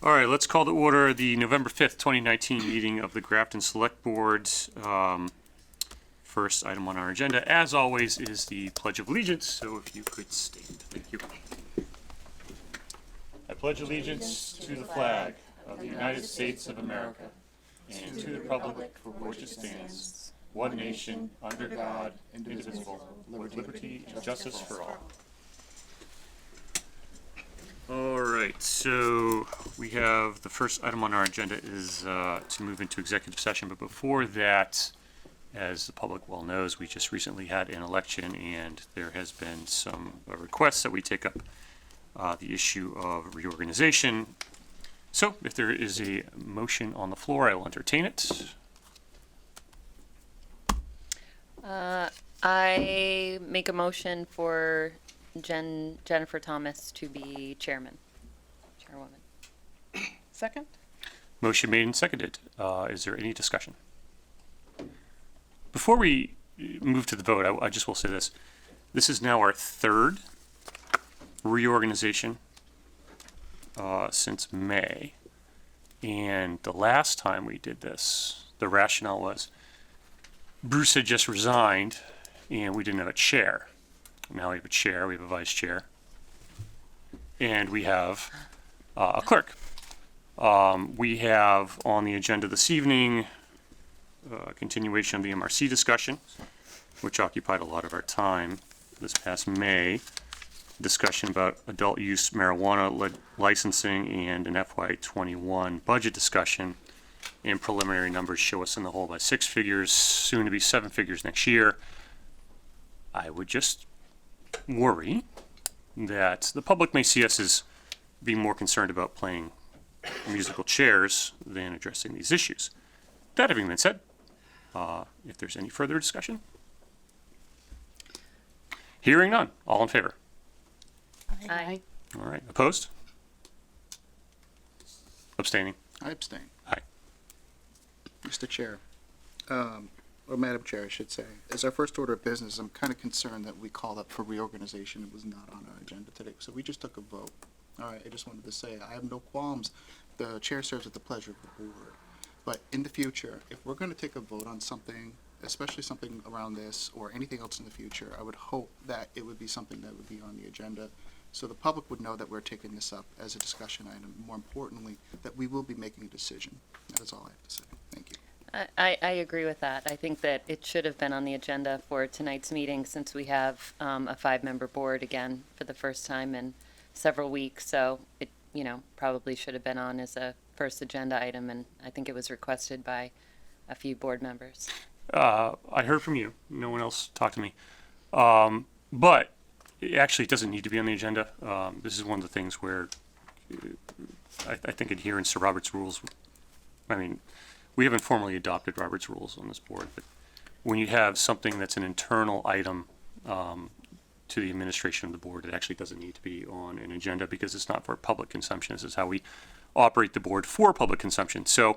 All right, let's call to order the November 5th, 2019 meeting of the Grafton Select Board. First item on our agenda, as always, is the Pledge of Allegiance. So if you could stand, thank you. I pledge allegiance to the flag of the United States of America and to the republic for which it stands, one nation, under God, indivisible, with liberty and justice for all. All right, so we have the first item on our agenda is to move into executive session. But before that, as the public well knows, we just recently had an election, and there has been some requests that we take up the issue of reorganization. So if there is a motion on the floor, I will entertain it. I make a motion for Jennifer Thomas to be chairwoman. Second? Motion made and seconded. Is there any discussion? Before we move to the vote, I just will say this. This is now our third reorganization since May. And the last time we did this, the rationale was Bruce had just resigned and we didn't have a chair. Now we have a chair, we have a vice chair, and we have a clerk. We have on the agenda this evening a continuation of the MRC discussion, which occupied a lot of our time this past May. Discussion about adult use marijuana licensing and an FY21 budget discussion. And preliminary numbers show us in the hole by 6 figures, soon to be 7 figures next year. I would just worry that the public may see us as being more concerned about playing musical chairs than addressing these issues. That having been said, if there's any further discussion, hearing none, all in favor? Aye. All right, opposed? Abstaining? I abstain. Aye. Mr. Chair, or Madam Chair, I should say, as our first order of business, I'm kind of concerned that we called up for reorganization. It was not on our agenda today, so we just took a vote. All right, I just wanted to say, I have no qualms. The chair serves at the pleasure of the board. But in the future, if we're going to take a vote on something, especially something around this or anything else in the future, I would hope that it would be something that would be on the agenda so the public would know that we're taking this up as a discussion item. More importantly, that we will be making a decision. That is all I have to say. Thank you. I agree with that. I think that it should have been on the agenda for tonight's meeting since we have a 5-member board again for the first time in several weeks. So it, probably should have been on as a first agenda item, and I think it was requested by a few board members. I heard from you. No one else talked to me. But it doesn't need to be on the agenda. This is one of the things where I think adherence to Robert's rules, we haven't formally adopted Robert's rules on this board, but when you have something that's an internal item to the administration of the board, it actually doesn't need to be on an agenda because it's not for public consumption. This is how we operate the board for public consumption. So,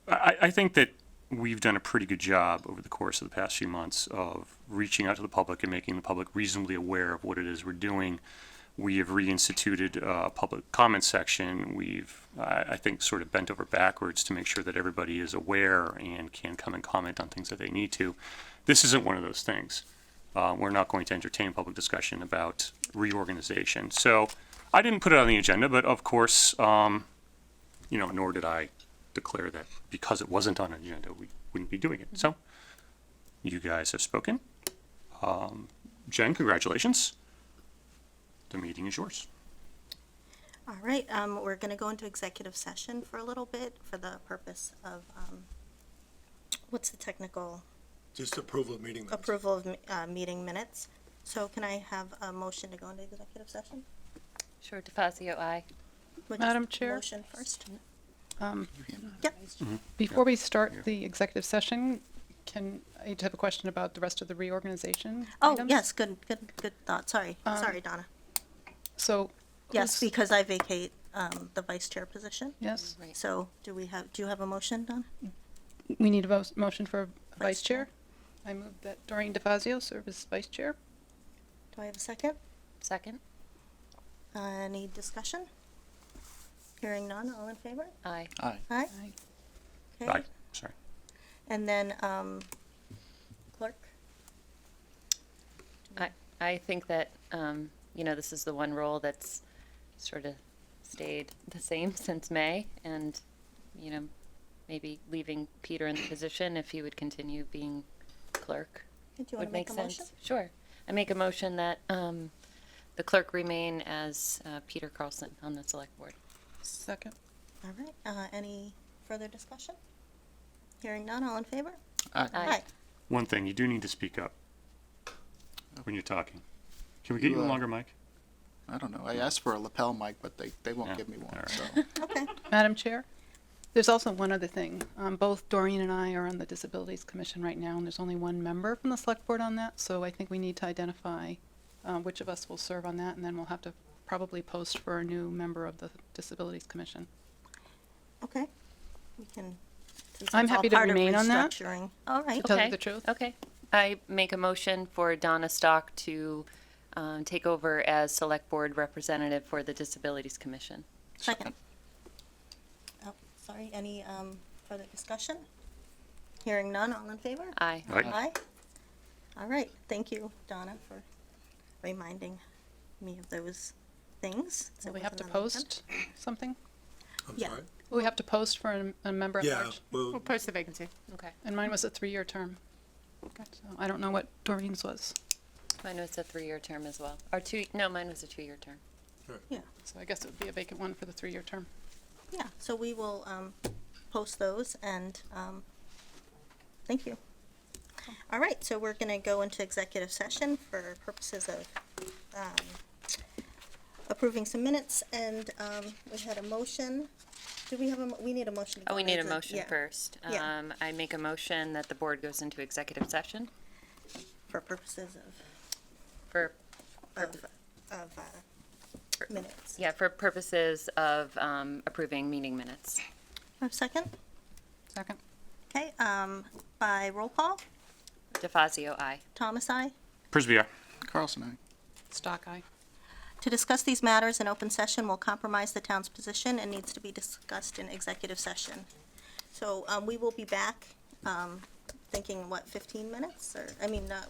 I think that we've done a pretty good job over the course of the past few months of reaching out to the public and making the public reasonably aware of what it is we're doing. We have reinstituted a public comment section. We've, I think, sort of bent over backwards to make sure that everybody is aware and can come and comment on things that they need to. This isn't one of those things. We're not going to entertain public discussion about reorganization. So I didn't put it on the agenda, but of course, nor did I declare that because it wasn't on an agenda, we wouldn't be doing it. So you guys have spoken. Jen, congratulations. The meeting is yours. All right, we're going to go into executive session for a little bit for the purpose of, what's the technical? Just approval of meeting minutes. Approval of meeting minutes. So can I have a motion to go into executive session? Sure, DeFazio, aye. We'll Madam just Chair? Motion first. Um, Yep. Before we start the executive session, I have a question about the rest of the reorganization Oh, items? yes, good thought. Sorry, Um, sorry, Donna. So. Yes, who's- because I vacate, the vice chair position. Yes, Right. So do you have a motion, Donna? we need a motion for Vice vice chair. I move that Doreen DeFazio serve as vice chair. Do I have a second? Second? Any discussion? Hearing none, all in favor? Aye. Aye. Aye? Aye. Okay. Aye, sorry. And then, clerk? I think that, this is the one role that's sort of stayed the same since May, and, maybe leaving Peter in the position if he would continue being clerk Do you want would to make make a motion? sense. Sure. I make a motion that the clerk remain as Peter Carlson on the select board. Second. All right, any further discussion? Hearing none, all in favor? Aye. Aye. One thing, you do need to speak up when you're talking. Can we get you a longer mic? I don't know. I asked for a lapel mic, but they won't Yeah, give me one, all right. so. Okay, Madam Chair, there's also one other thing. Both Doreen and I are on the Disabilities Commission right now, and there's only one member from the select board on that, so I think we need to identify which of us will serve on that, and then we'll have to probably post for a new member of the Disabilities Commission. okay. We can. since I'm it's all happy to part of remain on that. restructuring. All right, Tell you Okay. the truth. Okay. I make a motion for Donna Stock to take over as select board representative for the Disabilities Commission. second. Oh, sorry, any, further discussion? Hearing none, all in favor? Aye. Right? Aye. All right, thank you, Donna, for reminding me of those things. Will It we have to wasn't on the agenda. post something? I'm Yeah. sorry? Will we have to post for a member at Yeah, large? well, Post the vacancy. Okay. And mine was a 3-year term. So I don't know what Doreen's was. Mine was a 3-year term as well. Mine was a 2-year term. Yeah, So I guess it would be a vacant one for the 3-year term. yeah, so we will, post those and, thank you. All right, so we're gonna go into executive session for purposes of, approving some minutes and, we had a motion. Do we have we need a motion to go Oh, we into need a exec- motion yeah, first. Yeah. I make a motion that the board goes into executive session For purposes for, of, minutes. yeah, for purposes of approving meeting minutes. A second? Second. Okay, by roll call, DeFazio, aye. Thomas, I. Prisby, aye. Carlson, aye. Stock eye. To discuss these matters in open session will compromise the town's position and needs to be discussed in executive session. So, we will be back, thinking, 15 minutes? Or,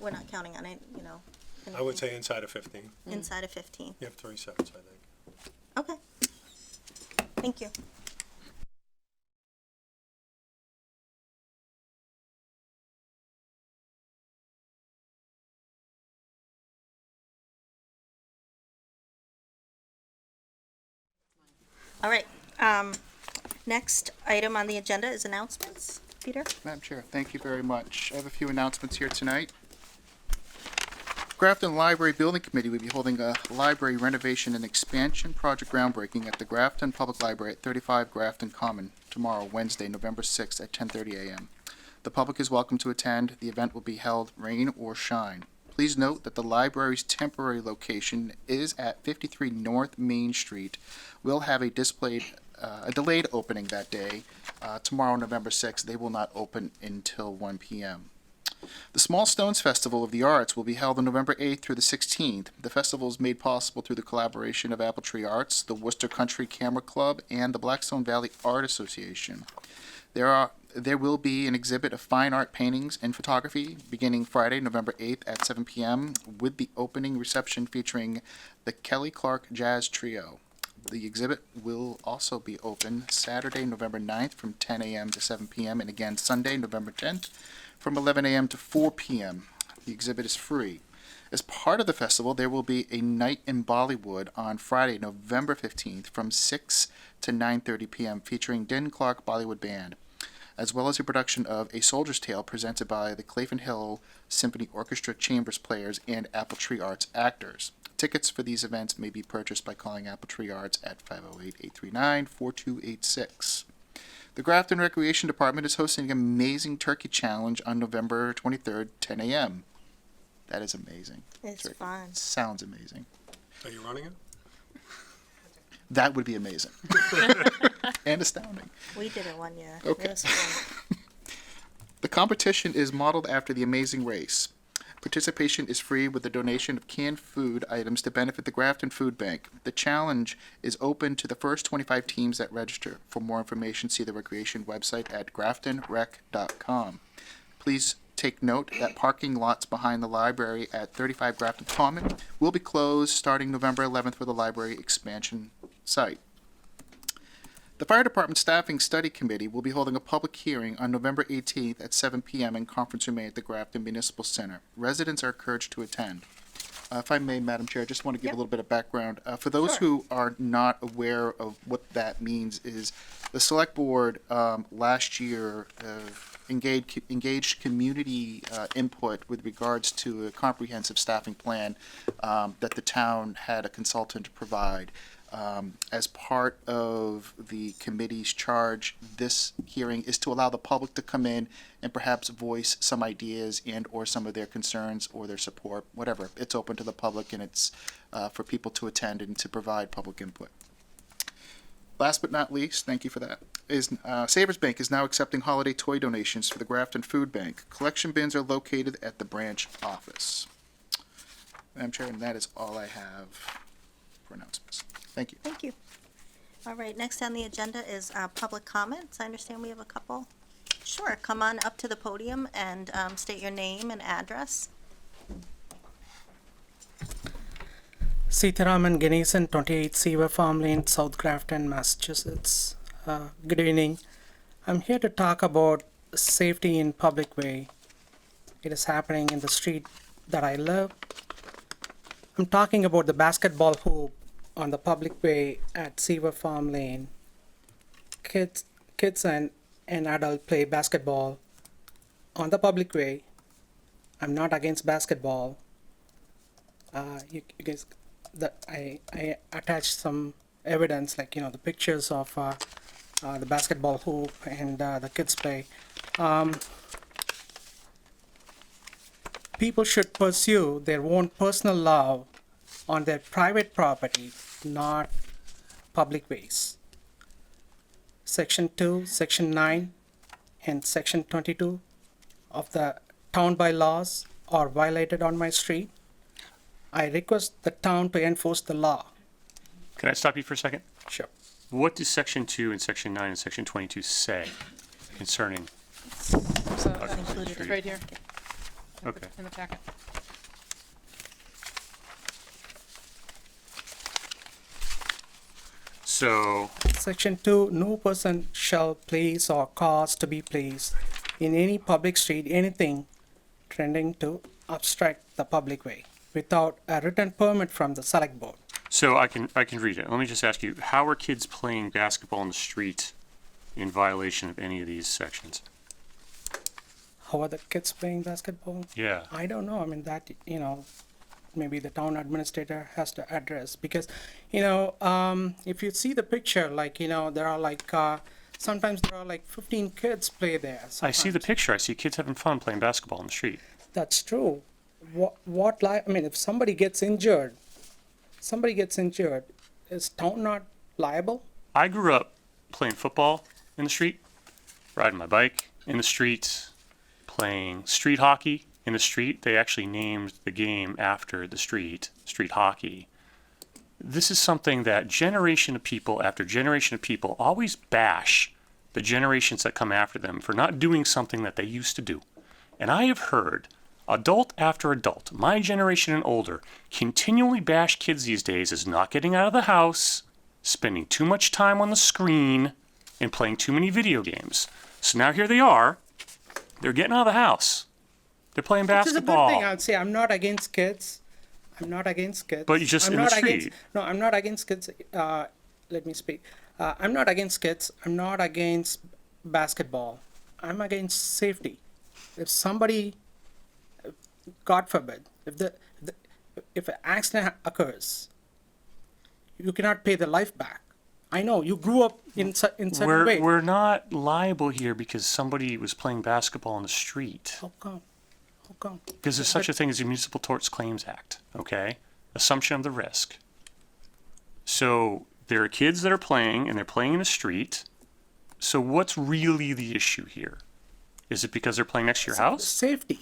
we're not counting on it, I would say inside of 15. inside of 15. You have 3 seconds, I think. Okay. Thank you. All right, next item on the agenda is announcements. Peter? Madam Chair, thank you very much. I have a few announcements here tonight. Grafton Library Building Committee will be holding a library renovation and expansion project groundbreaking at the Grafton Public Library at 35 Grafton Common tomorrow, Wednesday, November 6th at 10:30 a.m. The public is welcome to attend. The event will be held rain or shine. Please note that the library's temporary location is at 53 North Main Street. We'll have a delayed opening that day. Tomorrow, November 6th, they will not open until 1 p.m. The Small Stones Festival of the Arts will be held on November 8th through the 16th. The festival is made possible through the collaboration of Apple Tree Arts, the Worcester Country Camera Club, and the Blackstone Valley Art Association. There will be an exhibit of fine art paintings and photography beginning Friday, November 8th at 7 p.m. with the opening reception featuring the Kelly Clark Jazz Trio. The exhibit will also be open Saturday, November 9th from 10 a.m. to 7 p.m. and again Sunday, November 10th from 11 a.m. to 4 p.m. The exhibit is free. As part of the festival, there will be a night in Bollywood on Friday, November 15th from 6 to 9:30 p.m. featuring Den Clark Bollywood Band. as well as a production of A Soldier's Tale presented by the Claflin Hill Symphony Orchestra Chambers Players and Apple Tree Arts actors. Tickets for these events may be purchased by calling Apple Tree Arts at 508-839-4286. The Grafton Recreation Department is hosting an amazing turkey challenge on November 23rd, 10 a.m. That is amazing. It's Turkey. fun. Sounds amazing. Are you running it? That would be amazing. And astounding. We did it one year. Okay. It was fun. The competition is modeled after the Amazing Race. Participation is free with a donation of canned food items to benefit the Grafton Food Bank. The challenge is open to the first 25 teams that register. For more information, see the recreation website at graftonrec.com. Please take note that parking lots behind the library at 35 Grafton Common will be closed starting November 11th for the library expansion site. The Fire Department Staffing Study Committee will be holding a public hearing on November 18th at 7 p.m. in conference room A at the Grafton Municipal Center. Residents are encouraged to attend. If I may, Madam Chair, I just want to give a little bit of background. For those who are not aware of what that means is the Select Board last year engaged community input with regards to a comprehensive staffing plan that the town had a consultant provide. As part of the committee's charge, this hearing is to allow the public to come in and perhaps voice some ideas and or some of their concerns or their support, whatever. It's open to the public and it's for people to attend and to provide public input. Last but not least, thank you for that, is Savers Bank is now accepting holiday toy donations for the Grafton Food Bank. Collection bins are located at the branch office. Madam Chair, and that is all I have for announcements. Thank you. Thank you. All right, next on the agenda is public comments. I understand we have a couple. Sure, come on up to the podium and state your name and address. Sitaraman Ganesan, 28 Seaver Farm Lane, South Grafton, Massachusetts. Good evening. I'm here to talk about safety in public way. It is happening in the street that I live. I'm talking about the basketball hoop on the public way at Seaver Farm Lane. Kids and adults play basketball on the public way. I'm not against basketball. You guys, I attached some evidence, like the pictures of the basketball hoop and the kids play. People should pursue their own personal love on their private property, not public ways. Section 2, Section 9, and Section 22 of the town bylaws are violated on my street. I request the town to enforce the law. Can I stop you for a second? Sure. What does Section 2 and Section 9 and Section 22 say concerning? So Included. it's right here Okay. in the packet. So, Section 2, no person shall place or cause to be placed in any public street anything tending to obstruct the public way without a written permit from the select board. so I can read it. Let me just ask you, how are kids playing basketball in the street in violation of any of these sections? How are the kids playing basketball? Yeah. I don't know. I mean, that, maybe the town administrator has to address, because, if you see the picture, like, there are like, sometimes there are like 15 kids play there. I see the sometimes. picture. I see kids having fun playing basketball in the street. That's true. If somebody gets injured, is town not liable? I grew up playing football in the street, riding my bike in the street, playing street hockey in the street. They actually named the game after the street hockey. This is something that generation of people after generation of people always bash the generations that come after them for not doing something that they used to do. And I have heard adult after adult, my generation and older, continually bash kids these days as not getting out of the house, spending too much time on the screen, and playing too many video games. So now here they are. They're getting out of the house. They're playing basketball. Which is a good thing. I would say I'm not against kids. But you just I'm in the not street. against. No, I'm not against kids. Let me speak. I'm not against kids. I'm not against basketball. I'm against safety. If somebody, God forbid, if an accident occurs, you cannot pay the life back. I know you grew up in certain way. We're not liable here because somebody was playing basketball in the street. How come? How come? Because there's such a thing as the Municipal Torts Claims Act, okay? Assumption of the risk. So there are kids that are playing and they're playing in the street. So what's really the issue here? Is it because they're playing next to your house? Safety.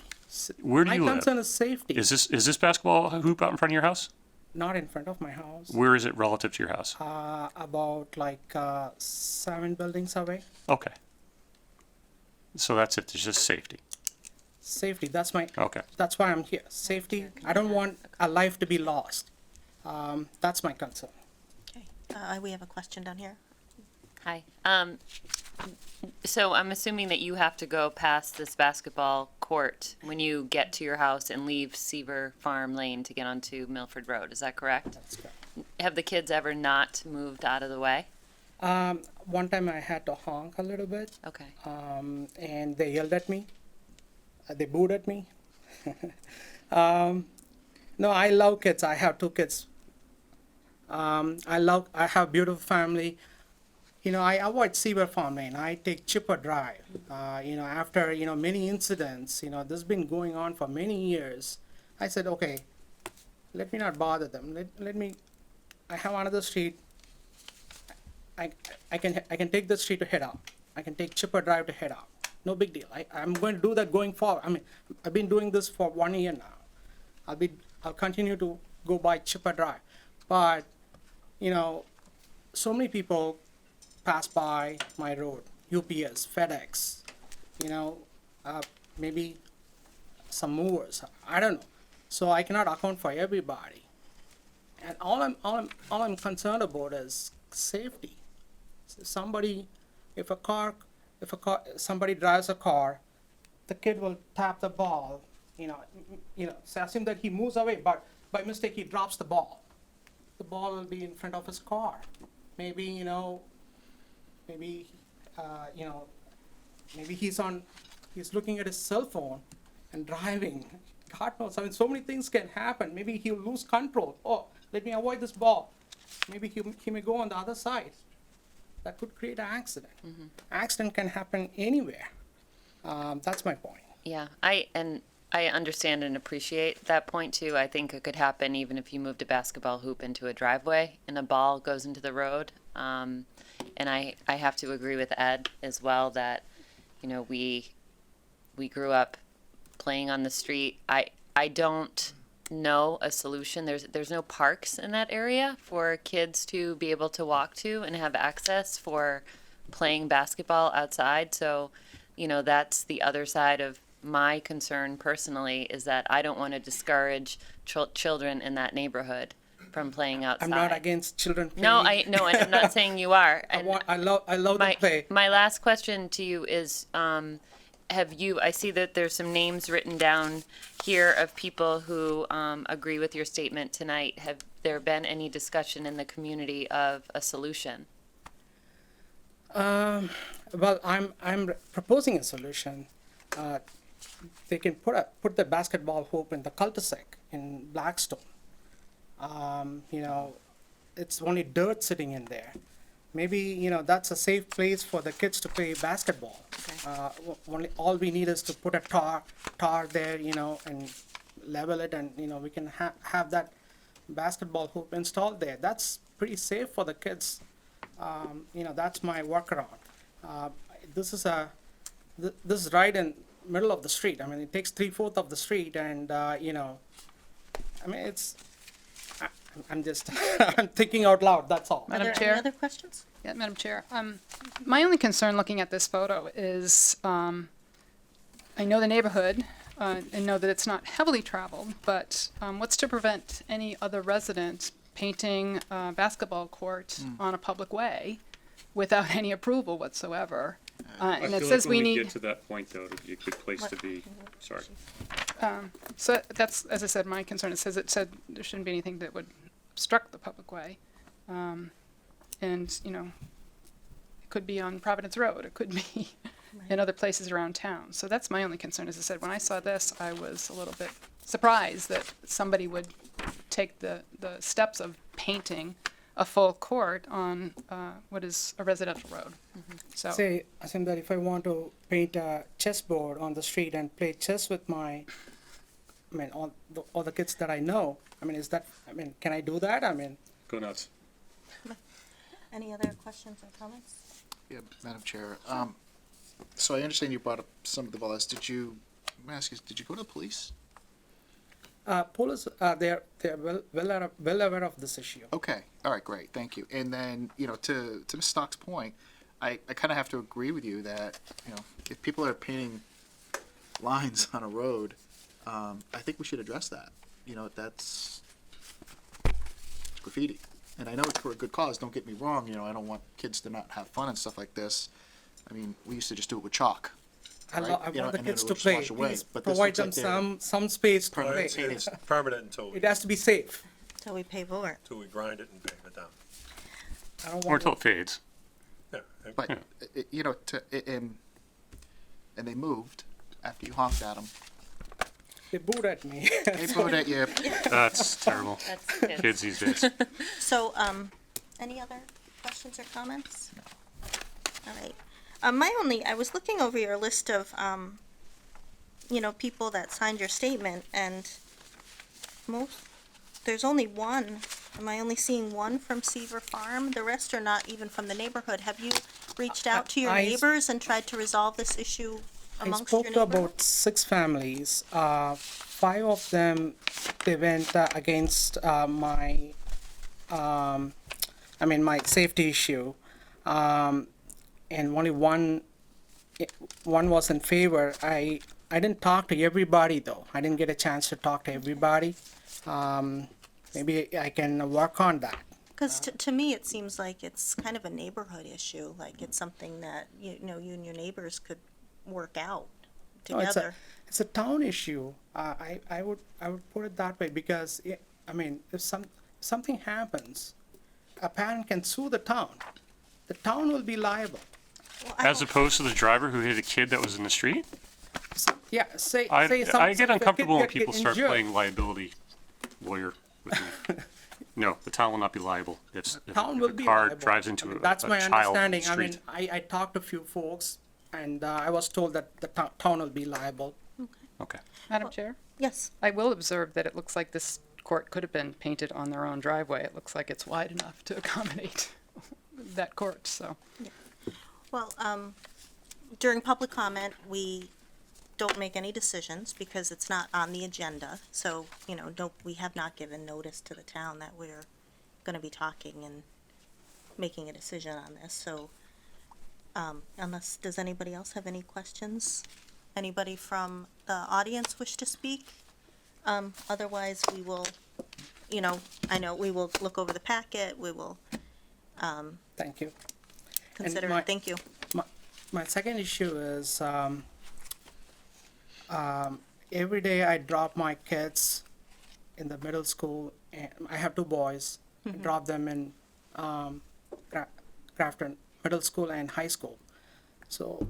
Where do you My live? concern is safety. Is this basketball hoop out in front of your house? Not in front of my house. Where is it relative to your house? About like 7 buildings away. Okay. So that's it. There's just safety. Safety. That's my. Okay. That's why I'm here. Safety. I don't want a life to be lost. That's my concern. Okay, we have a question down here. Hi. So I'm assuming that you have to go past this basketball court when you get to your house and leave Seaver Farm Lane to get onto Milford Road. Is that correct? That's correct. Have the kids ever not moved out of the way? One time I had to honk a little bit, Okay. and they yelled at me. They booed at me. No, I love kids. I have 2 kids. I have beautiful family. You know, I avoid Seaver Farm Lane. I take Chipper Drive. You know, after, many incidents, this has been going on for many years. I said, okay, let me not bother them. I have another street. I can take the street to head out. I can take Chipper Drive to head out. No big deal. I'm going to do that going forward. I mean, I've been doing this for 1 year now. I'll continue to go by Chipper Drive. But, so many people pass by my road, UPS, FedEx, maybe some movers, I don't know. So I cannot account for everybody. And all I'm concerned about is safety. Somebody somebody drives a car, the kid will tap the ball, so assume that he moves away, but by mistake he drops the ball. The ball will be in front of his car. Maybe, maybe he's looking at his cell phone and driving. God knows, I mean, so many things can happen. Maybe he'll lose control. Oh, let me avoid this ball. Maybe he may go on the other side. That could create an accident. Mm-hmm. Accident can happen anywhere. That's my point. Yeah, I understand and appreciate that point too. I think it could happen even if you moved a basketball hoop into a driveway and a ball goes into the road. And I have to agree with Ed as well that, we grew up playing on the street. I don't know a solution. There's no parks in that area for kids to be able to walk to and have access for playing basketball outside. So, that's the other side of my concern personally, is that I don't want to discourage children in that neighborhood from playing outside. I'm not against children playing. No, and I'm not saying you are. And I love the play. my last question to you is, I see that there's some names written down here of people who agree with your statement tonight. Have there been any discussion in the community of a solution? Well, I'm proposing a solution. They can put the basketball hoop in the cul-de-sac in Blackstone. It's only dirt sitting in there. Maybe, that's a safe place for the kids to play basketball. Okay. All we need is to put a tar there, and level it, and, we can have that basketball hoop installed there. That's pretty safe for the kids. That's my workaround. This is right in middle of the street. I mean, it takes 3/4 of the street, and, I'm just, I'm thinking out loud, that's all. Are Madam there Chair? any other questions? Yeah, Madam Chair. My only concern looking at this photo is, I know the neighborhood, and know that it's not heavily traveled, but what's to prevent any other resident painting a basketball court on a public way without any approval whatsoever? And it says we need. Get to that point, though, it'd be a good place to be. Sorry. So that's, as I said, my concern. It said there shouldn't be anything that would obstruct the public way. And, it could be on Providence Road. It could be in other places around town. So that's my only concern. As I said, when I saw this, I was a little bit surprised that somebody would take the steps of painting a full court on what is a residential road. So Say, assume that if I want to paint a chessboard on the street and play chess with all the kids that I know, can I do that? Go nuts. Any other questions or comments? Yeah, Madam Chair. So I understand you brought up some of the violence. Let me ask you, did you go to the police? Police, they're well aware of this issue. Okay, all right, great, thank you. And then, to Ms. Stock's point, I kind of have to agree with you that, if people are painting lines on a road, I think we should address that. That's graffiti. And I know it's for a good cause, don't get me wrong, I don't want kids to not have fun and stuff like this. We used to just do it with chalk. I Right? want You know, the and then kids it to would play. wash away, Please but this provide looks them like some space to play. It's permanent until It has to be safe. Till we pay for it. we grind it and pave it down. I don't Or want until it fades. Yeah. But, and they moved after you honked at them. they booed at me. They booed at you. That's terrible. That's kids. Kids these days. So, any other questions or comments? All right. I was looking over your list of, people that signed your statement, and there's only one. Am I only seeing one from Seaver Farm? The rest are not even from the neighborhood. Have you reached out to your I- neighbors and tried to resolve this issue I amongst your spoke to neighbors? about 6 families. 5 of them, they went against my safety issue. And only one was in favor. I didn't talk to everybody though. I didn't get a chance to talk to everybody. Maybe I can work on that. Because to me, it seems like it's kind of a neighborhood issue, like it's something that, you and your neighbors could work out No, together. it's a town issue. I would put it that way because if something happens, a parent can sue the town. The town will be liable. Well, I As don't- opposed to the driver who hit a kid that was in the street? Yeah, say I some, get if a kid uncomfortable when get people start injured, playing liability lawyer with me. No, the town will not be liable if town if will a be car liable. drives into a That's my child in the understanding. street. I talked to a few folks, and I was told that the town will be liable. Okay. Madam Chair, Yes, I will observe that it looks like this court could have been painted on their own driveway. It looks like it's wide enough to accommodate that court, so. well, during public comment, we don't make any decisions because it's not on the agenda. So, we have not given notice to the town that we're gonna be talking and making a decision on this, so, does anybody else have any questions? Anybody from the audience wish to speak? Otherwise, we will, I know we will look over the packet, we will, Thank you. consider my- it, thank you. My second issue is every day I drop my kids in the middle school, and I have 2 boys. I drop them in Grafton Middle School and High School. So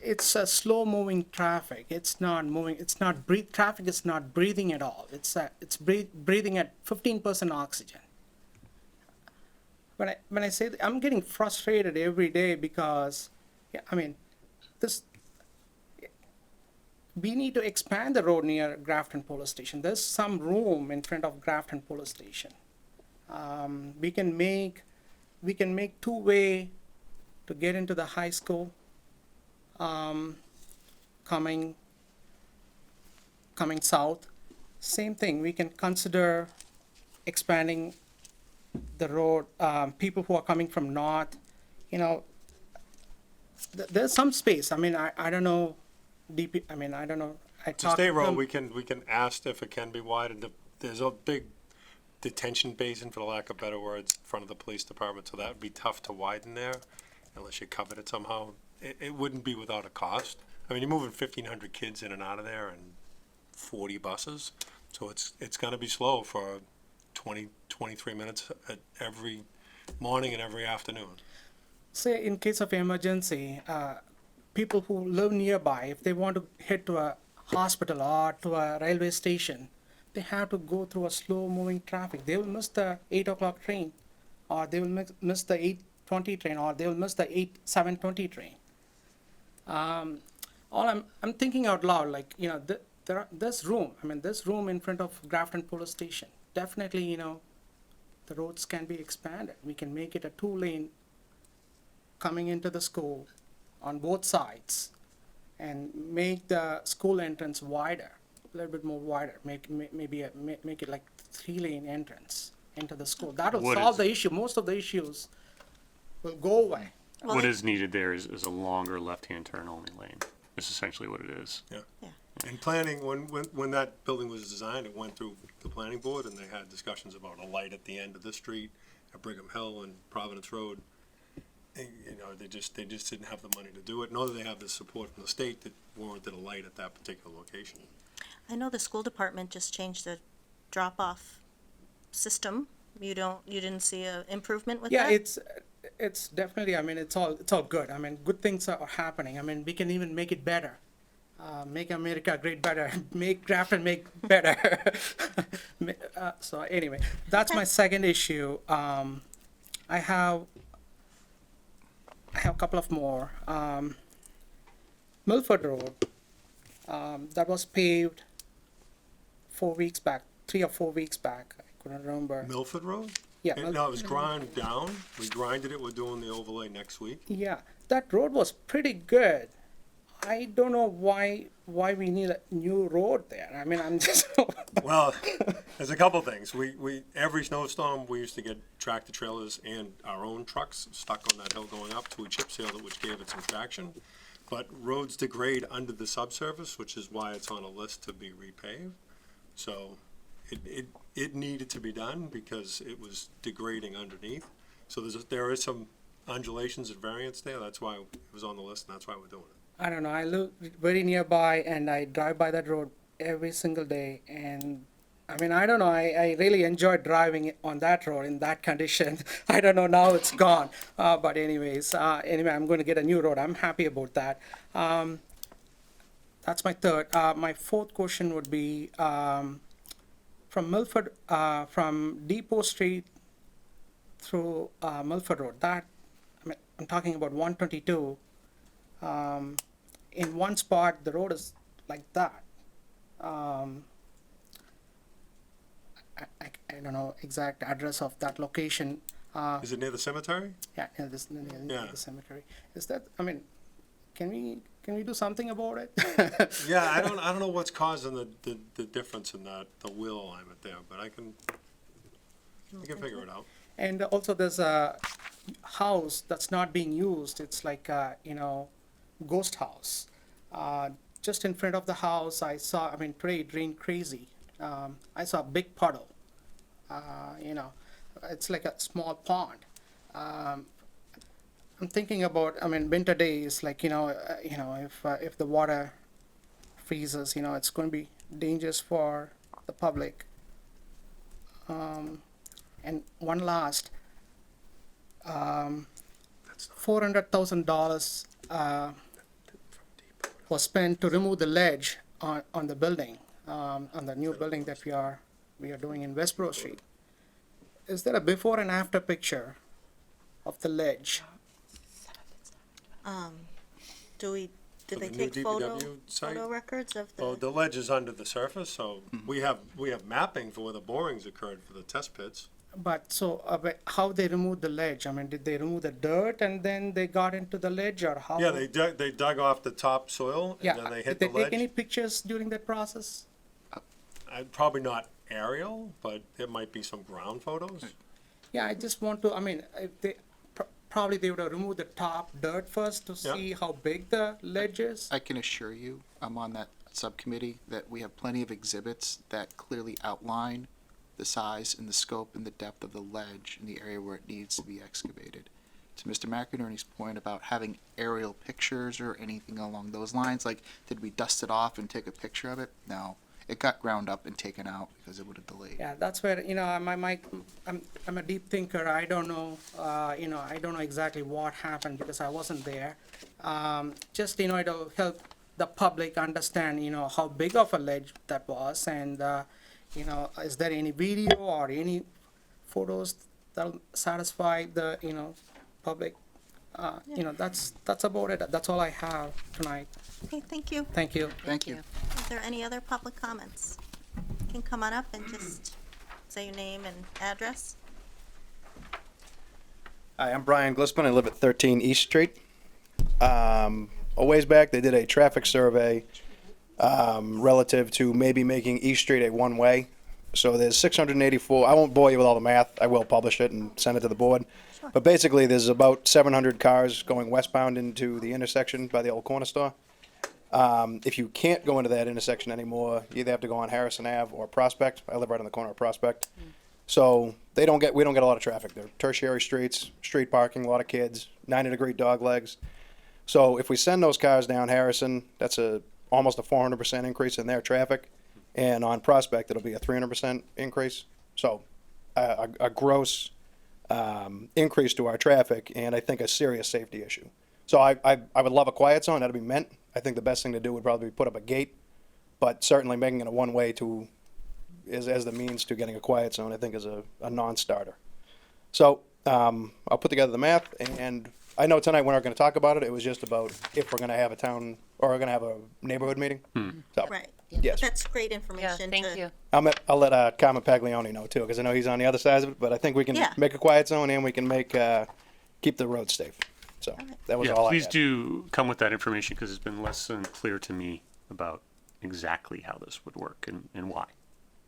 it's a slow-moving traffic. It's not moving. It's not traffic is not breathing at all. It's breathing at 15% oxygen. When I say that, I'm getting frustrated every day because, we need to expand the road near Grafton Police Station. There's some room in front of Grafton Police Station. We can make 2-way to get into the high school. Coming south, same thing. We can consider expanding the road. People who are coming from north, there's some space. I don't know. I don't know. It's a state road, we can ask if it can be widened. There's a big detention basin, for the lack of better words, in front of the police department, so that would be tough to widen there unless you covered it somehow. It wouldn't be without a cost. You're moving 1,500 kids in and out of there and 40 buses, so it's gonna be slow for 20, 23 minutes every morning and every afternoon. say in case of emergency, people who live nearby, if they want to head to a hospital or to a railway station, they have to go through a slow moving traffic. They will miss the 8 o'clock train, or they will miss the 8:20 train, or they will miss the 7:20 train. All I'm thinking out loud, like, this room in front of Grafton Police Station, definitely, the roads can be expanded. We can make it a 2-lane coming into the school on both sides, and make the school entrance wider, a little bit more wider, make it like 3-lane entrance into the school. That'll What solve is- the issue. Most of the issues will go away. Well, What it- is needed there is a longer left-hand turn only lane. That's essentially what it is. And planning, when that building was designed, it went through the planning board, and they had discussions about a light at the end of the street at Brigham Hill and Providence Road. And, they just didn't have the money to do it, nor do they have the support from the state that warranted a light at that particular location. I know the school department just changed the drop-off system. You didn't see a improvement with Yeah, that? it's definitely, it's all good. Good things are happening. We can even make it better. Make America great better. Make Grafton make better. So anyway, that's my second issue. I have a couple of more. Milford Road, that was paved 4 weeks back, 3 or 4 weeks back. I couldn't remember. Milford Road? Yeah, No, it was grind down. We grinded it. We're doing the overlay next week. Yeah, that road was pretty good. I don't know why we need a new road there. I'm just. Well, there's a couple things. We every snowstorm, we used to get tractor trailers and our own trucks stuck on that hill going up to a chip seal, which gave it some traction. But roads degrade under the subsurface, which is why it's on a list to be repaved. So it needed to be done because it was degrading underneath. So there is some undulations and variance there. That's why it was on the list, and that's why we're doing it. I don't know. I live very nearby, and I drive by that road every single day. And I don't know. I really enjoy driving on that road in that condition. I don't know, now it's gone. But anyways, I'm going to get a new road. I'm happy about that. That's my third. My fourth question would be from Milford, from Depot Street through Milford Road. I'm talking about 122. In one spot, the road is like that. I don't know exact address of that location. Is it near the cemetery? Yeah, near Yeah. the cemetery. Is that? Can we do something about it? Yeah, I don't know what's causing the difference in the wheel alignment there, but I can figure it out. And also, there's a house that's not being used. It's like ghost house. Just in front of the house, I saw. Today it rained crazy. I saw a big puddle. It's like a small pond. I'm thinking about. Winter days, like if the water freezes, it's going to be dangerous for the public. And one last, $400,000 was spent to remove the ledge on the building, on the new building that we are doing in Westboro Street. Is there a before and after picture of the ledge? Did For they the new take DPW site? photo records of Well, the? the ledge is under the surface, so we have mapping for where the borings occurred for the test pits. But but how they removed the ledge? Did they remove the dirt and then they got into the ledge, or how? Yeah, they dug off the top soil, Yeah. and then they hit Did the they take any ledge. pictures during that process? Probably not aerial, but there might be some ground photos. Yeah, I just want to. If they probably they would have removed the top dirt first to Yeah. see how big the ledge is. I can assure you, I'm on that subcommittee, that we have plenty of exhibits that clearly outline the size and the scope and the depth of the ledge in the area where it needs to be excavated. To Mr. McInerney's point about having aerial pictures or anything along those lines, like, did we dust it off and take a picture of it? No. it got ground up and taken out because it would have delayed. Yeah, that's where, I'm a deep thinker. I don't know, I don't know exactly what happened because I wasn't there. Just, it'll help the public understand, how big of a ledge that was, and, is there any video or any photos that'll satisfy the, public? That's about it. That's all I have tonight. Okay, thank you. Thank you. Thank you. Is there any other public comments? You can come on up and just say your name and address. Hi, I'm Brian Glispin. I live at 13 East Street. A ways back, they did a traffic survey relative to maybe making East Street a one-way. So there's 684. I won't bore you with all the math. I will publish it and send it to the board. But basically, there's about 700 cars going westbound into the intersection by the old corner store. If you can't go into that intersection anymore, you either have to go on Harrison Ave or Prospect. I live right on the corner of Prospect. So we don't get a lot of traffic. They're tertiary streets, street parking, a lot of kids, 90-degree dog legs. So if we send those cars down Harrison, that's almost a 400% increase in their traffic. And on Prospect, it'll be a 300% increase. So a gross increase to our traffic, and I think a serious safety issue. So I would love a quiet zone. That'd be meant. I think the best thing to do would probably be put up a gate, but certainly making it a one-way as the means to getting a quiet zone, I think is a non-starter. So I'll put together the math, and I know tonight we're not going to talk about it. It was just about if we're going to have a town or we're going to have a neighborhood meeting. So, Right. Yes. But that's great Yeah, information. thank you. I'll let Carmen Paglioni know too, because I know he's on the other side of it. But I think we can Yeah. make a quiet zone and we can keep the roads safe. So that was Yeah, all. please I had. do come with that information because it's been less than clear to me about exactly how this would work and why.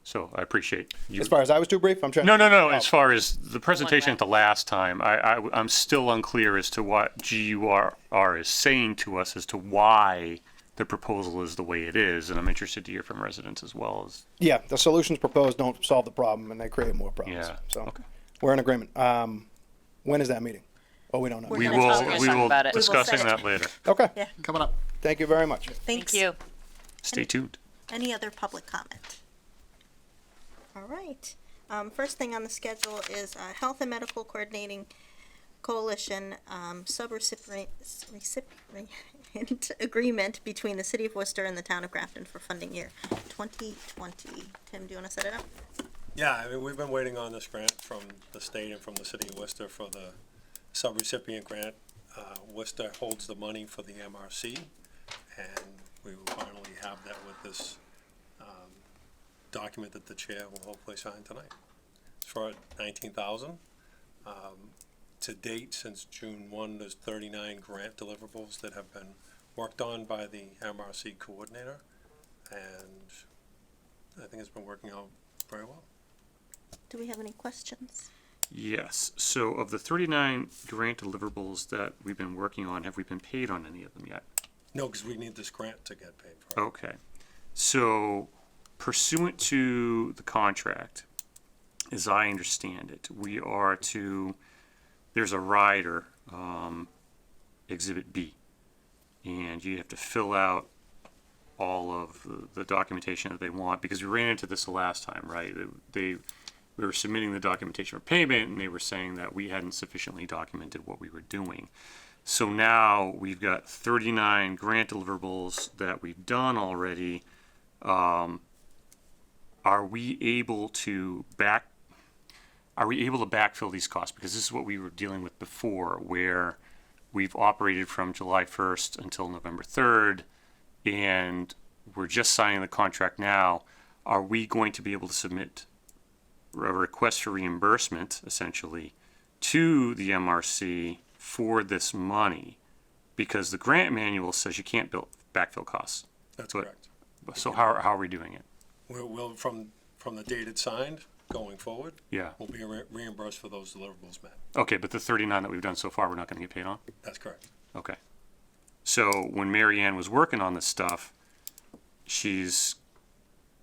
So I appreciate you. As far as I was too brief, I'm trying. No. As far as the presentation at the last time, I'm still unclear as to what GUR is saying to us as to why the proposal is the way it is, and I'm interested to hear from residents as well as. Yeah, the solutions proposed don't solve the problem, and they create more problems. Yeah, So okay. we're in agreement. When is that meeting? Oh, we don't know. We're We gonna will talk about it. discussing set it. that later. Okay. Yeah. Coming up. Thank you very much. Thanks. Thank you. Stay tuned. Any other public comment? All right. First thing on the schedule is Health and Medical Coordinating Coalition subrecipient agreement between the City of Worcester and the Town of Grafton for funding year 2020. Tim, do you want to set it up? Yeah, I mean, we've been waiting on this grant from the state and from the city of Worcester for the subrecipient grant. Worcester holds the money for the MRC, and we will finally have that with this document that the chair will hopefully sign tonight. It's for $19,000. To date, since June 1, there's 39 grant deliverables that have been worked on by the MRC coordinator, and I think it's been working out very well. Do we have any questions? Yes. So of the 39 grant deliverables that we've been working on, have we been paid on any of them yet? No, because we need this grant to get paid for. Okay. So pursuant to the contract, as I understand it, we are to, there's a rider, Exhibit B, and you have to fill out all of the documentation that they want, because we ran into this the last time, right? We were submitting the documentation for payment, and they were saying that we hadn't sufficiently documented what we were doing. So now we've got 39 grant deliverables that we've done already. Are we able to backfill these costs? Because this is what we were dealing with before, where we've operated from July 1st until November 3rd, and we're just signing the contract now. Are we going to be able to submit a request for reimbursement, essentially, to the MRC for this money? Because the grant manual says you can't backfill costs. That's But- correct. So how are we doing it? We'll from the date it's signed, going forward, Yeah. we'll be reimbursed for those deliverables met. Okay, but the 39 that we've done so far, we're not going to get paid on? That's correct. Okay. So when Mary Ann was working on this stuff, she's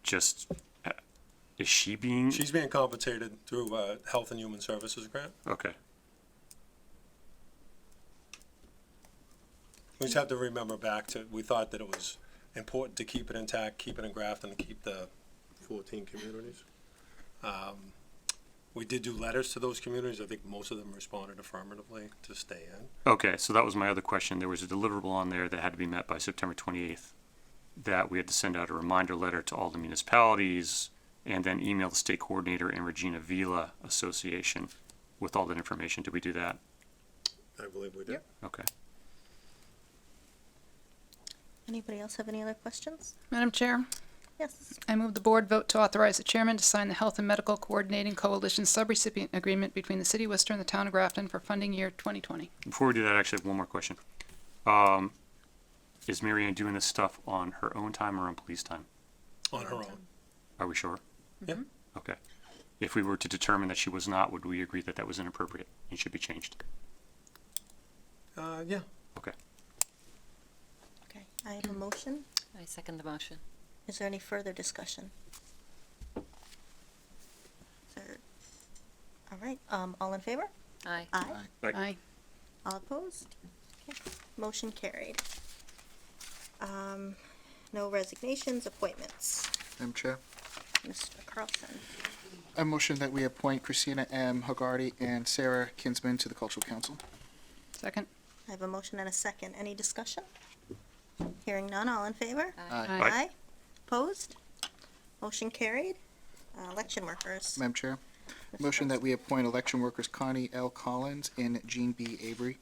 just, is she being? She's being compensated through Health and Human Services grant. Okay. We just have to remember back to, we thought that it was important to keep it intact, keep it in Grafton, and keep the 14 communities. We did do letters to those communities. I think most of them responded affirmatively to stay in. Okay, so that was my other question. There was a deliverable on there that had to be met by September 28th, that we had to send out a reminder letter to all the municipalities and then email the state coordinator and Regina Vila Association with all that information. Did we do that? I believe we did. Okay. Anybody else have any other questions? Madam Chair, Yes. I move the board vote to authorize the chairman to sign the Health and Medical Coordinating Coalition subrecipient agreement between the city of Worcester and the town of Grafton for funding year 2020. Before we do that, I actually have one more question. Is Mary Ann doing this stuff on her own time or on police time? On her own. Are we sure? Yeah. Okay. If we were to determine that she was not, would we agree that that was inappropriate and should be changed? Yeah. Okay. Okay, I have a motion. I second the motion. Is there any further discussion? All right, all in favor? Aye. Aye. Aye. All opposed? Okay, motion carried. No resignations, appointments. Madam Chair, Mr. Carlson. I motion that we appoint Christina M. Hagarty and Sarah Kinsman to the Cultural Council. Second. I have a motion and a second. Any discussion? Hearing none, all in favor? Aye. Aye. Opposed? Motion carried. Election workers. Madam Chair, Mr. motion that Carlson. we appoint election workers Connie L. Collins and Jean B. Avery.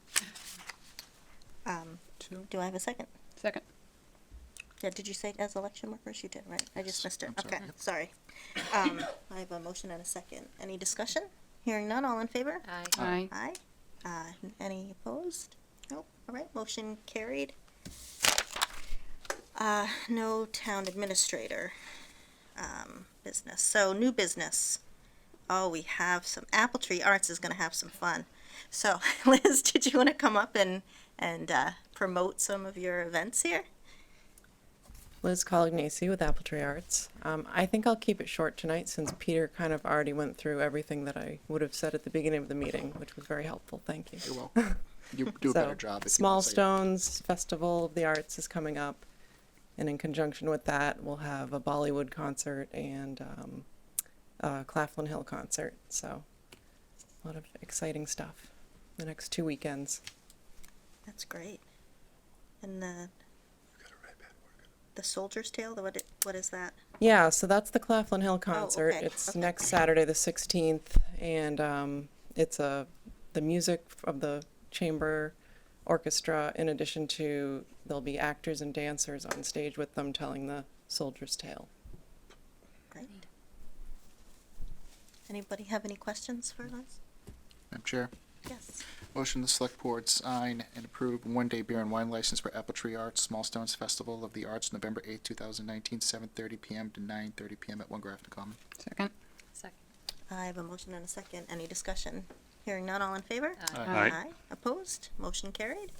Two. Do I have a second? Second. Yeah, did you say as election workers? You did, right? I just missed it. I'm sorry. Okay, sorry. I have a motion and a second. Any discussion? Hearing none, all in favor? Aye. Aye. Aye. Any opposed? Nope. All right, motion carried. No town administrator, business. So, new business. Oh, we have some, Apple Tree Arts is gonna have some fun. So, Liz, did you wanna come up and promote some of your events here? Liz Colignesi with Apple Tree Arts. I think I'll keep it short tonight since Peter kind of already went through everything that I would have said at the beginning of the meeting, which was very helpful. Thank you. You're welcome. You do a So, better job. If Small you want to say it. Stones Festival of the Arts is coming up, and in conjunction with that, we'll have a Bollywood concert and a Claflin Hill concert. So, a lot of exciting stuff the next 2 weekends. That's great. And the Soldier's Tale, what is that? Yeah, so that's the Claflin Hill concert. okay, It's okay. next Saturday, the 16th, and it's the music of the chamber orchestra. In addition to, there'll be actors and dancers on stage with them telling the Soldier's Tale. Great. Anybody have any questions for us? Madam Chair, Yes. motion the select board sign and approve one-day beer and wine license for Apple Tree Arts Small Stones Festival of the Arts, November 8th, 2019, 7:30 p.m. to 9:30 p.m. at One Grafton Common. Second. Second. I have a motion and a second. Any discussion? Hearing none, all in favor? Aye. Aye. Opposed? Motion carried.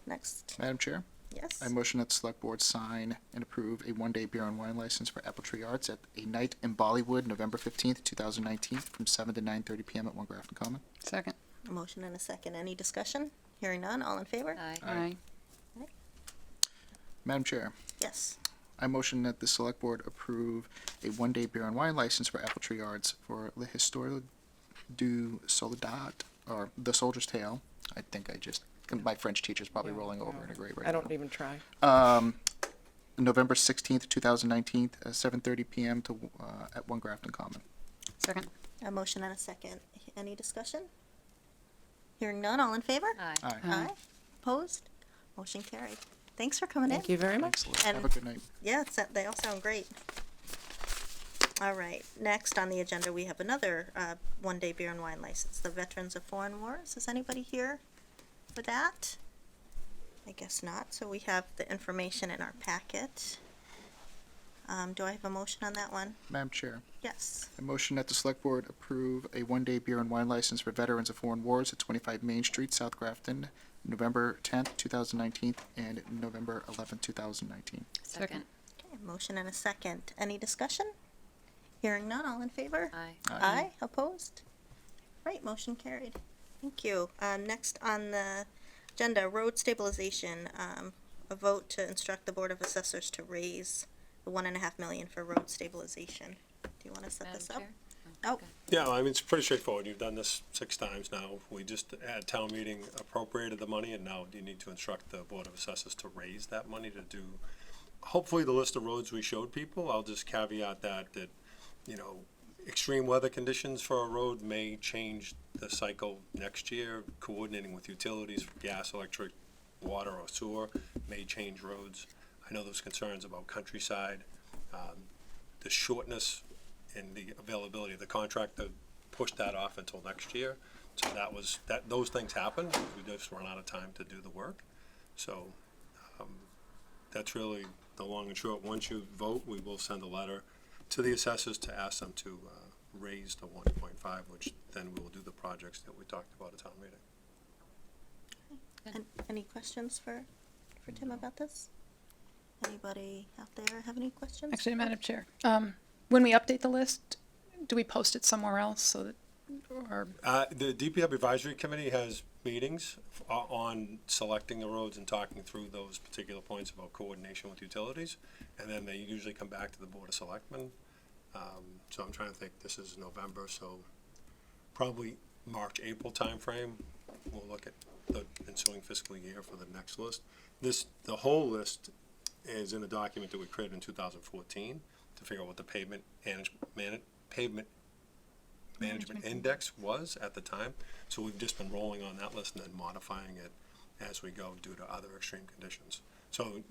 Next. Madam Chair, Yes. I motion that the select board sign and approve a one-day beer and wine license for Apple Tree Arts at a night in Bollywood, November 15th, 2019, from 7 to 9:30 p.m. at One Grafton Common. Second. A motion and a second. Any discussion? Hearing none, all in favor? Aye. Aye. Madam Chair, Yes. I motion that the select board approve a one-day beer and wine license for Apple Tree Arts for Le Historia du Soledad, or The Soldier's Tale. I think my French teacher's probably rolling over in a grave right I now. don't even try. November 16th, 2019, 7:30 p.m. to at One Grafton Common. Second. A motion and a second. Any discussion? Hearing none, all in favor? Aye. Aye. Aye. Opposed? Motion carried. Thanks for coming in. Thank you very much. Thanks, Liz. And- Have a good night. Yeah, they all sound great. All right, next on the agenda, we have another one-day beer and wine license, the Veterans of Foreign Wars. Is anybody here for that? I guess not, so we have the information in our packet. Do I have a motion on that one? Madam Chair, Yes. I motion that the select board approve a one-day beer and wine license for Veterans of Foreign Wars at 25 Main Street, South Grafton, November 10th, 2019, and November 11th, 2019. Second. Okay, motion and a second. Any discussion? Hearing none, all in favor? Aye. Aye. Opposed? Right, motion carried. Thank you. Next on the agenda, road stabilization. a vote to instruct the Board of Assessors to raise the 1.5 million for road stabilization. Do you want to set Madam this up? Chair? Oh, Yeah, I mean, it's pretty straightforward. You've done this 6 times now. We just at town meeting appropriated the money, and now you need to instruct the Board of Assessors to raise that money to do, hopefully, the list of roads we showed people. I'll just caveat that, you know, extreme weather conditions for a road may change the cycle next year. Coordinating with utilities for gas, electric, water, or sewer may change roads. I know there's concerns about countryside. The shortness and the availability of the contractor pushed that off until next year. So those things happen. We just run out of time to do the work. So that's really the long and short. Once you vote, we will send a letter to the assessors to ask them to raise the 1.5, which then we will do the projects that we talked about at town meeting. and any questions for Tim about this? Anybody out there have any questions? Actually, Madam Chair, when we update the list, do we post it somewhere else so that, or, The DPW Advisory Committee has meetings on selecting the roads and talking through those particular points about coordination with utilities, and then they usually come back to the Board of Selectmen. So I'm trying to think, this is November, so probably March, April timeframe, we'll look at the ensuing fiscal year for the next list. The whole list is in a document that we created in 2014 to figure out what the pavement management index was at the time. So we've just been rolling on that list and then modifying it as we go due to other extreme conditions. So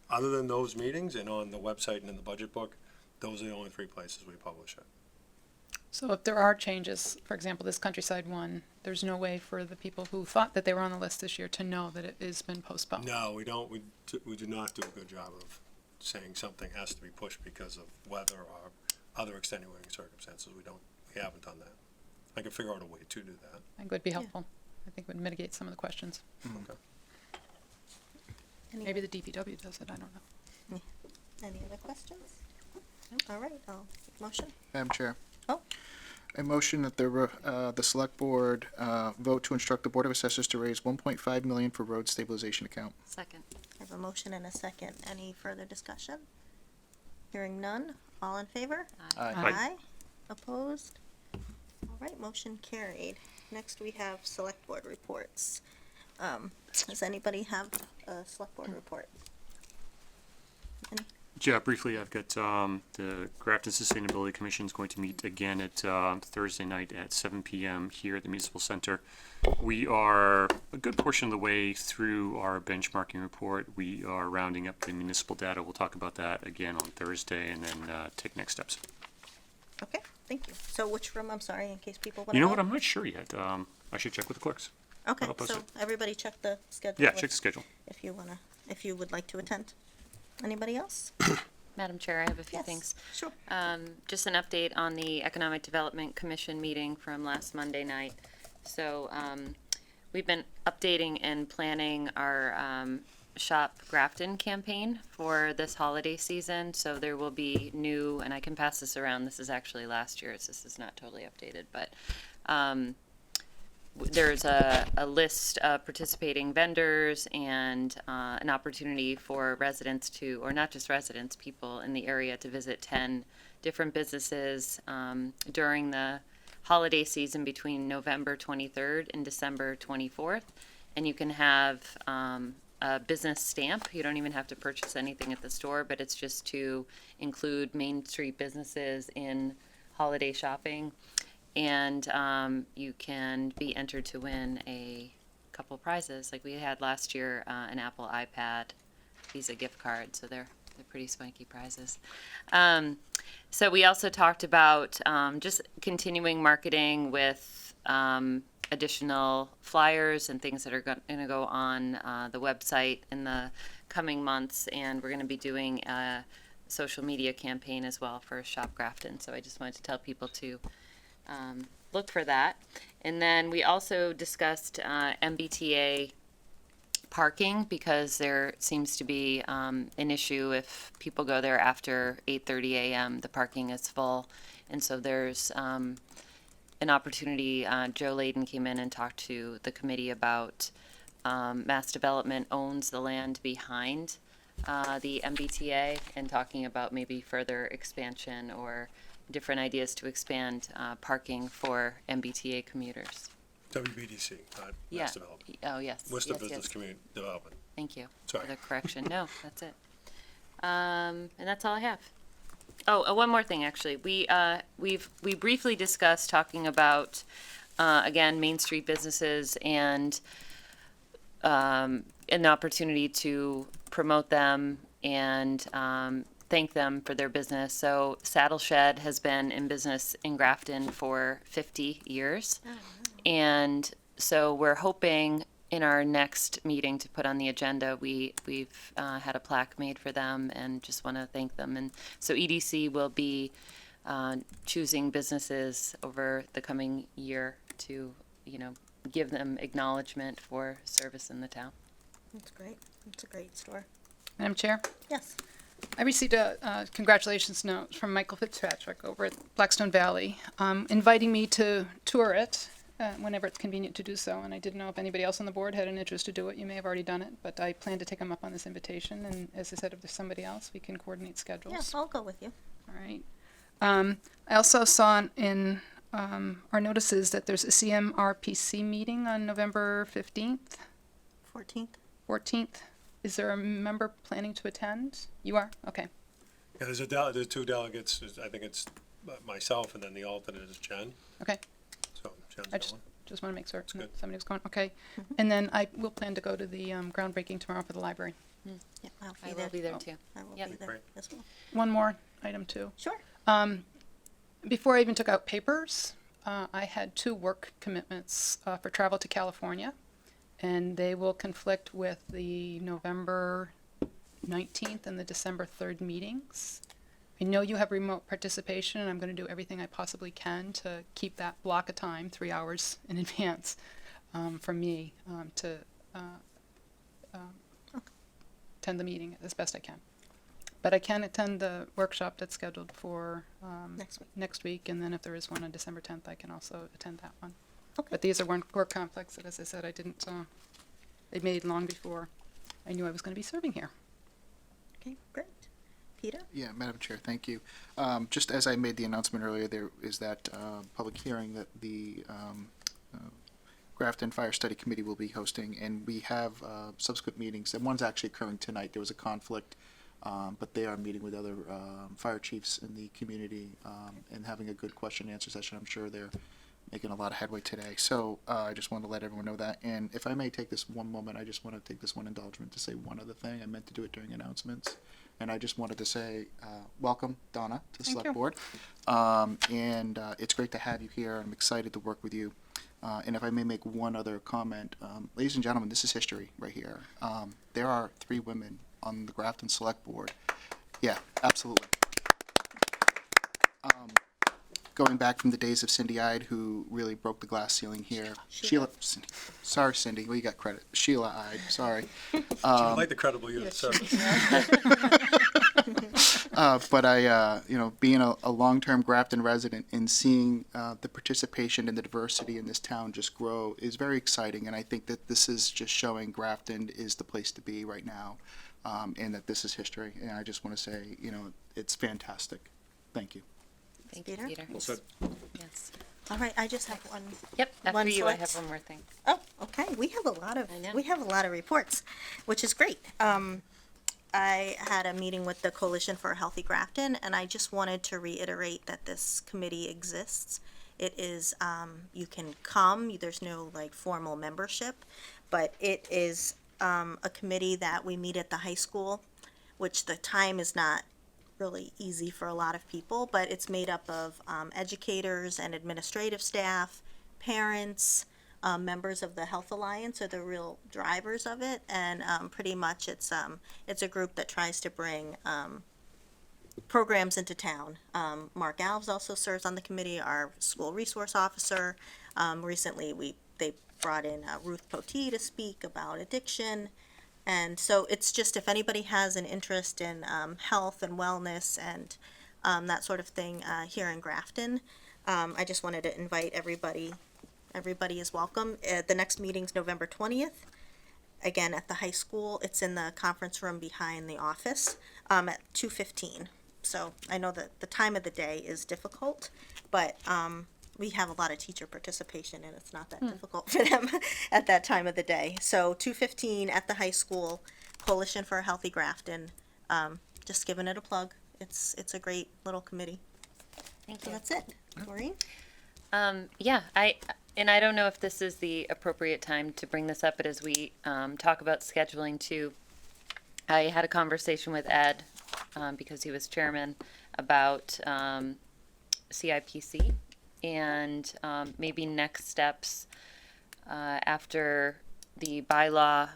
other than those meetings and on the website and in the budget book, those are the only 3 places we publish it. so if there are changes, for example, this countryside one, there's no way for the people who thought that they were on the list this year to know that it has been postponed? No, we don't. We do not do a good job of saying something has to be pushed because of weather or other extenuating circumstances. We haven't done that. I can figure out a way to do that. I think would be helpful. I think would mitigate some of the questions. Okay. Maybe the DPW does it, I don't know. Any other questions? All right, motion? Madam Chair. Oh. I motion that the select board vote to instruct the Board of Assessors to raise 1.5 million for road stabilization account. Second. I have a motion and a second. Any further discussion? Hearing none. All in favor? Aye. Aye. Opposed? All right, motion carried. Next, we have select board reports. Does anybody have a select board report? Any? Yeah, briefly, I've got the Grafton Sustainability Commission is going to meet again at Thursday night at 7 p.m. here at the Municipal Center. We are a good portion of the way through our benchmarking report. We are rounding up the municipal data. We'll talk about that again on Thursday and then take next steps. Okay, thank you. So which room, I'm sorry, in case people want to You know what? I'm not sure yet. I should check with the clerks. Okay, I'll post so it. everybody check the schedule. Yeah, check the schedule. If you would like to attend. Anybody else? Madam Chair, I have a few Yes, things. sure. Just an update on the Economic Development Commission meeting from last Monday night. So, we've been updating and planning our, Shop Grafton campaign for this holiday season. So there will be new, and I can pass this around, this is actually last year's, this is not totally updated, but, there's a list of participating vendors and an opportunity for residents to, or not just residents, people in the area to visit 10 different businesses during the holiday season between November 23rd and December 24th. And you can have a business stamp. You don't even have to purchase anything at the store, but it's just to include Main Street businesses in holiday shopping. And you can be entered to win a couple prizes. Like we had last year, an Apple iPad, Visa gift card. So they're pretty swanky prizes. So we also talked about just continuing marketing with additional flyers and things that are going to go on the website in the coming months. And we're going to be doing a social media campaign as well for Shop Grafton. So I just wanted to tell people to look for that. And then we also discussed MBTA parking because there seems to be an issue if people go there after 8:30 a.m. The parking is full, and so there's an opportunity. Joe Layden came in and talked to the committee about Mass Development owns the land behind the MBTA, and talking about maybe further expansion or different ideas to expand parking for MBTA commuters. WBDC, not Yeah. Mass Development. Oh, yes. Worcester yes, Business yes. Community Development. Thank you Sorry. for the correction. No, that's it. And that's all I have. Oh, one more thing, actually. We briefly discussed talking about, again, Main Street businesses and an opportunity to promote them and thank them for their business. So Saddle Shed has been in business in Grafton for 50 years. And so we're hoping in our next meeting to put on the agenda, we've had a plaque made for them and just want to thank them. And so EDC will be choosing businesses over the coming year to, give them acknowledgement for service in the town. That's great. It's a great store. Madam Chair, Yes. I received a congratulations note from Michael Fitzpatrick over at Blackstone Valley, inviting me to tour it whenever it's convenient to do so. And I didn't know if anybody else on the board had an interest to do it. You may have already done it, but I plan to take him up on this invitation. And as I said, if there's somebody else, we can coordinate schedules. Yes, I'll go with you. All right. I also saw in our notices that there's a CMRPC meeting on November 15th, 14th. 14th. Is there a member planning to attend? You are? Okay. Yeah, there's two delegates. I think it's myself, and then the alternate is Jen. Okay. So Jen's I going. just want to make certain good. that somebody was going. Okay. And then I will plan to go to the groundbreaking tomorrow for the library. Yeah, I'll I be will there. be there Oh. too. I will Yep. be there Great. as well. One more item too. Sure. Before I even took out papers, I had 2 work commitments for travel to California, and they will conflict with the November 19th and the December 3rd meetings. I know you have remote participation, and I'm going to do everything I possibly can to keep that block of time, 3 hours in advance, for me to attend the meeting as best I can. But I can attend the workshop that's scheduled for Next week. and then if there is one on December 10th, I can also attend that one. Okay. But these are work conflicts that, as I said, I didn't, they made long before I knew I was going to be serving here. Okay, great. Peter? Yeah, Madam Chair, thank you. Just as I made the announcement earlier, there is that public hearing that the Grafton Fire Study Committee will be hosting, and we have subsequent meetings, and one's actually occurring tonight. There was a conflict, but they are meeting with other fire chiefs in the community and having a good question and answer session. I'm sure they're making a lot of headway today. So I just wanted to let everyone know that. And if I may take this one moment, I just want to take this one indulgement to say one other thing. I meant to do it during announcements. And I just wanted to say, welcome, Donna, to the Thank Select you. Board. It's great to have you here. I'm excited to work with you. And if I may make one other comment, ladies and gentlemen, this is history right here. There are 3 women on the Grafton Select Board. Yeah, absolutely. Going back from the days of Cindy Ide, who really broke the glass ceiling here. Cindy. Sorry, Cindy. Well, you got credit. Sheila Ide. Sorry. I like the credible youth service. But I, being a long-term Grafton resident and seeing the participation and the diversity in this town just grow is very exciting. And I think that this is just showing Grafton is the place to be right now, and that this is history. And I just want to say, it's fantastic. Thank you. Thank you, Peter? Peter. Well said. Yes. All right, I just have one. Yep, after One you, I select- have one more thing. Oh, okay. We have a lot of I reports, which is great. I had a meeting with the Coalition for a Healthy Grafton, and I just wanted to reiterate that this committee exists. It is you can come. There's no formal membership, but it is a committee that we meet at the high school, which the time is not really easy for a lot of people, but it's made up of educators and administrative staff, parents, members of the Health Alliance are the real drivers of it, and pretty much it's a group that tries to bring programs into town. Mark Alves also serves on the committee, our school resource officer. Recently they brought in Ruth Potee to speak about addiction. And so it's just, if anybody has an interest in health and wellness and that sort of thing here in Grafton, I just wanted to invite everybody. Everybody is welcome. The next meeting's November 20th, again, at the high school. It's in the conference room behind the office, at 2:15. So I know that the time of the day is difficult, but, we have a lot of teacher participation and it's not that difficult for them at that time of the day. So 2:15 at the high school, Coalition for a Healthy Grafton, just giving it a plug. It's a great little committee. Thank So you. that's it. Doreen? Yeah, I don't know if this is the appropriate time to bring this up, but as we talk about scheduling too, I had a conversation with Ed, because he was chairman, about CIPC and maybe next steps after the bylaw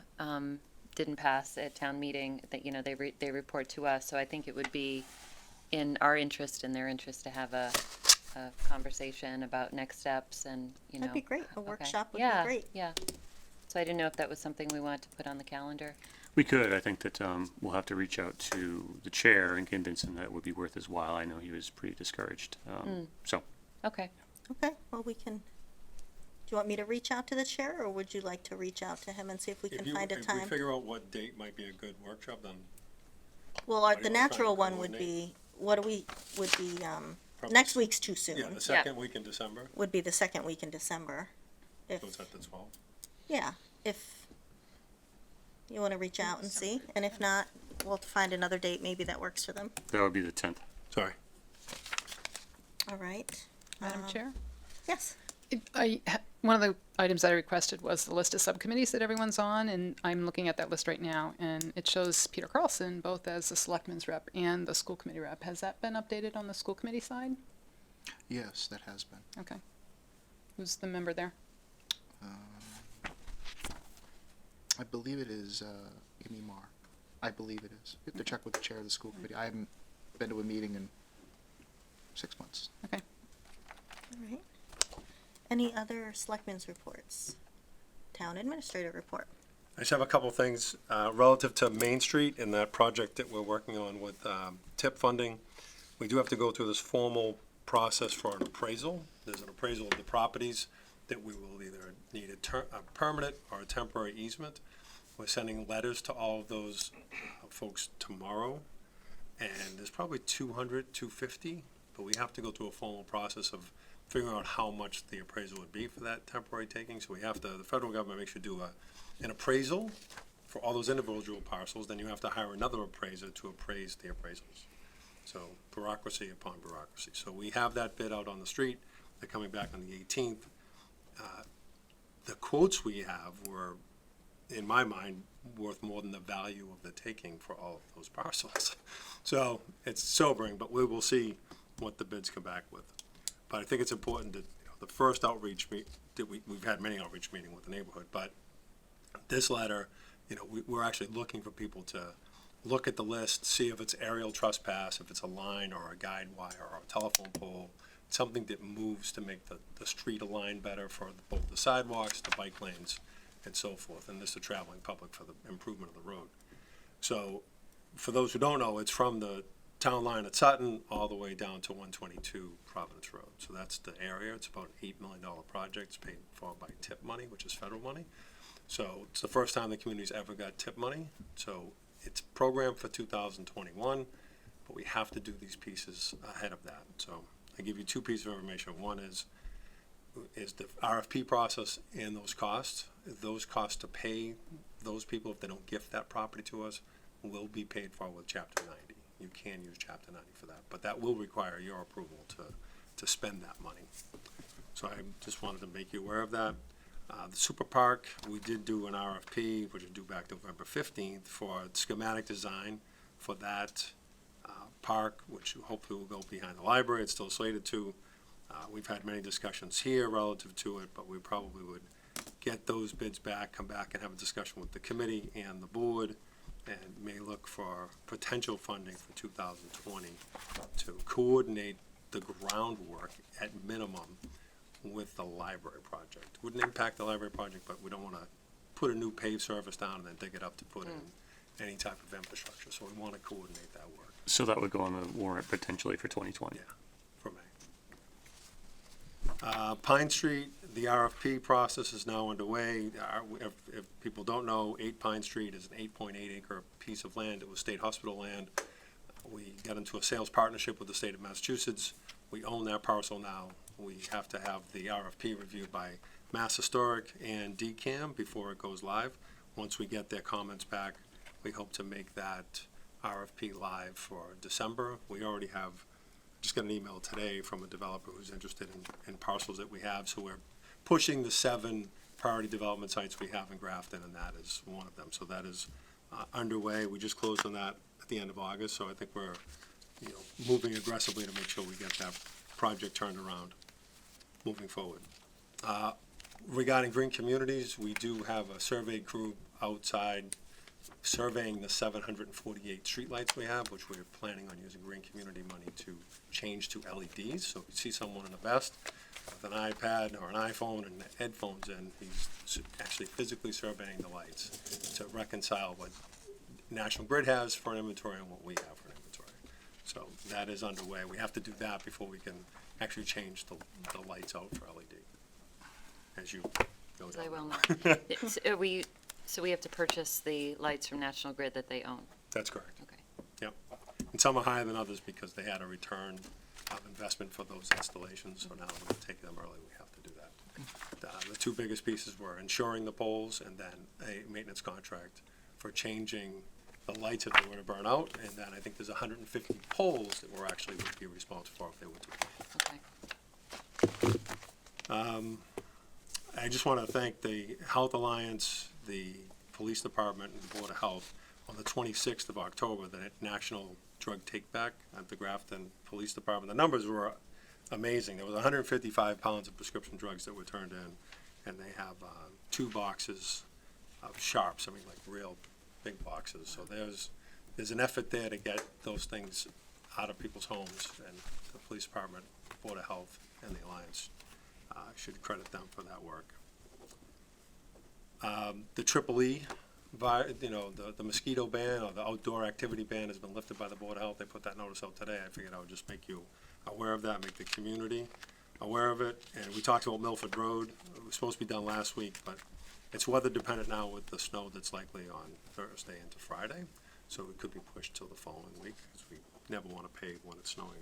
didn't pass at town meeting, that, you know, they report to us. So I think it would be in our interest and their interest to have a conversation about next steps and, you know. That'd be great. A Okay. workshop would Yeah, be great. yeah. So I didn't know if that was something we wanted to put on the calendar. We could. I think that we'll have to reach out to the chair and convince him that it would be worth his while. I know he was pretty discouraged. So Okay. Okay, well, we can, do you want me to reach out to the chair, or would you like to reach out to him and see if we can find a If we time? figure out what date might be a good workshop, then Well, do you the wanna try natural and one would coordinate? be, would be, probably next week's too soon. yeah, the second week in December, Would be the second week in December. If, so it's at the 12th. yeah, if you wanna reach out and see, and if not, we'll find another date maybe that works for them. that would be the 10th. Sorry. All right. Madam Chair? Yes. One of the items I requested was the list of subcommittees that everyone's on, and I'm looking at that list right now, and it shows Peter Carlson both as the selectman's rep and the school committee rep. Has that been updated on the school committee side? Yes, that has been. Okay. Who's the member there? I believe it is Amy Marr. I believe it is. You have to check with the chair of the school committee. I haven't been to a meeting in 6 months. Okay. All right. Any other selectmen's reports? Town administrator report. I just have a couple things relative to Main Street and that project that we're working on with TIP funding. We do have to go through this formal process for an appraisal. There's an appraisal of the properties that we will either need a permanent or a temporary easement. We're sending letters to all of those folks tomorrow, and there's probably 200, 250, but we have to go through a formal process of figuring out how much the appraisal would be for that temporary taking. So we have to, the federal government makes you do an appraisal for all those individual parcels, then you have to hire another appraiser to appraise the appraisals. So bureaucracy upon bureaucracy. So we have that bid out on the street. They're coming back on the 18th. The quotes we have were, in my mind, worth more than the value of the taking for all of those parcels. So it's sobering, but we will see what the bids come back with. But I think it's important that, you know, the first outreach we've had many outreach meetings with the neighborhood, but this letter, you know, we're actually looking for people to look at the list, see if it's aerial trespass, if it's a line or a guide wire or a telephone pole, something that moves to make the street align better for both the sidewalks, the bike lanes, and so forth, and this the traveling public for the improvement of the road. So, for those who don't know, it's from the town line at Sutton all the way down to 122 Providence Road. So that's the area. It's about an $8 million project. It's paid for by TIP money, which is federal money. So it's the first time the community's ever got TIP money. So it's programmed for 2021, but we have to do these pieces ahead of that. So I give you two pieces of information. One is the RFP process and those costs. Those costs to pay those people if they don't gift that property to us will be paid for with Chapter 90. You can use Chapter 90 for that, but that will require your approval to spend that money. So I just wanted to make you aware of that. The Super Park, we did do an RFP, which is due back November 15th, for schematic design for that park, which hopefully will go behind the library. It's still slated to. We've had many discussions here relative to it, but we probably would get those bids back, come back and have a discussion with the committee and the board, and may look for potential funding for 2020 to coordinate the groundwork at minimum with the library project. Wouldn't impact the library project, but we don't want to put a new paved surface down and then dig it up to put in any type of infrastructure. So we want to coordinate that work. So that would go on the warrant potentially for 2020. Yeah, for May. Pine Street, The RFP process is now underway. If people don't know, 8 Pine Street is an 8.8 acre piece of land. It was state hospital land. We got into a sales partnership with the state of Massachusetts. We own that parcel now. We have to have the RFP reviewed by Mass Historic and DCAM before it goes live. Once we get their comments back, we hope to make that RFP live for December. We already have, just got an email today from a developer who's interested in parcels that we have, so we're pushing the 7 priority development sites we have in Grafton, and that is one of them. So that is underway. We just closed on that at the end of August, so I think we're, moving aggressively to make sure we get that project turned around moving forward. Regarding green communities, we do have a survey crew outside surveying the 748 streetlights we have, which we're planning on using green community money to change to LEDs. So if you see someone in a vest with an iPad or an iPhone and headphones in, he's actually physically surveying the lights to reconcile what National Grid has for an inventory and what we have for an inventory. So that is underway. We have to do that before we can actually change the lights out for LED, as you know. As I well know. So we have to purchase the lights from National Grid that they own? That's correct. Okay. Yep. And some are higher than others because they had a return of investment for those installations, so now we're going to take them early, we have to do that. The 2 biggest pieces were insuring the poles and then a maintenance contract for changing the lights if they were to burn out, and then I think there's 150 poles that we're actually would be responsible for if they were to. Okay. I just want to thank the Health Alliance, the Police Department, and the Board of Health. On the 26th of October, the National Drug Take Back at the Grafton Police Department. The numbers were amazing. There was 155 pounds of prescription drugs that were turned in, and they have 2 boxes of sharps. I mean, like real big boxes. So there's an effort there to get those things out of people's homes, and the Police Department, Board of Health, and the Alliance should credit them for that work. The EEE, the mosquito ban or the outdoor activity ban has been lifted by the Board of Health. They put that notice out today. I figured I would just make you aware of that, make the community aware of it. And we talked about Milford Road. It was supposed to be done last week, but it's weather dependent now with the snow that's likely on Thursday into Friday. So it could be pushed till the following week, because we never want to pave when it's snowing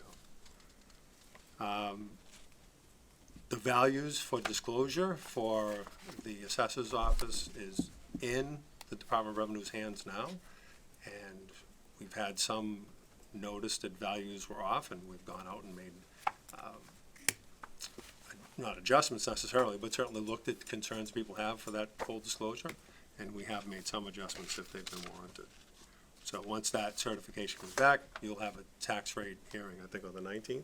out. The values for disclosure for the assessor's office is in the Department of Revenue's hands now, and we've had some notice that values were off, and we've gone out and made not adjustments necessarily, but certainly looked at concerns people have for that full disclosure, and we have made some adjustments if they've been warranted. So once that certification comes back, you'll have a tax rate hearing, I think on the 19th,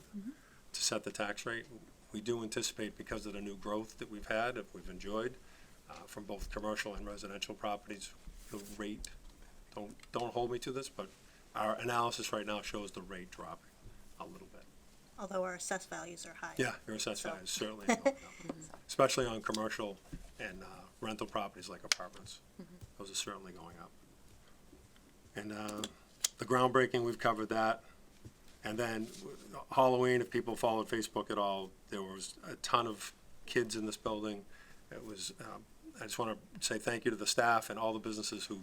to set the tax rate. We do anticipate, because of the new growth that we've had, that we've enjoyed, from both commercial and residential properties, the rate, don't hold me to this, but our analysis right now shows the rate dropping a little bit. Although our assessed values are high. Yeah, your assessed value is certainly going up, especially on commercial and rental properties like apartments. Those are certainly going up. And the groundbreaking, we've covered that. And then Halloween, if people followed Facebook at all, there was a ton of kids in this building. It was, I just want to say thank you to the staff and all the businesses who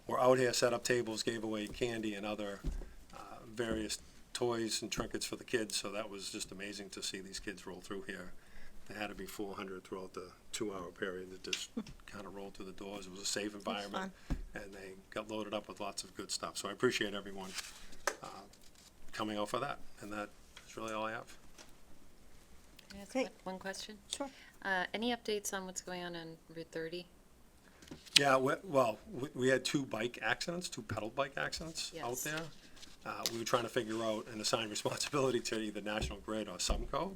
were out here, set up tables, gave away candy and other various toys and trinkets for the kids. So that was just amazing to see these kids roll through here. There had to be 400 throughout the 2-hour period that just kind of rolled through the doors. It was a safe environment, and they got loaded up with lots of good stuff. So I appreciate everyone coming out for that, and that is really all I have. Can I ask Great. one question? Sure. Any updates on what's going on Route 30? Yeah, we had 2 bike accidents, 2 pedal bike accidents out Yes. there. We were trying to figure out and assign responsibility to either National Grid or Sumco.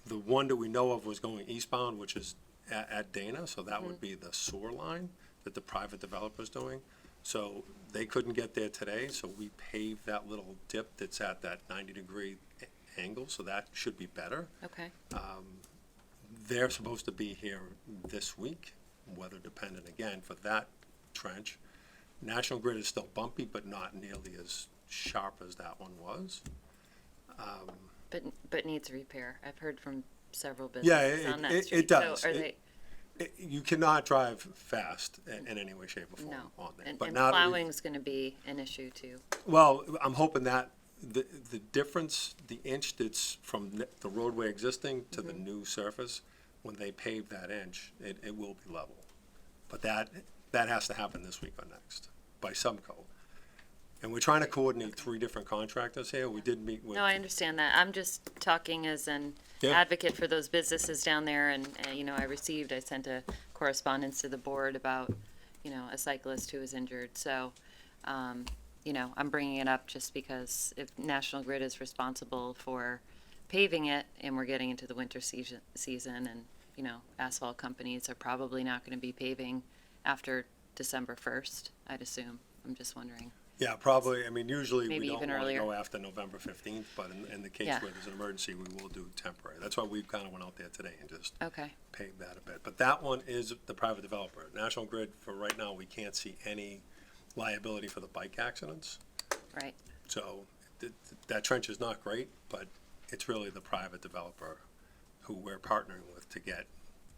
The one that we know of was going eastbound, which is at Dana, so that would be the sewer line that the private developer's doing. So they couldn't get there today, so we paved that little dip that's at that 90-degree angle, so that should be better. Okay. They're supposed to be here this week, weather dependent again, for that trench. National Grid is still bumpy, but not nearly as sharp as that one was. But needs repair. I've heard from several Yeah, businesses on that it street. does. So are they, You cannot drive fast in any way, shape, or form no, on there. and But now that we've- plowing's gonna be an issue too. Well, I'm hoping that the difference, the inch that's from the roadway existing to the new surface, when they pave that inch, it will be level. But that has to happen this week or next by Sumco. And we're trying to coordinate 3 different contractors here. We did meet with. No, I understand that. I'm just talking as an Yeah. advocate for those businesses down there, and, you know, I sent a correspondence to the board about, you know, a cyclist who was injured, so, you know, I'm bringing it up just because if National Grid is responsible for paving it, and we're getting into the winter season, and, you know, asphalt companies are probably not gonna be paving after December 1st, I'd assume. I'm just wondering. Yeah, probably. I mean, usually we Maybe don't even want to earlier. go after November 15th, but in the case Yeah. where there's an emergency, we will do temporary. That's why we kind of went out there today and just Okay, paved that a bit. But that one is the private developer. National Grid, for right now, we can't see any liability for the bike accidents. right. So that trench is not great, but it's really the private developer who we're partnering with to get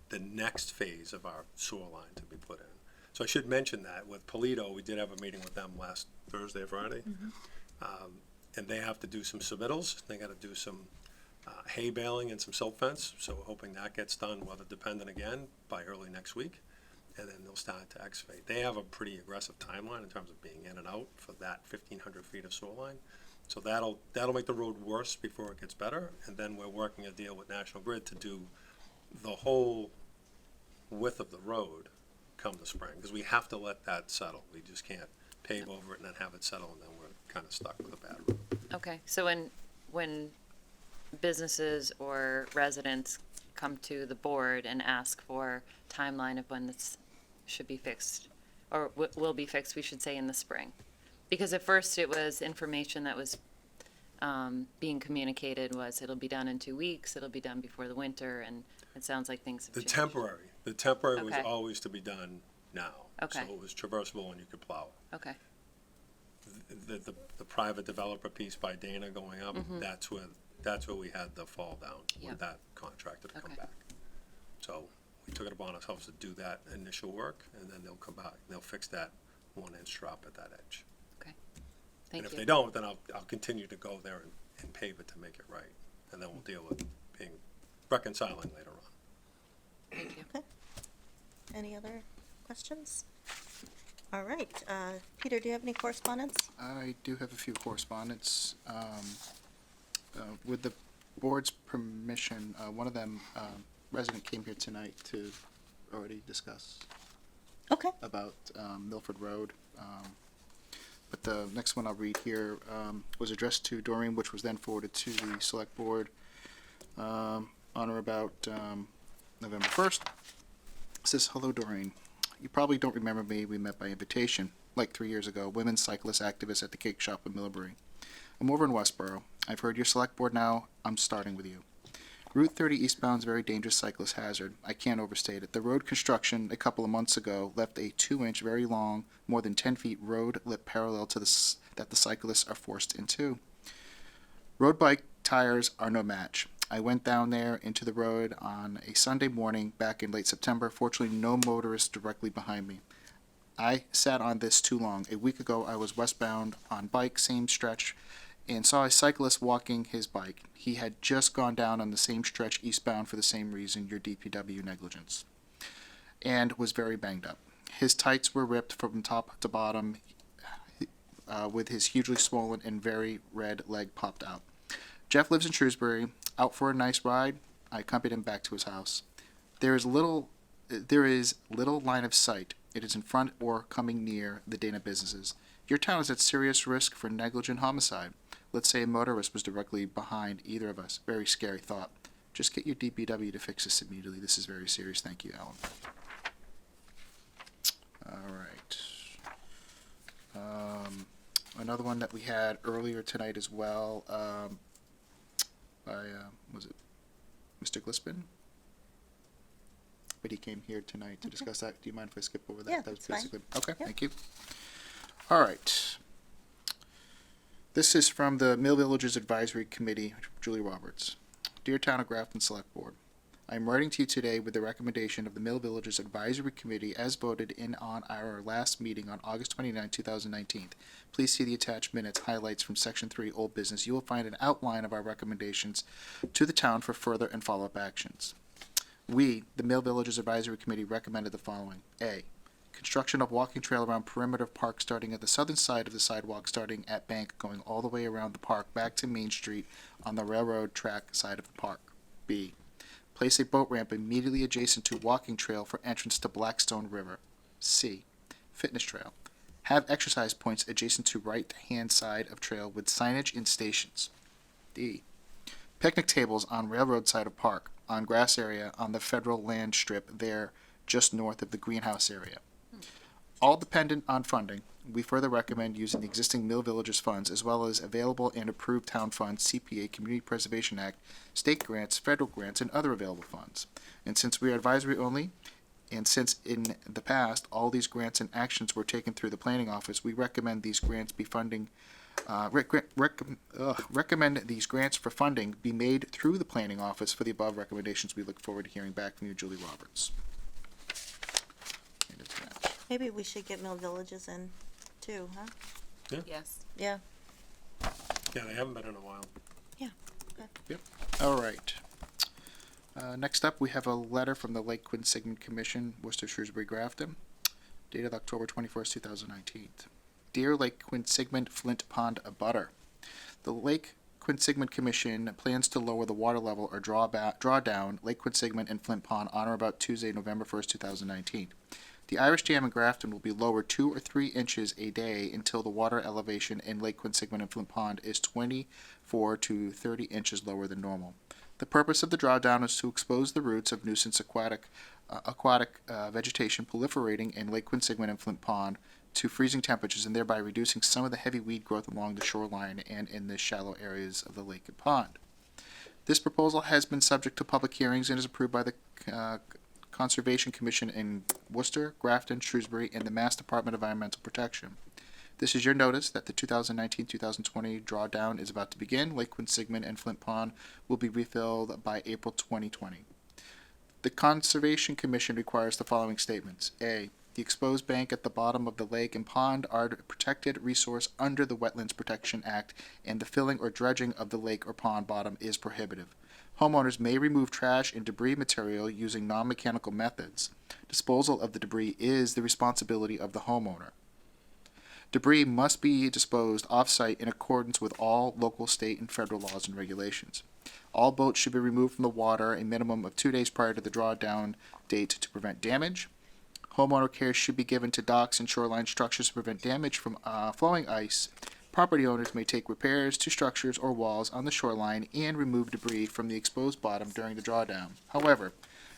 the next phase of our sewer line to be put in. So I should mention that with Polito, we did have a meeting with them last Thursday or Friday. And they have to do some submittals. They gotta do some hay baling and some silt fence. So we're hoping that gets done, weather dependent again, by early next week. And then they'll start to excavate. They have a pretty aggressive timeline in terms of being in and out for that 1,500 feet of sewer line. So that'll make the road worse before it gets better. And then we're working a deal with National Grid to do the whole width of the road come the spring, because we have to let that settle. We just can't pave over it and then have it settle, and then we're kind of stuck with a bad road. Okay, so when businesses or residents come to the board and ask for timeline of when this should be fixed, or will be fixed, we should say in the spring. Because at first it was information that was being communicated was it'll be done in 2 weeks, it'll be done before the winter, and it sounds like things have The changed. temporary was Okay. always to be done now. Okay. So it was traversable and you could plow it. Okay, The private developer piece by Dana going up, that's where we had the fall down Yep. with that contractor to come Okay. back. So we took it upon ourselves to do that initial work, and then they'll come back, they'll fix that 1-inch drop at that edge. thank And if you. they don't, then I'll continue to go there and pave it to make it right, and then we'll deal with reconciling later on. Thank you. Any other questions? All right, Peter, do you have any correspondence? I do have a few correspondence. With the board's permission, one of them, resident came here tonight to already discuss Okay. about Milford Road. But the next one I'll read here was addressed to Doreen, which was then forwarded to the select board on or about November 1st. It says, "Hello, Doreen. You probably don't remember me. We met by invitation, like 3 years ago, women's cyclist activists at the cake shop in Middlebury. I'm over in Westboro. I've heard your select board now. I'm starting with you. Route 30 eastbound is a very dangerous cyclist hazard. I can't overstate it. The road construction a couple of months ago left a 2-inch, very long, more than 10 feet road lip parallel to that the cyclists are forced into. Road bike tires are no match. I went down there into the road on a Sunday morning back in late September. Fortunately, no motorists directly behind me. I sat on this too long. A week ago, I was westbound on bike, same stretch, and saw a cyclist walking his bike. He had just gone down on the same stretch eastbound for the same reason, your DPW negligence, and was very banged up. His tights were ripped from top to bottom, with his hugely swollen and very red leg popped out. Jeff lives in Shrewsbury. Out for a nice ride, I accompanied him back to his house. There is little line of sight. It is in front or coming near the Dana businesses. Your town is at serious risk for negligent homicide. Let's say a motorist was directly behind either of us. Very scary thought. Just get your DPW to fix this immediately. This is very serious. Thank you, Alan." All right. Another one that we had earlier tonight as well, by, was it Mr. Glispin? But he came here tonight to discuss that. Do you mind if I skip over that? Yeah, That was that's fine. basically okay. Yeah. Thank you. All right. This is from the Mill Villages Advisory Committee, Julie Roberts. Dear Town of Grafton Select Board, I am writing to you today with the recommendation of the Mill Villages Advisory Committee as voted in on our last meeting on August 29, 2019. Please see the attached minutes highlights from Section 3 Old Business. You will find an outline of our recommendations to the town for further and follow-up actions. We, the Mill Villages Advisory Committee, recommended the following. A. Construction of walking trail around perimeter of park starting at the southern side of the sidewalk starting at Bank going all the way around the park back to Main Street on the railroad track side of the park. B. Place a boat ramp immediately adjacent to walking trail for entrance to Blackstone River. C. Fitness trail. Have exercise points adjacent to right-hand side of trail with signage in stations. D. Picnic tables on railroad side of park, on grass area on the federal land strip there just north of the greenhouse area. All dependent on funding, we further recommend using the existing Mill Villages funds as well as available and approved town funds, CPA, Community Preservation Act, state grants, federal grants, and other available funds. And since we are advisory only, and since in the past all these grants and actions were taken through the planning office, we recommend these grants be funding. Recommend these grants for funding be made through the planning office. For the above recommendations, we look forward to hearing back from you, Julie Roberts. Maybe we should get Mill Villages in too, huh? Yes. Yeah. Yeah, they haven't been in a while. All right. Next up, we have a letter from the Lake Quinsigamond Commission, Worcester, Shrewsbury, Grafton, dated October 21st, 2019. Dear Lake Quinsigamond Flint Pond Abutter, the Lake Quinsigamond Commission plans to lower the water level or draw down Lake Quinsigamond and Flint Pond on or about Tuesday, November 1st, 2019. The Irish Dam in Grafton will be lowered 2 or 3 inches a day until the water elevation in Lake Quinsigamond and Flint Pond is 24 to 30 inches lower than normal. The purpose of the drawdown is to expose the roots of nuisance aquatic vegetation proliferating in Lake Quinsigamond and Flint Pond to freezing temperatures and thereby reducing some of the heavy weed growth along the shoreline and in the shallow areas of the lake and pond. This proposal has been subject to public hearings and is approved by the Conservation Commission in Worcester, Grafton, Shrewsbury, and the Mass Department of Environmental Protection. This is your notice that the 2019-2020 drawdown is about to begin. Lake Quinsigamond and Flint Pond will be refilled by April 2020. The Conservation Commission requires the following statements. A. The exposed bank at the bottom of the lake and pond are a protected resource under the Wetlands Protection Act, and the filling or dredging of the lake or pond bottom is prohibitive. Homeowners may remove trash and debris material using non-mechanical methods. Disposal of the debris is the responsibility of the homeowner. Debris must be disposed off-site in accordance with all local, state, and federal laws and regulations. All boats should be removed from the water a minimum of 2 days prior to the drawdown date to prevent damage. Homeowner care should be given to docks and shoreline structures to prevent damage from flowing ice. Property owners may take repairs to structures or walls on the shoreline and remove debris from the exposed bottom during the drawdown. However,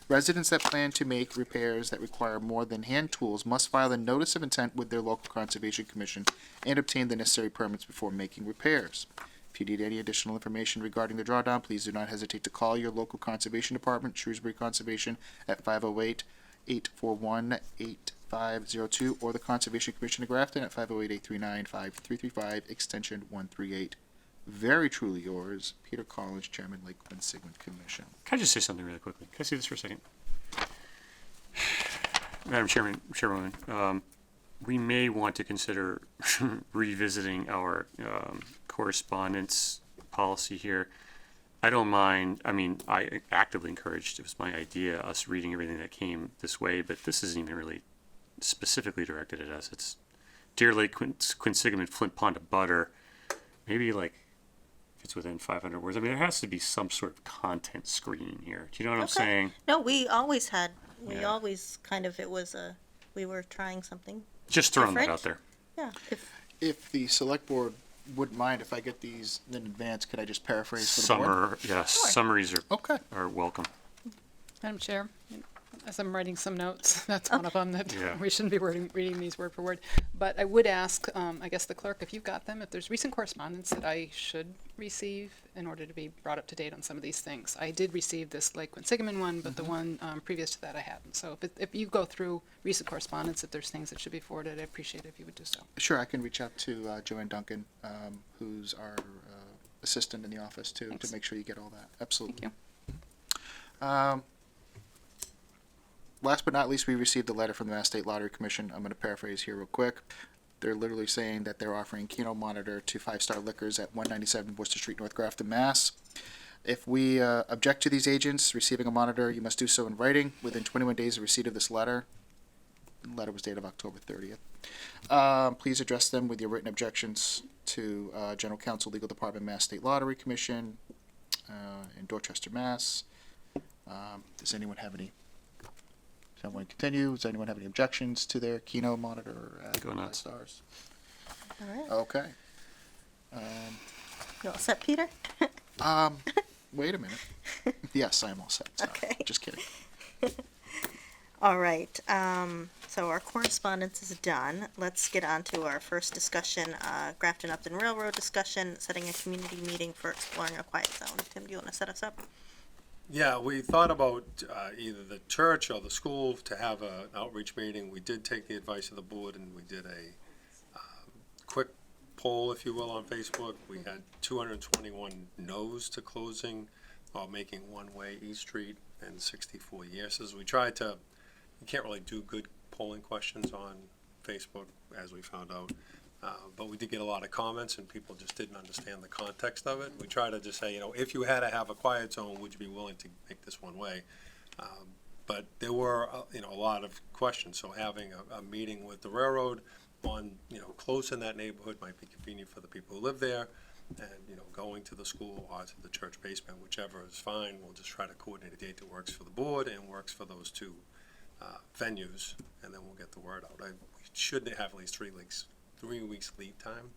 residents that plan to make repairs that require more than hand tools must file a notice of intent with their local conservation commission and obtain the necessary permits before making repairs. If you need any additional information regarding the drawdown, please do not hesitate to call your local conservation department, Shrewsbury Conservation, at 508-841-8502, or the Conservation Commission of Grafton at 508-839-5335, extension 138. Very truly yours, Peter Collins, Chairman, Lake Quinsigamond Commission. Can I just say something really quickly? Can I see this for a second? Madam Chairwoman, we may want to consider revisiting our correspondence policy here. I don't mind, I actively encouraged, it was my idea, us reading everything that came this way, but this isn't even really specifically directed at us. It's Dear Lake Quinsigamond Flint Pond Abutter, maybe like if it's within 500 words. There has to be some sort of content screening here. Do you know what I'm saying? No, we always had, Yeah. always kind of, we were trying something. Just throwing that Different? out there. Yeah. If the select board wouldn't mind, if I get these in advance, could I just paraphrase for the board? Summaries Okay. are welcome. Madam Chair, as I'm writing some notes, that's one of them that Yeah. we shouldn't be reading these word for word. But I would ask, I guess the clerk, if you've got them, if there's recent correspondence that I should receive in order to be brought up to date on some of these things. I did receive this Lake Quinsigamond one, but the one previous to that I hadn't. So if you go through recent correspondence, if there's things that should be forwarded, I appreciate it if you would do so. Sure, I can reach out to Joanne Duncan, who's our assistant in the office, too, Thanks. to make sure you get all that. Absolutely. Thank you. last but not least, we received a letter from the Mass State Lottery Commission. I'm going to paraphrase here real quick. They're literally saying that they're offering Keno Monitor to Five Star Liquors at 197 Worcester Street, North Grafton, Mass. If we object to these agents receiving a monitor, you must do so in writing within 21 days of receipt of this letter. The letter was dated October 30th. Please address them with your written objections to General Counsel, Legal Department, Mass State Lottery Commission in Dorchester, Mass. Does anyone have any? Does anyone continue? Does anyone have any objections to their Keno monitor at Go 5 nuts. stars? All right. Okay. You all set, Peter? Wait a minute. Yes, I am all set. Sorry. Okay. Just kidding. All right, so our correspondence is done. Let's get on to our first discussion, Grafton Upton Railroad discussion, setting a community meeting for exploring a quiet zone. Tim, do you want to set us up? Yeah, we thought about either the church or the school to have an outreach meeting. We did take the advice of the board and we did a quick poll, if you will, on Facebook. We had 221 no's to closing or making one-way East Street and 64 yeses. We tried to, you can't really do good polling questions on Facebook, as we found out. But we did get a lot of comments and people just didn't understand the context of it. We try to just say, if you had to have a quiet zone, would you be willing to make this one way? But there were, a lot of questions. So having a meeting with the railroad on, close in that neighborhood might be convenient for the people who live there. And, going to the school or to the church basement, whichever is fine. We'll just try to coordinate a date that works for the board and works for those two venues, and then we'll get the word out. We should have at least 3 weeks lead time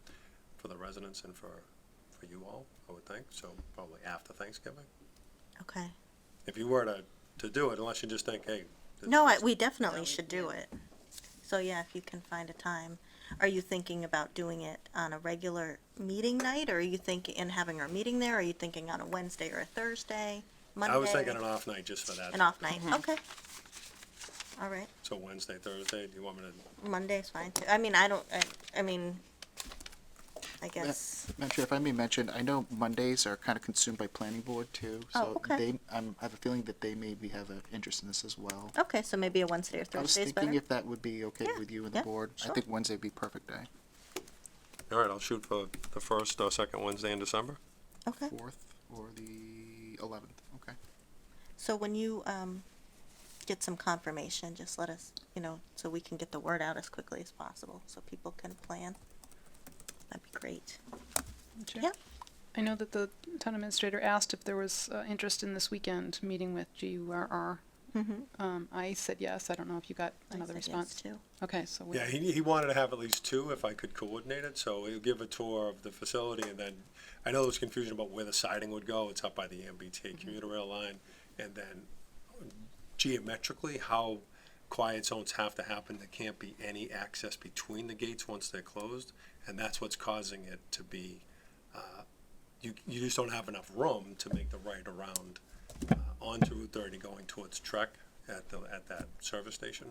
for the residents and for you all, I would think, so probably after Thanksgiving. Okay. If you were to do it, unless you just think, hey. No, we definitely should do it. So yeah, if you can find a time. Are you thinking about doing it on a regular meeting night, or are you thinking, and having our meeting there, or are you thinking on a Wednesday or a Thursday, Monday? I was thinking an off night just for that. An off night, okay. All right, So Wednesday, Thursday, do you want me to? Monday's fine too. I guess, Madam Chair, if I may mention, I know Mondays are kind of consumed by planning board too. Oh, So okay. I have a feeling that they maybe have an interest in this as well. okay, so maybe a Wednesday or I was Thursday is thinking better? if that would be okay Yeah, with you and yeah, the board. I sure. think Wednesday would be perfect day. All right, I'll shoot for the first or second Wednesday in December. Okay, 4th or the 11th. Okay. so when you, get some confirmation, just let us, so we can get the word out as quickly as possible, so people can plan. That'd be great. Chair? Yeah. I know that the town administrator asked if there was interest in this weekend meeting with GURR. Mm-hmm. I said yes. I don't know if you got another response. Too. Okay, so we, Yeah, he wanted to have at least 2 if I could coordinate it, so he'll give a tour of the facility, and then, I know there's confusion about where the siding would go, it's up by the MBTA commuter rail line, and then geometrically, how quiet zones have to happen, there can't be any access between the gates once they're closed, and that's what's causing it to be, you just don't have enough room to make the right around onto Route 30 going towards Trek at that service station.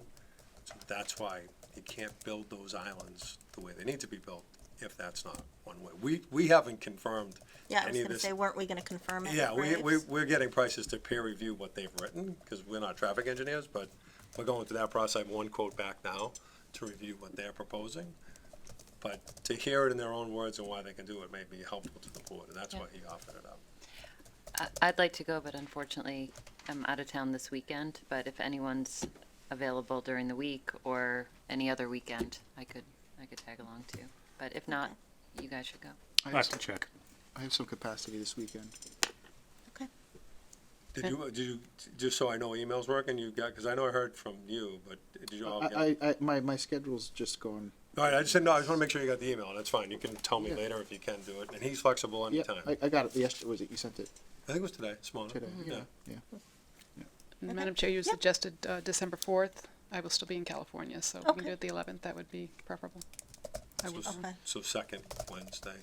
So that's why you can't build those islands the way they need to be built if that's not one way. We haven't confirmed Yeah, I was any of gonna this. say, weren't we gonna confirm it? Yeah, right? we're getting prices to peer review what they've written, because we're not traffic engineers, but we're going through that process. I have one quote back now to review what they're proposing. But to hear it in their own words and why they can do it may be helpful to the board, and that's Yeah. why he offered it up. I'd like to go, but unfortunately, I'm out of town this weekend. But if anyone's available during the week or any other weekend, I could tag along too. But if not, you guys should go. I I have have some, to check. I have some capacity this weekend. Okay. Did you, just so I know emails working, you got, because I know I heard from you, but did you all get? My schedule's just going. All right, I just said, no, I just want to make sure you got the email, and that's fine. You can tell me Yeah. later if you can do it, and he's flexible Yeah, anytime. I got it yesterday. Was it you sent it I think it was today, this morning. today? Yeah. Yeah. and Madam Chair, you Yeah. suggested December 4th. I will still be in California, so if we can Okay. do it the 11th, that would be preferable. I will, Okay. So second Wednesday.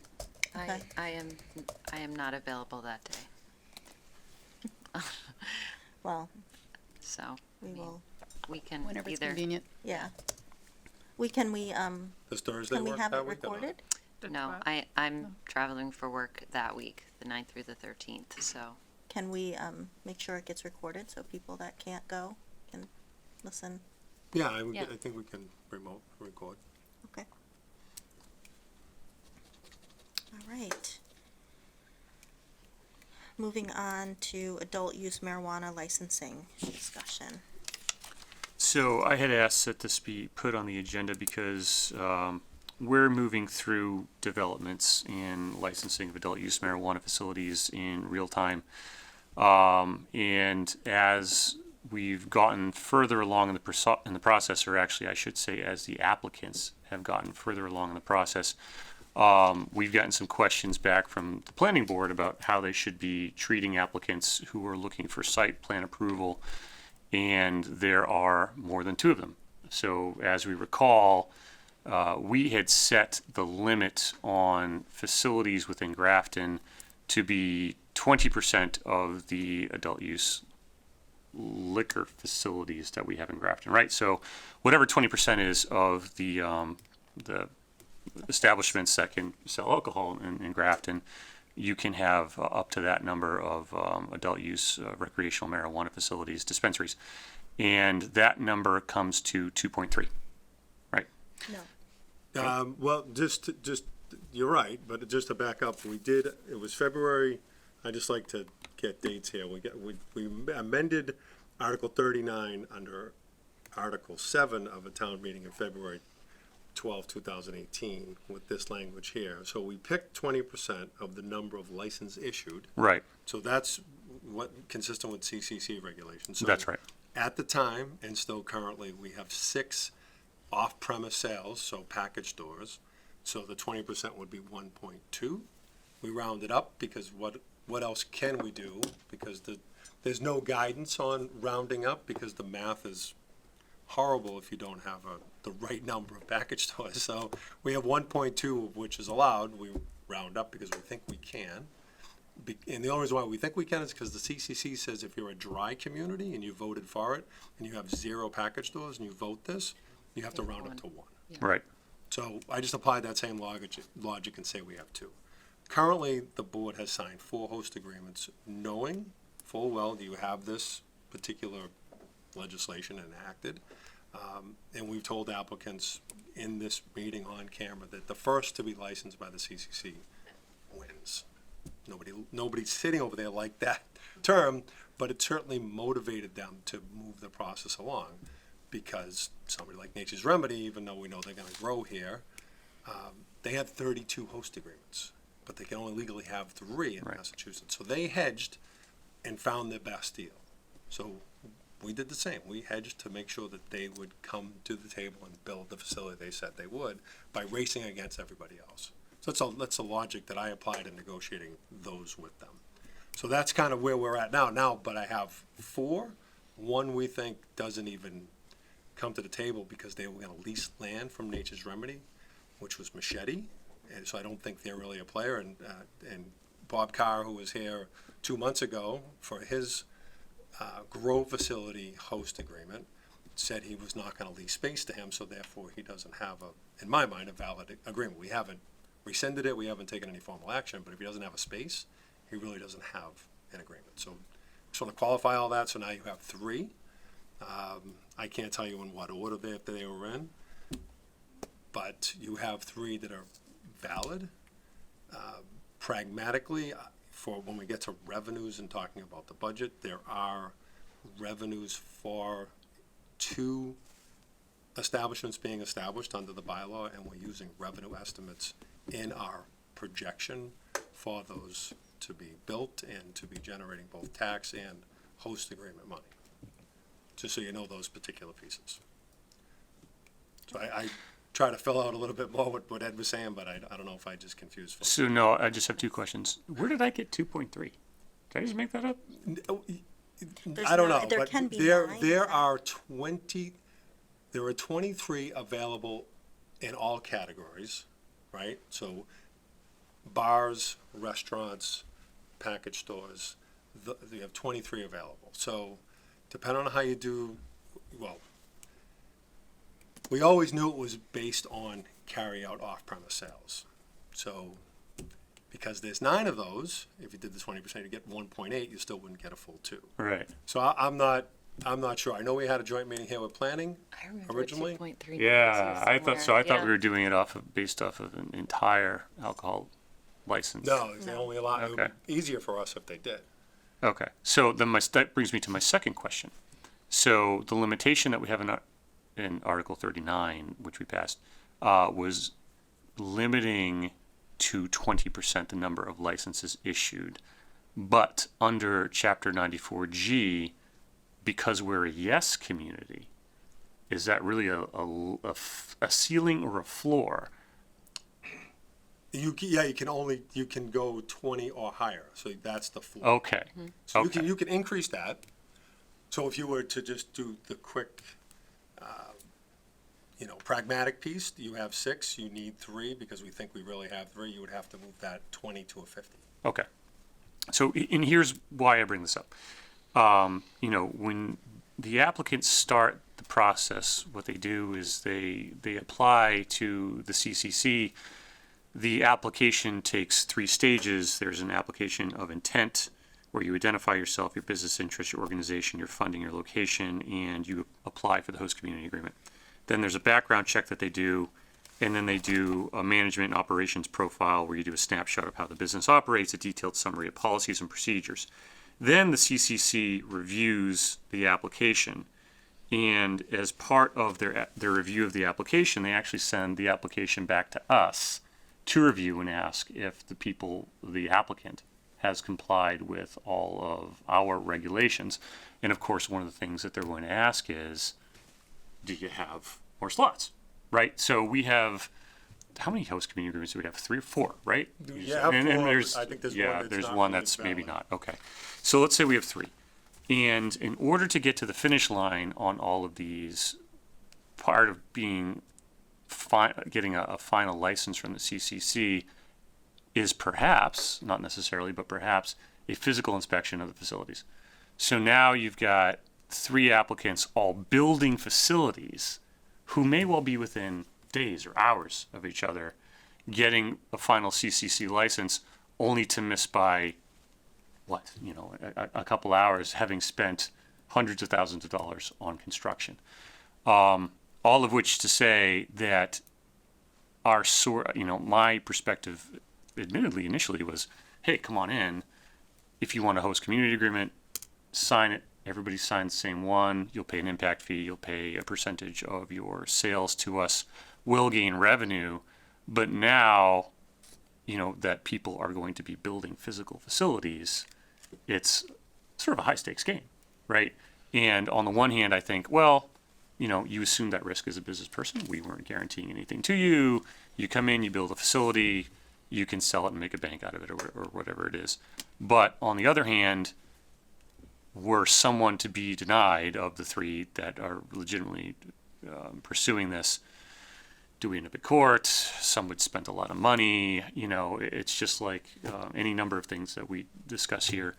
I Okay. I am not available that day. Well, So we will, we can whenever it's either. convenient. yeah. Can we, Does Thursday can we work have it that week or not? recorded? No, I'm traveling for work that week, the 9th through the 13th. So Can we, make sure it gets recorded so people that can't go can listen? Yeah, Yeah. I think we can remote record. Okay. All right. Moving on to adult use marijuana licensing discussion. So I had asked that this be put on the agenda because we're moving through developments in licensing of adult use marijuana facilities in real time. And as we've gotten further along in the process, or actually I should say as the applicants have gotten further along in the process, we've gotten some questions back from the planning board about how they should be treating applicants who are looking for site plan approval, and there are more than two of them. So as we recall, we had set the limit on facilities within Grafton to be 20% of the adult use liquor facilities that we have in Grafton, right? So whatever 20% is of the establishments that can sell alcohol in Grafton, you can have up to that number of adult use recreational marijuana facilities, dispensaries. And that number comes to 2.3, right? No. Well, just, you're right, but just to back up, it was February, I just like to get dates here. We amended Article 39 under Article 7 of a town meeting in February 12, 2018, with this language here. So we picked 20% of the number of license issued. Right, So that's consistent with CCC regulations. So that's right. at the time, and still currently, we have 6 off-premise sales, so package stores. So the 20% would be 1.2. We rounded up because what else can we do? Because there's no guidance on rounding up because the math is horrible if you don't have the right number of package stores. So we have 1.2 of which is allowed. We round up because we think we can. And the only reason why we think we can is because the CCC says if you're a dry community and you voted for it and you have 0 package stores and you vote this, you have to round up to 1. Right. So I just applied that same logic and say we have 2. Currently, the board has signed 4 host agreements, knowing full well that you have this particular legislation enacted. And we've told applicants in this meeting on camera that the first to be licensed by the CCC wins. Nobody's sitting over there like that term, but it certainly motivated them to move the process along, because somebody like Nature's Remedy, even though we know they're gonna grow here, they have 32 host agreements, but they can only legally have 3 in Right. Massachusetts. So they hedged and found their best deal. So we did the same. We hedged to make sure that they would come to the table and build the facility they said they would by racing against everybody else. So that's the logic that I applied in negotiating those with them. So that's kind of where we're at now, but I have 4. One we think doesn't even come to the table because they were gonna lease land from Nature's Remedy, which was Machete, and so I don't think they're really a player. And Bob Carr, who was here 2 months ago for his grow facility host agreement, said he was not gonna lease space to him, so therefore he doesn't have in my mind, a valid agreement. We haven't rescinded it, we haven't taken any formal action, but if he doesn't have a space, he really doesn't have an agreement. So just want to qualify all that, so now you have 3. I can't tell you in what order they were in, but you have 3 that are valid. Pragmatically, for when we get to revenues and talking about the budget, there are revenues for 2 establishments being established under the bylaw, and we're using revenue estimates in our projection for those to be built and to be generating both tax and host agreement money. Just so you know those particular pieces. So I try to fill out a little bit more what Ed was saying, but I don't know if I just confused folks. So no, I just have 2 questions. Where did I get 2.3? Did I just make that up? I don't know, There but can be there 9. are 23 available in all categories, right? So bars, restaurants, package stores, you have 23 available. So depending on how you do, well, we always knew it was based on carry-out off-premise sales. So because there's 9 of those, if you did the 20%, you get 1.8, you still wouldn't get a full 2. Right. So I'm not I'm not sure. I know we had a joint meeting here with planning. I remember Originally? 2.3. Yeah, I thought so. I thought Yeah. we were doing it based off of an entire alcohol license. No, they only allow, it would Okay. be easier for us if they did. Okay, so then that brings me to my second question. So the limitation that we have in Article 39, which we passed, was limiting to 20% the number of licenses issued. But under Chapter 94G, because we're a yes community, is that really a ceiling or a floor? You can go 20 or higher, so that's the floor. Okay, So okay. you can increase that. So if you were to just do the quick, pragmatic piece, you have 6, you need 3, because we think we really have 3, you would have to move that 20 to a 50. Okay. So, and here's why I bring this up. When the applicants start the process, what they do is they apply to the CCC. The application takes 3 stages. There's an application of intent, where you identify yourself, your business interest, your organization, your funding, your location, and you apply for the host community agreement. Then there's a background check that they do, and then they do a management and operations profile where you do a snapshot of how the business operates, a detailed summary of policies and procedures. Then the CCC reviews the application, and as part of their review of the application, they actually send the application back to us to review and ask if the applicant has complied with all of our regulations. And of course, one of the things that they're going to ask is, do you have more slots, right? So we have, how many host community agreements do we have? 3 or 4, right? Yeah, And 4, there's, I think there's yeah, one that's there's not one really that's maybe valid. not, okay. So let's say we have 3. And in order to get to the finish line on all of these, part of being, getting a final license from the CCC is perhaps, not necessarily, but perhaps a physical inspection of the facilities. So now you've got 3 applicants all building facilities who may well be within days or hours of each other getting a final CCC license, only to miss by a couple hours, having spent hundreds of thousands of dollars on construction. All of which to say that my perspective, admittedly, initially was, hey, come on in. If you want a host community agreement, sign it. Everybody signs the same one. You'll pay an impact fee. You'll pay a percentage of your sales to us. We'll gain revenue. But now, that people are going to be building physical facilities, it's sort of a high stakes game, right? And on the one hand, I think, well, you assume that risk as a business person. We weren't guaranteeing anything to you. You come in, you build a facility, you can sell it and make a bank out of it or whatever it is. But on the other hand, were someone to be denied of the 3 that are legitimately pursuing this, do we end up at court? Some would spend a lot of money. It's just like any number of things that we discuss here,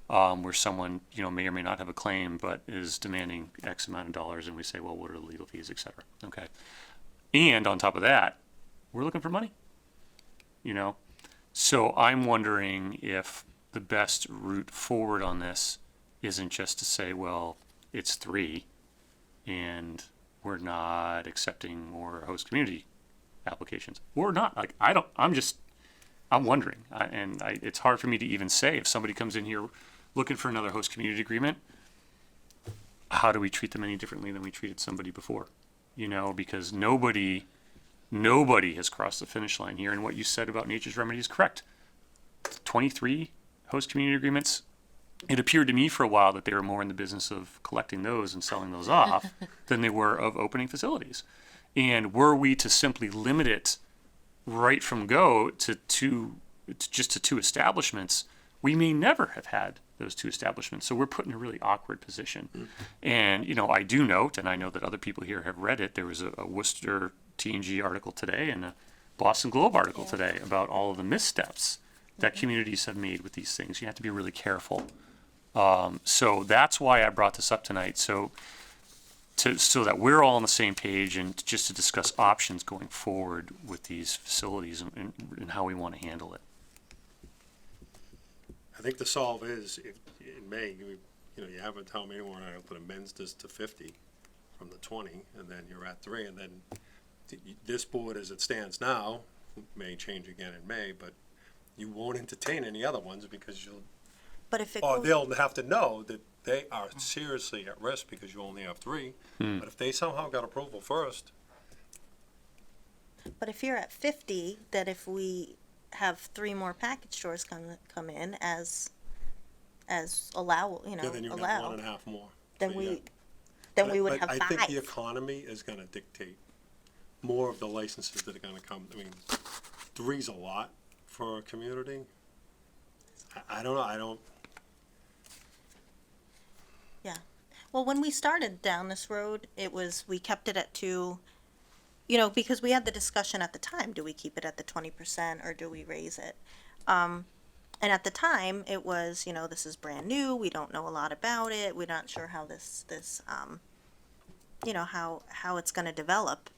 where someone, may or may not have a claim, but is demanding X amount of dollars, and we say, well, what are the legal fees, et cetera. Okay. And on top of that, we're looking for money, So I'm wondering if the best route forward on this isn't just to say, well, it's 3, and we're not accepting more host community applications. We're not. I'm wondering. It's hard for me to even say if somebody comes in here looking for another host community agreement, how do we treat them any differently than we treated somebody before? Because nobody has crossed the finish line here. And what you said about Nature's Remedy is correct. 23 host community agreements. It appeared to me for a while that they were more in the business of collecting those and selling those off than they were of opening facilities. And were we to simply limit it right from go to 2 establishments, we may never have had those 2 establishments. So we're put in a really awkward position. And, I do note, and I know that other people here have read it, there was a Worcester T&G article today and a Boston Globe article today about all of the missteps that communities have made with these things. You have to be really careful. So that's why I brought this up tonight, so that we're all on the same page and just to discuss options going forward with these facilities and how we want to handle it. I think the solve is, in May, you know, you have a town meeting warrant article that amends this to 50 from the 20, and then you're at 3, and then this board as it stands now may change again in May, but you won't entertain any other ones because you'll, But if it or goes, they'll have to know that they are seriously at risk because you only have 3. But if they somehow got approval first, but if you're at 50, that if we have 3 more package stores come in as allow, you know, yeah, then you would have allow, 1.5 more. then So, we, yeah. then But- we would but have I think the 5. economy is gonna dictate more of the licenses that are gonna come. I mean, 3's a lot for a community. I don't know, Well, when we started down this road, we kept it at 2, you know, because we had the discussion at the time, do we keep it at the 20% or do we raise it? And at the time, it was, you know, this is brand new, we don't know a lot about it, we're not sure how this you know, how it's gonna develop.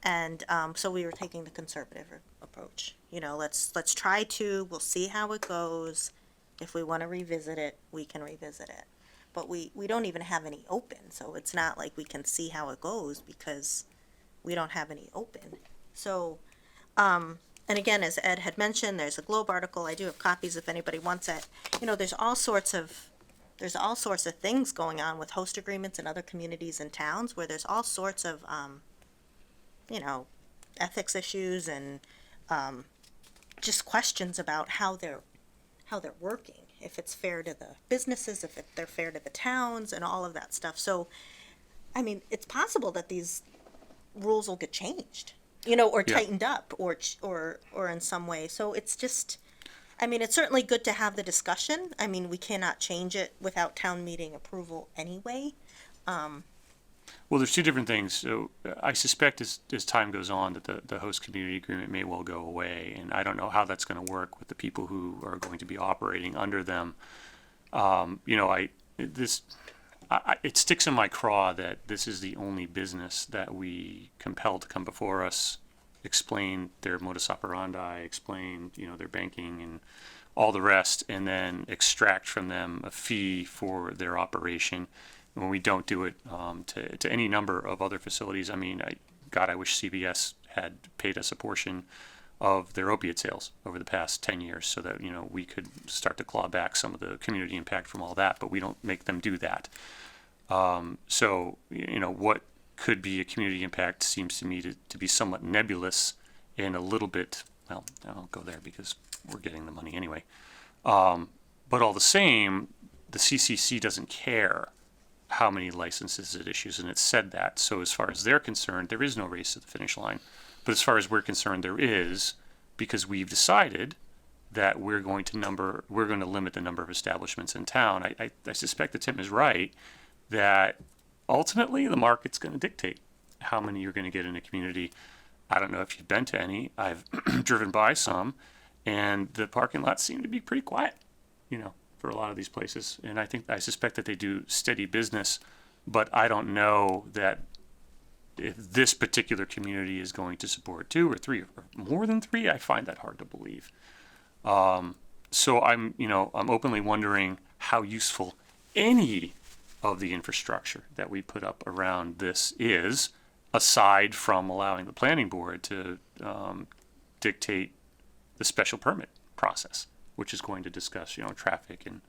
And, so we were taking the conservative approach, you know, let's try to, we'll see how it goes. If we wanna revisit it, we can revisit it. But we don't even have any open, so it's not like we can see how it goes because we don't have any open. So, and again, as Ed had mentioned, there's a Globe article, I do have copies if anybody wants it. You know, there's all sorts of things going on with host agreements in other communities and towns where there's all sorts of, you know, ethics issues and, just questions about how they're working, if it's fair to the businesses, if they're fair to the towns and all of that stuff. So, I mean, it's possible that these rules will get changed, you know, or Yeah. tightened up or in some way. So it's just, I mean, it's certainly good to have the discussion. I mean, we cannot change it without town meeting approval anyway. Well, there's 2 different things. So I suspect as time goes on that the host community agreement may well go away, and I don't know how that's going to work with the people who are going to be operating under them. You know, it sticks in my craw that this is the only business that we compel to come before us, explain their modus operandi, explain, you know, their banking and all the rest, and then extract from them a fee for their operation. When we don't do it to any number of other facilities. I mean, I wish CVS had paid us a portion of their opiate sales over the past 10 years so that, you know, we could start to claw back some of the community impact from all that, but we don't make them do that. So, you know, what could be a community impact seems to me to be somewhat nebulous and a little bit, well, I won't go there because we're getting the money anyway. But all the same, the CCC doesn't care how many licenses it issues, and it's said that. So as far as they're concerned, there is no race to the finish line. But as far as we're concerned, there is, because we've decided that we're going to limit the number of establishments in town. I suspect that Tim is right, that ultimately the market's going to dictate how many you're going to get in a community. I don't know if you've been to any. I've driven by some, and the parking lots seem to be pretty quiet, you know, for a lot of these places. And I suspect that they do steady business, but I don't know that if this particular community is going to support 2 or 3 or more than 3. I find that hard to believe. So I'm openly wondering how useful any of the infrastructure that we put up around this is, aside from allowing the planning board to dictate the special permit process, which is going to discuss, you know, traffic and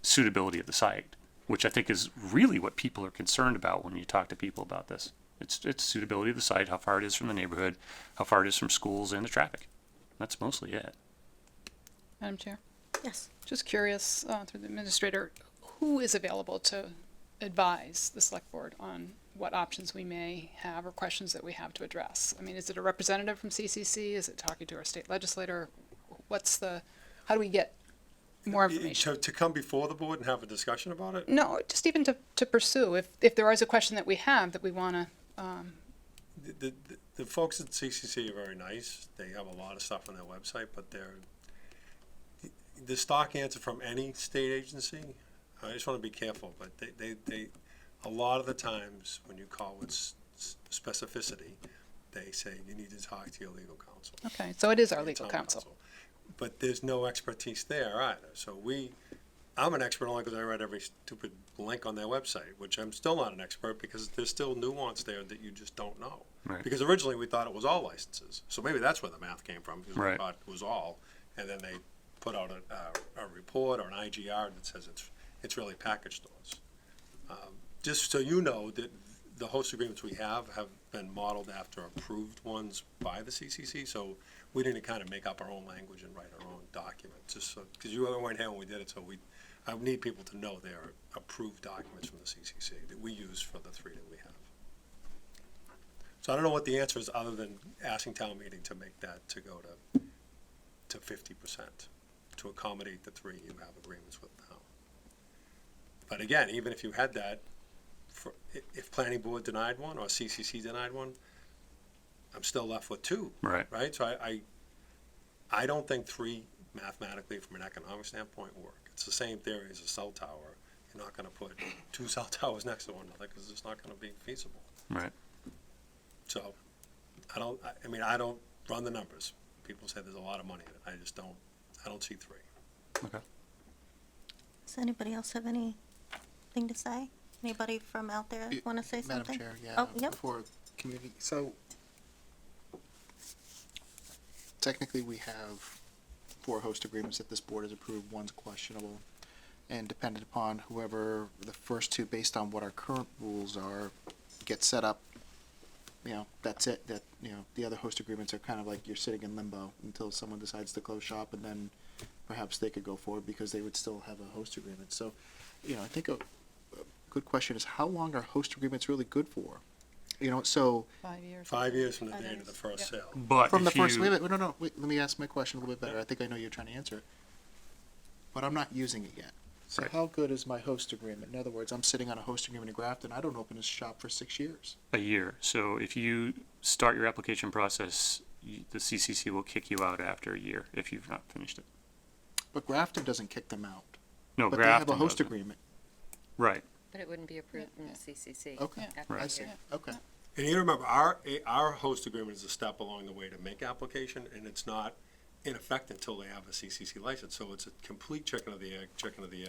suitability of the site, which I think is really what people are concerned about when you talk to people about this. It's suitability of the site, how far it is from the neighborhood, how far it is from schools and the traffic. That's mostly it. Madam Chair, Yes. just curious, through the administrator, who is available to advise the select board on what options we may have or questions that we have to address? I mean, is it a representative from CCC? Is it talking to our state legislator? How do we get more information? to come before the board and have a discussion about it? No, just even to pursue, if there is a question that we have that we want to, The folks at CCC are very nice. They have a lot of stuff on their website, but the stock answer from any state agency, I just want to be careful, but they a lot of the times when you call with specificity, they say you need to talk to your legal counsel. okay, so it is our your legal town counsel. But there's no expertise there either. So I'm an expert only because I read every stupid link on their website, which I'm still not an expert because there's still nuance there that you just don't know. Right. Because originally we thought it was all licenses, so maybe that's where the math came from, because we Right. thought it was all, and then they put out a report or an IGR that says it's really package stores. Just so you know, that the host agreements we have been modeled after approved ones by the CCC, so we didn't kind of make up our own language and write our own document, just so, because you weren't here when we did it, so I need people to know they're approved documents from the CCC that we use for the three that we have. So I don't know what the answer is, other than asking town meeting to make that, to go to 50%, to accommodate the three you have agreements with now. But again, even if you had that, if planning board denied one or CCC denied one, I'm still left with two. Right. Right? So I don't think three mathematically from an economic standpoint work. It's the same theory as a cell tower. You're not gonna put two cell towers next to one another because it's not gonna be feasible. Right. So I don't run the numbers. People say there's a lot of money in it. I don't see three. Okay. Does anybody else have anything to say? Anybody from out there want to say something? Madam Chair, yeah. Oh, yep. For community, so technically we have 4 host agreements that this board has approved, one's questionable. And dependent upon whoever the first 2, based on what our current rules are, get set up, that's it. That, the other host agreements are kind of like you're sitting in limbo until someone decides to close shop, and then perhaps they could go forward because they would still have a host agreement. So, I think a good question is, how long are host agreements really good for? So 5 years. 5 years from the 5 date years. of the first Yep. sale. But from the if first, you, wait, let me ask my question a little bit better. I think I know you're trying to answer it. But I'm not using it yet. So Right. how good is my host agreement? In other words, I'm sitting on a host agreement in Grafton. I don't open a shop for 6 years. a year. So if you start your application process, the CCC will kick you out after a year if you've not finished it. But Grafton doesn't kick them out. No, But they have a Grafton host doesn't. agreement. Right. But it wouldn't be approved in the CCC. Okay. after Right. a I see. year. Okay. And you remember, our host agreement is a step along the way to make application, and it's not in effect until they have a CCC license. So it's a complete chicken of the egg, Yeah. chicken of the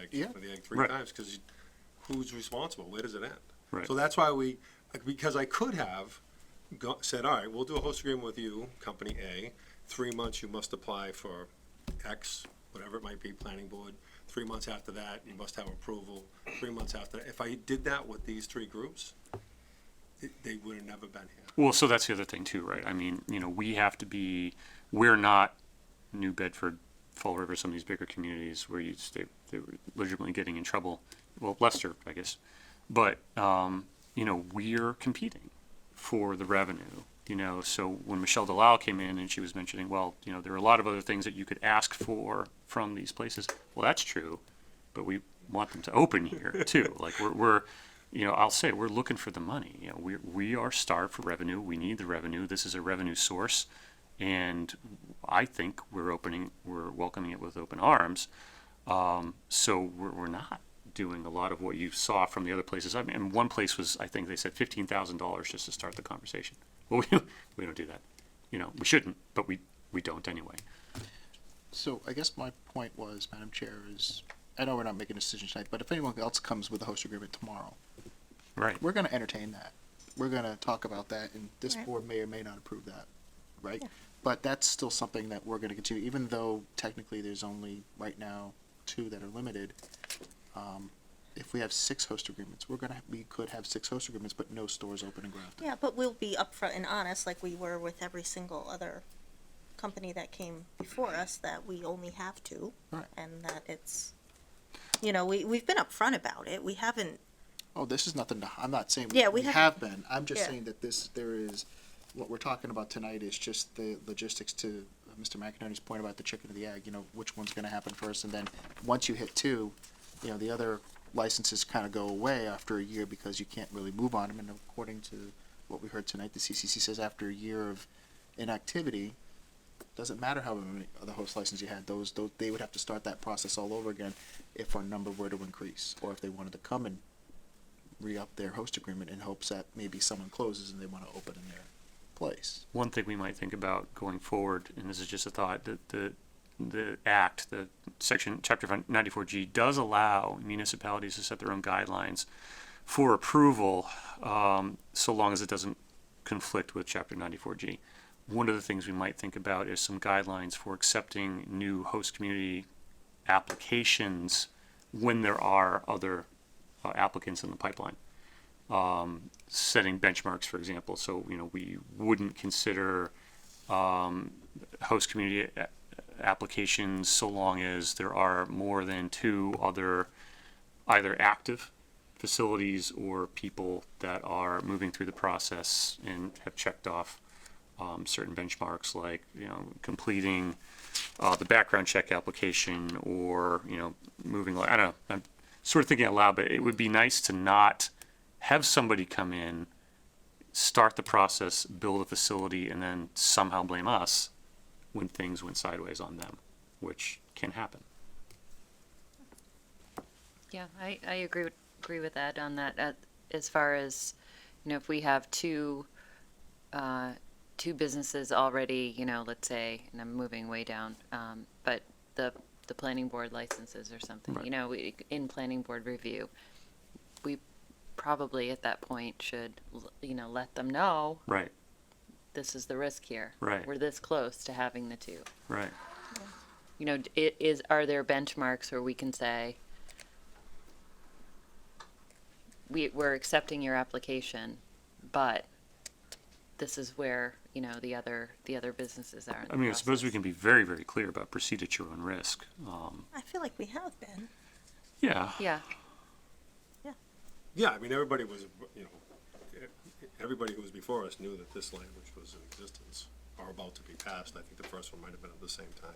egg 3 Right. times, because who's responsible? Where does it end? Right. So that's why because I could have said, all right, we'll do a host agreement with you, company A. 3 months you must apply for X, whatever it might be, planning board. 3 months after that, you must have approval. 3 months after that. If I did that with these 3 groups, they would have never been here. Well, so that's the other thing too, right? I mean, we're not New Bedford, Fall River, some of these bigger communities where they were legitimately getting in trouble. Well, Leicester, I guess. But, we're competing for the revenue, so when Michelle Delisle came in and she was mentioning, well, there are a lot of other things that you could ask for from these places. Well, that's true, but we want them to open here too. Like we're I'll say we're looking for the money. We are starved for revenue. We need the revenue. This is a revenue source. And I think we're welcoming it with open arms. So we're not doing a lot of what you saw from the other places. I mean, one place was, I think they said $15,000 just to start the conversation. Well, we don't do that. We shouldn't, but we don't anyway. So I guess my point was, Madam Chair, is I know we're not making a decision tonight, but if anyone else comes with a host agreement tomorrow, Right. we're going to entertain that. We're going to talk about that, and this Right. board may or may not approve that, right? Yeah. But that's still something that we're going to continue, even though technically there's only right now 2 that are limited. If we have 6 host agreements, we could have 6 host agreements, but no stores open in Grafton. Yeah, but we'll be upfront and honest, like we were with every single other company that came before us, that we only have 2. Right. And that it's, we've been upfront about it. We haven't, Oh, this is nothing I'm not saying Yeah, we we have been. I'm just Yeah. saying that there is, what we're talking about tonight is just the logistics to Mr. McInerney's point about the chicken or the egg, which one's gonna happen first, and then once you hit 2, the other licenses kind of go away after a year because you can't really move on them, and according to what we heard tonight, the CCC says after a year of inactivity, doesn't matter how many other host licenses you had, those they would have to start that process all over again if our number were to increase, or if they wanted to come and re-up their host agreement in hopes that maybe someone closes and they want to open in their place. One thing we might think about going forward, and this is just a thought, that the act, the chapter 94G does allow municipalities to set their own guidelines for approval, so long as it doesn't conflict with chapter 94G. One of the things we might think about is some guidelines for accepting new host community applications when there are other applicants in the pipeline. Setting benchmarks, for example, so we wouldn't consider host community applications so long as there are more than 2 other either active facilities or people that are moving through the process and have checked off certain benchmarks, like completing the background check application, or moving. I don't know. I'm sort of thinking out loud, but it would be nice to not have somebody come in, start the process, build a facility, and then somehow blame us when things went sideways on them, which can happen. Yeah, I agree with that on that. As far as, if we have two businesses already, let's say, and I'm moving way down, but the planning board licenses or something, Right. In planning board review, we probably at that point should, let them know Right. this is the risk here. Right. We're this close to having the 2. Right. Are there benchmarks where we can say, we're accepting your application, but this is where the other businesses are. In I mean, I the suppose we process. can be very, very clear about proceed at your own risk. I feel like we have been. Yeah. Yeah. Yeah, I mean, everybody was, everybody who was before us knew that this language was in existence or about to be passed. I think the first one might have been at the same time.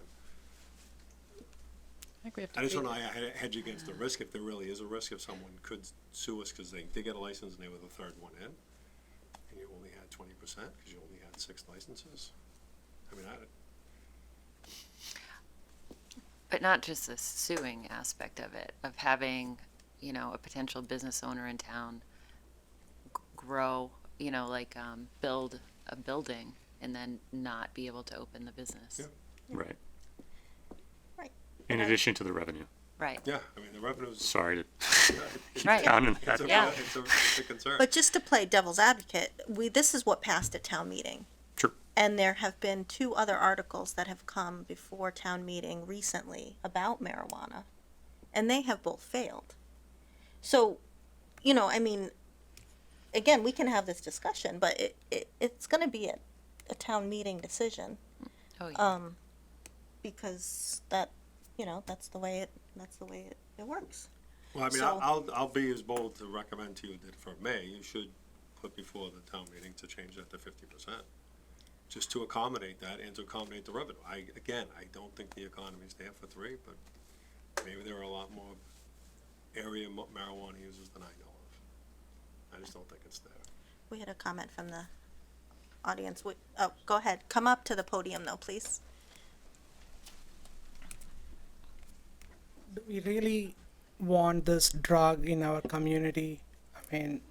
I think we have to I just be- want to hedge against the risk, if there really is a risk, if someone could sue us because they did get a license and they were the 3rd one in, and you only had 20% because you only had 6 licenses. I mean, But not just the suing aspect of it, of having, a potential business owner in town grow, build a building and then not be able to open the business. Yeah. Right. Right. In addition to the revenue. Right. yeah, I mean, the revenues. Sorry to Right. down in It's that. a, Yeah. it's a concern. But just to play devil's advocate, this is what passed at town meeting. Sure. And there have been 2 other articles that have come before town meeting recently about marijuana, and they have both failed. So, I mean, again, we can have this discussion, but it's going to be a town meeting decision, Oh, yeah. because that's the way it works. Well, I mean, So- I'll be as bold to recommend to you that for May, you should put before the town meeting to change that to 50%. Just to accommodate that and to accommodate the revenue. I don't think the economy's there for 3, but maybe there are a lot more area marijuana users than I know of. I just don't think it's there. We had a comment from the audience. Go ahead. Come up to the podium, though, please. Do we really want this drug in our community? I mean,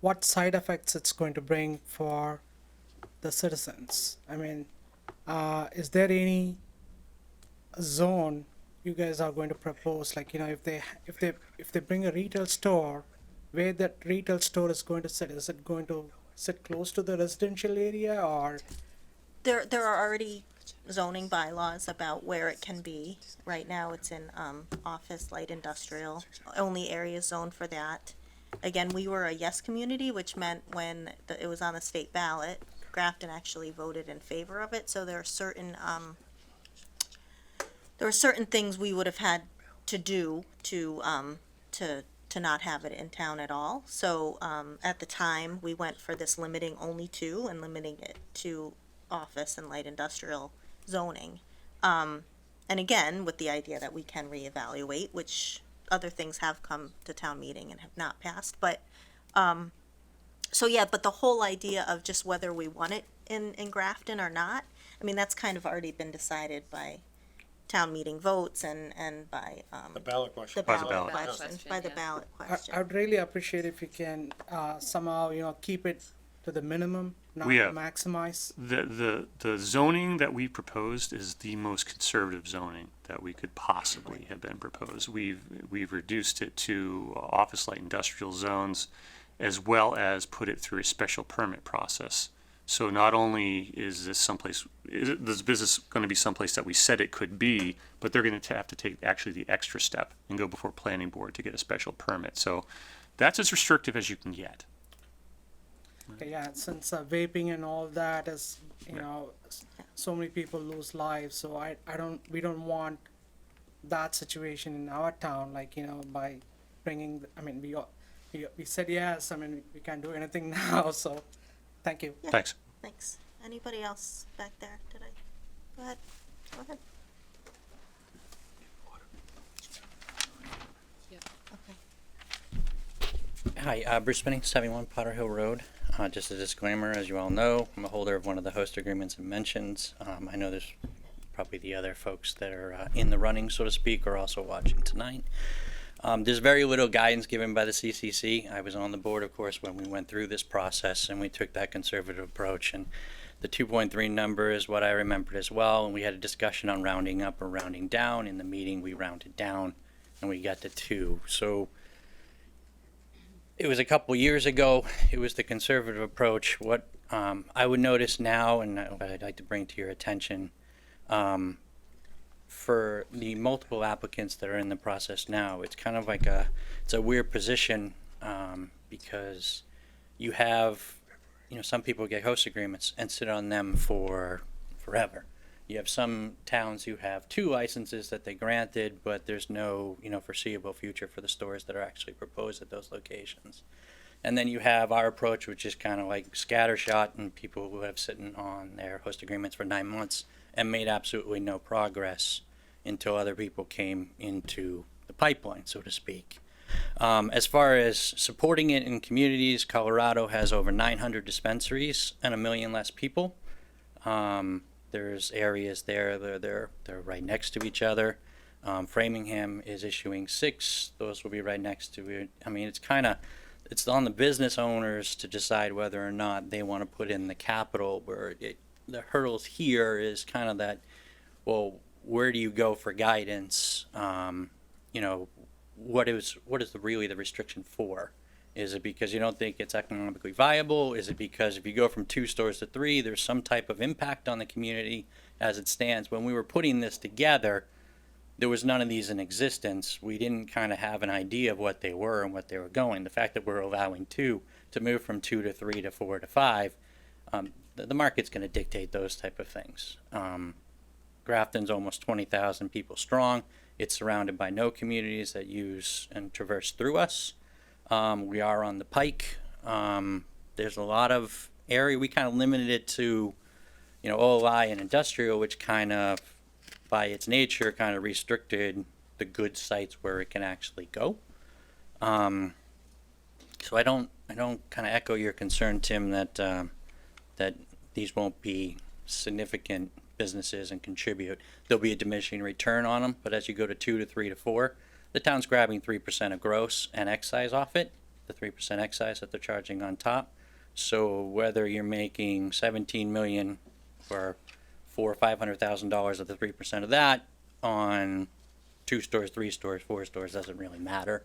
what side effects it's going to bring for the citizens? I mean, is there any zone you guys are going to propose? Like, if they bring a retail store, where that retail store is going to sit? Is it going to sit close to the residential area, or? There are already zoning bylaws about where it can be. Right now, it's in office, light industrial, only areas zoned for that. Again, we were a yes community, which meant when it was on the state ballot, Grafton actually voted in favor of it. So there are certain things we would have had to do to not have it in town at all. So at the time, we went for this limiting only to and limiting it to office and light industrial zoning. And again, with the idea that we can reevaluate, which other things have come to town meeting and have not passed. But but the whole idea of just whether we want it in Grafton or not, I mean, that's kind of already been decided by town meeting votes and by The ballot question. the By the ballot ballot. question, by the Yeah. ballot question. I'd really appreciate if you can somehow, keep it to the minimum, not We have. maximize? The zoning that we proposed is the most conservative zoning that we could possibly have been proposed. We've reduced it to office light industrial zones, as well as put it through a special permit process. So not only is this this business going to be someplace that we said it could be, but they're going to have to take actually the extra step and go before planning board to get a special permit. So that's as restrictive as you can get. Okay, yeah, since vaping and all that is, so many people lose lives, so we don't want that situation in our town, like, by bringing, we said yes, we can't do anything now, so, thank you. Yeah. Thanks. Thanks. Anybody else back there? Did I? Go ahead. Go ahead. Okay. Hi, Bruce Spinning, 71 Potter Hill Road. Just a disclaimer, as you all know, I'm a holder of one of the host agreements and mentions. I know there's probably the other folks that are in the running, so to speak, are also watching tonight. There's very little guidance given by the CCC. I was on the board, of course, when we went through this process, and we took that conservative approach. And the 2.3 number is what I remembered as well. And we had a discussion on rounding up or rounding down. In the meeting, we rounded down, and we got to 2. So it was a couple years ago. It was the conservative approach. What I would notice now, and what I'd like to bring to your attention, for the multiple applicants that are in the process now, it's kind of like it's a weird position because you have, some people get host agreements and sit on them for forever. You have some towns who have 2 licenses that they granted, but there's no, foreseeable future for the stores that are actually proposed at those locations. And then you have our approach, which is kind of like scattershot, and people who have sitting on their host agreements for 9 months and made absolutely no progress until other people came into the pipeline, so to speak. As far as supporting it in communities, Colorado has over 900 dispensaries and 1 million less people. There's areas there that they're right next to each other. Framingham is issuing 6. Those will be right next to it. It's on the business owners to decide whether or not they want to put in the capital. Where the hurdles here is kind of that, well, where do you go for guidance? What is really the restriction for? Is it because you don't think it's economically viable? Is it because if you go from 2 stores to 3, there's some type of impact on the community as it stands? When we were putting this together, there was none of these in existence. We didn't kind of have an idea of what they were and what they were going. The fact that we're allowing 2 to move from 2 to 3 to 4 to 5, the market's going to dictate those type of things. Grafton's almost 20,000 people strong. It's surrounded by no communities that use and traverse through us. We are on the pike. There's a lot of area. We kind of limited it to, OLI and industrial, which kind of, by its nature, kind of restricted the good sites where it can actually go. So I don't kind of echo your concern, Tim, that these won't be significant businesses and contribute. There'll be a diminishing return on them, but as you go to 2 to 3 to 4, the town's grabbing 3% of gross and excise off it, the 3% excise that they're charging on top. So whether you're making 17 million or $400,000 or $500,000 of the 3% of that on 2 stores, 3 stores, 4 stores doesn't really matter.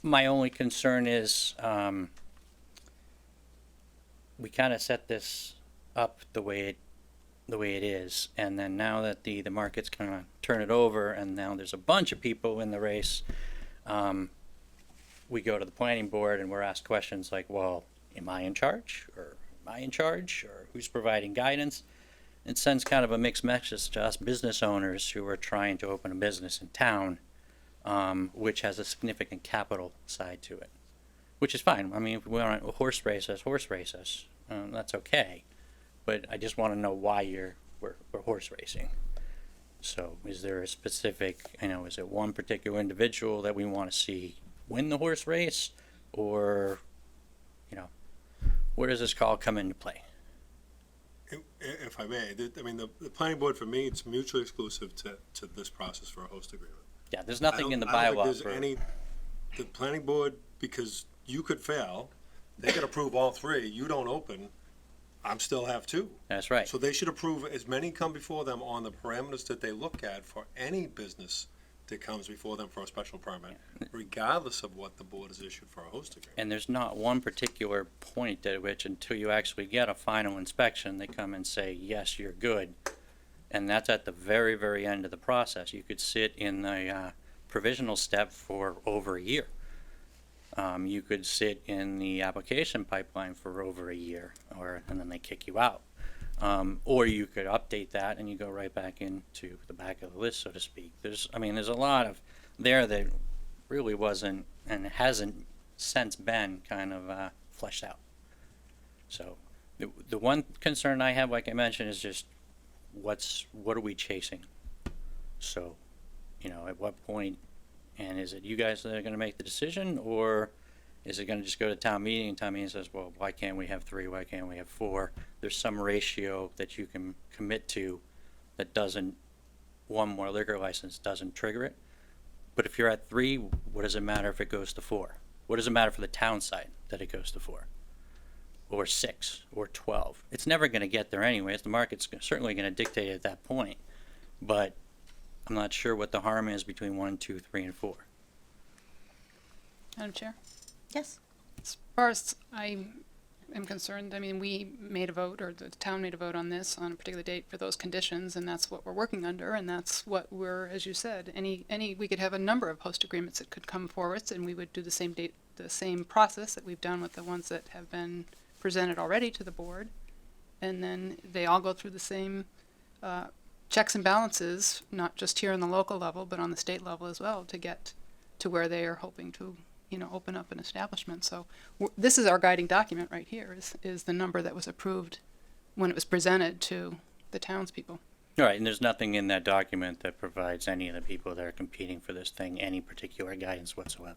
My only concern is we kind of set this up the way it is, and then now that the market's kind of turn it over, and now there's a bunch of people in the race, we go to the planning board and we're asked questions like, well, am I in charge, or am I in charge, or who's providing guidance? It sends kind of a mixed message to us business owners who are trying to open a business in town, which has a significant capital side to it, which is fine. I mean, if we want to horse race us, that's okay. But I just want to know why we're horse racing. So is there a specific, is it one particular individual that we want to see win the horse race, or, where does this call come into play? If I may, the planning board, for me, it's mutually exclusive to this process for a host agreement. Yeah, there's nothing in the I don't bylaw think there's the planning board, because you could fail, they could approve all three, you don't open, I'm still have two. That's right. So they should approve as many come before them on the parameters that they look at for any business that comes before them for a special permit, regardless of what the board has issued for a host agreement. And there's not one particular point at which, until you actually get a final inspection, they come and say, yes, you're good. And that's at the very, very end of the process. You could sit in the provisional step for over a year. You could sit in the application pipeline for over a year, and then they kick you out. Or you could update that and you go right back into the back of the list, so to speak. There's a lot of there that really wasn't and hasn't since been kind of fleshed out. So the one concern I have, like I mentioned, is just what are we chasing? So, at what point, and is it you guys that are going to make the decision, or is it going to just go to town meeting and town meeting says, well, why can't we have 3? Why can't we have 4? There's some ratio that you can commit to that doesn't, one more liquor license doesn't trigger it. But if you're at 3, what does it matter if it goes to 4? What does it matter for the town side that it goes to 4? Or 6 or 12? It's never going to get there anyways. The market's certainly going to dictate at that point. But I'm not sure what the harm is between 1, 2, 3, and 4. Madam Chair? Yes? As far as I am concerned, I mean, we made a vote, or the town made a vote on this on a particular date for those conditions, and that's what we're working under, and that's what we're, as you said, we could have a number of host agreements that could come forward, and we would do the same process that we've done with the ones that have been presented already to the board, and then they all go through the same checks and balances, not just here on the local level, but on the state level as well, to get to where they are hoping to open up an establishment. So this is our guiding document right here, is the number that was approved when it was presented to the townspeople. All right, and there's nothing in that document that provides any of the people that are competing for this thing any particular guidance whatsoever.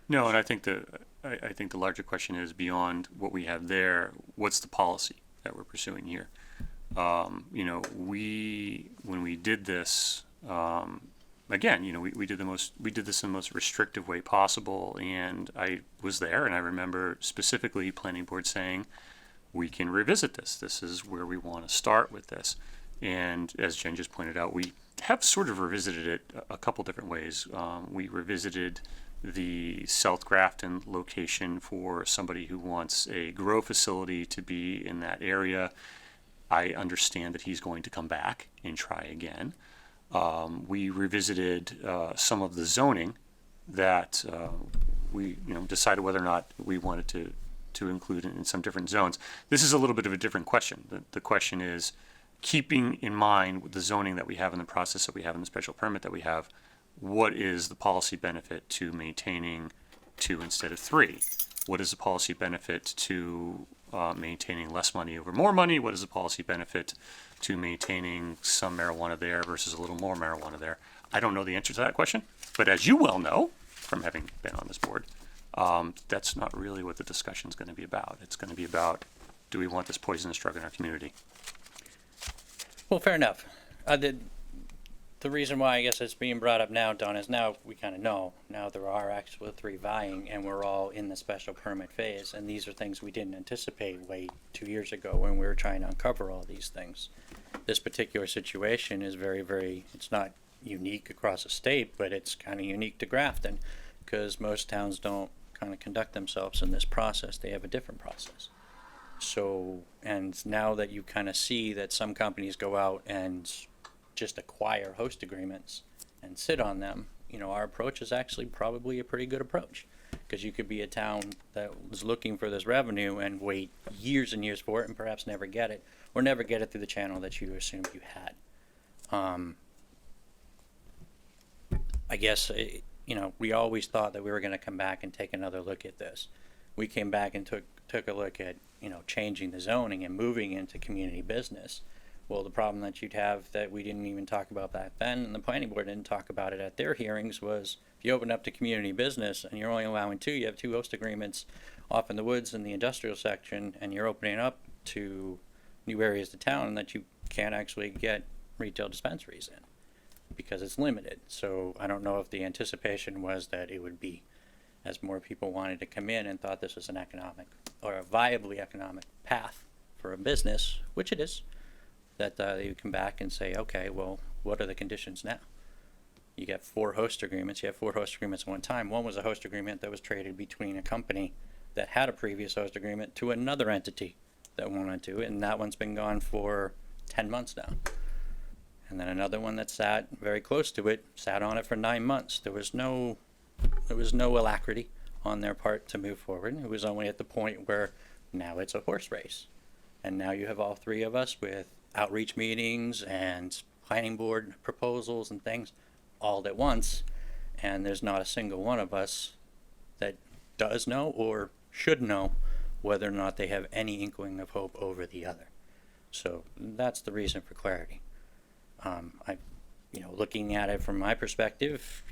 No, and I think the larger question is beyond what we have there. What's the policy that we're pursuing here? When we did this, again, we did this in the most restrictive way possible, and I was there, and I remember specifically planning board saying, we can revisit this. This is where we want to start with this. And as Jen just pointed out, we have sort of revisited it a couple different ways. We revisited the South Grafton location for somebody who wants a grow facility to be in that area. I understand that he's going to come back and try again. We revisited some of the zoning that we decided whether or not we wanted to include in some different zones. This is a little bit of a different question. The question is, keeping in mind the zoning that we have in the process that we have in the special permit that we have, what is the policy benefit to maintaining 2 instead of 3? What is the policy benefit to maintaining less money over more money? What is the policy benefit to maintaining some marijuana there versus a little more marijuana there? I don't know the answer to that question, but as you well know from having been on this board, that's not really what the discussion is going to be about. It's going to be about, do we want this poisonous drug in our community? Well, fair enough. The reason why I guess it's being brought up now, Don, is now we kind of know. Now there are actually 3 vying, and we're all in the special permit phase. And these are things we didn't anticipate 2 years ago when we were trying to uncover all these things. This particular situation is very, very, it's not unique across the state, but it's kind of unique to Grafton because most towns don't kind of conduct themselves in this process. They have a different process. So, and now that you kind of see that some companies go out and just acquire host agreements and sit on them, our approach is actually probably a pretty good approach, because you could be a town that was looking for this revenue and wait years and years for it and perhaps never get it, or never get it through the channel that you assumed you had. I guess, we always thought that we were going to come back and take another look at this. We came back and took a look at, changing the zoning and moving into community business. Well, the problem that you'd have that we didn't even talk about back then, and the planning board didn't talk about it at their hearings, was if you open up to community business and you're only allowing 2, you have 2 host agreements off in the woods in the industrial section, and you're opening up to new areas of town that you can't actually get retail dispensaries in because it's limited. So I don't know if the anticipation was that it would be as more people wanted to come in and thought this was an economic or a viably economic path for a business, which it is, that they would come back and say, okay, well, what are the conditions now? You get 4 host agreements. You have 4 host agreements at one time. One was a host agreement that was traded between a company that had a previous host agreement to another entity that wanted to, and that one's been gone for 10 months now. And then another one that sat very close to it, sat on it for 9 months. There was no alacrity on their part to move forward. It was only at the point where now it's a horse race. And now you have all 3 of us with outreach meetings and planning board proposals and things all at once, and there's not a single one of us that does know or should know whether or not they have any inkling of hope over the other. So that's the reason for clarity. Looking at it from my perspective,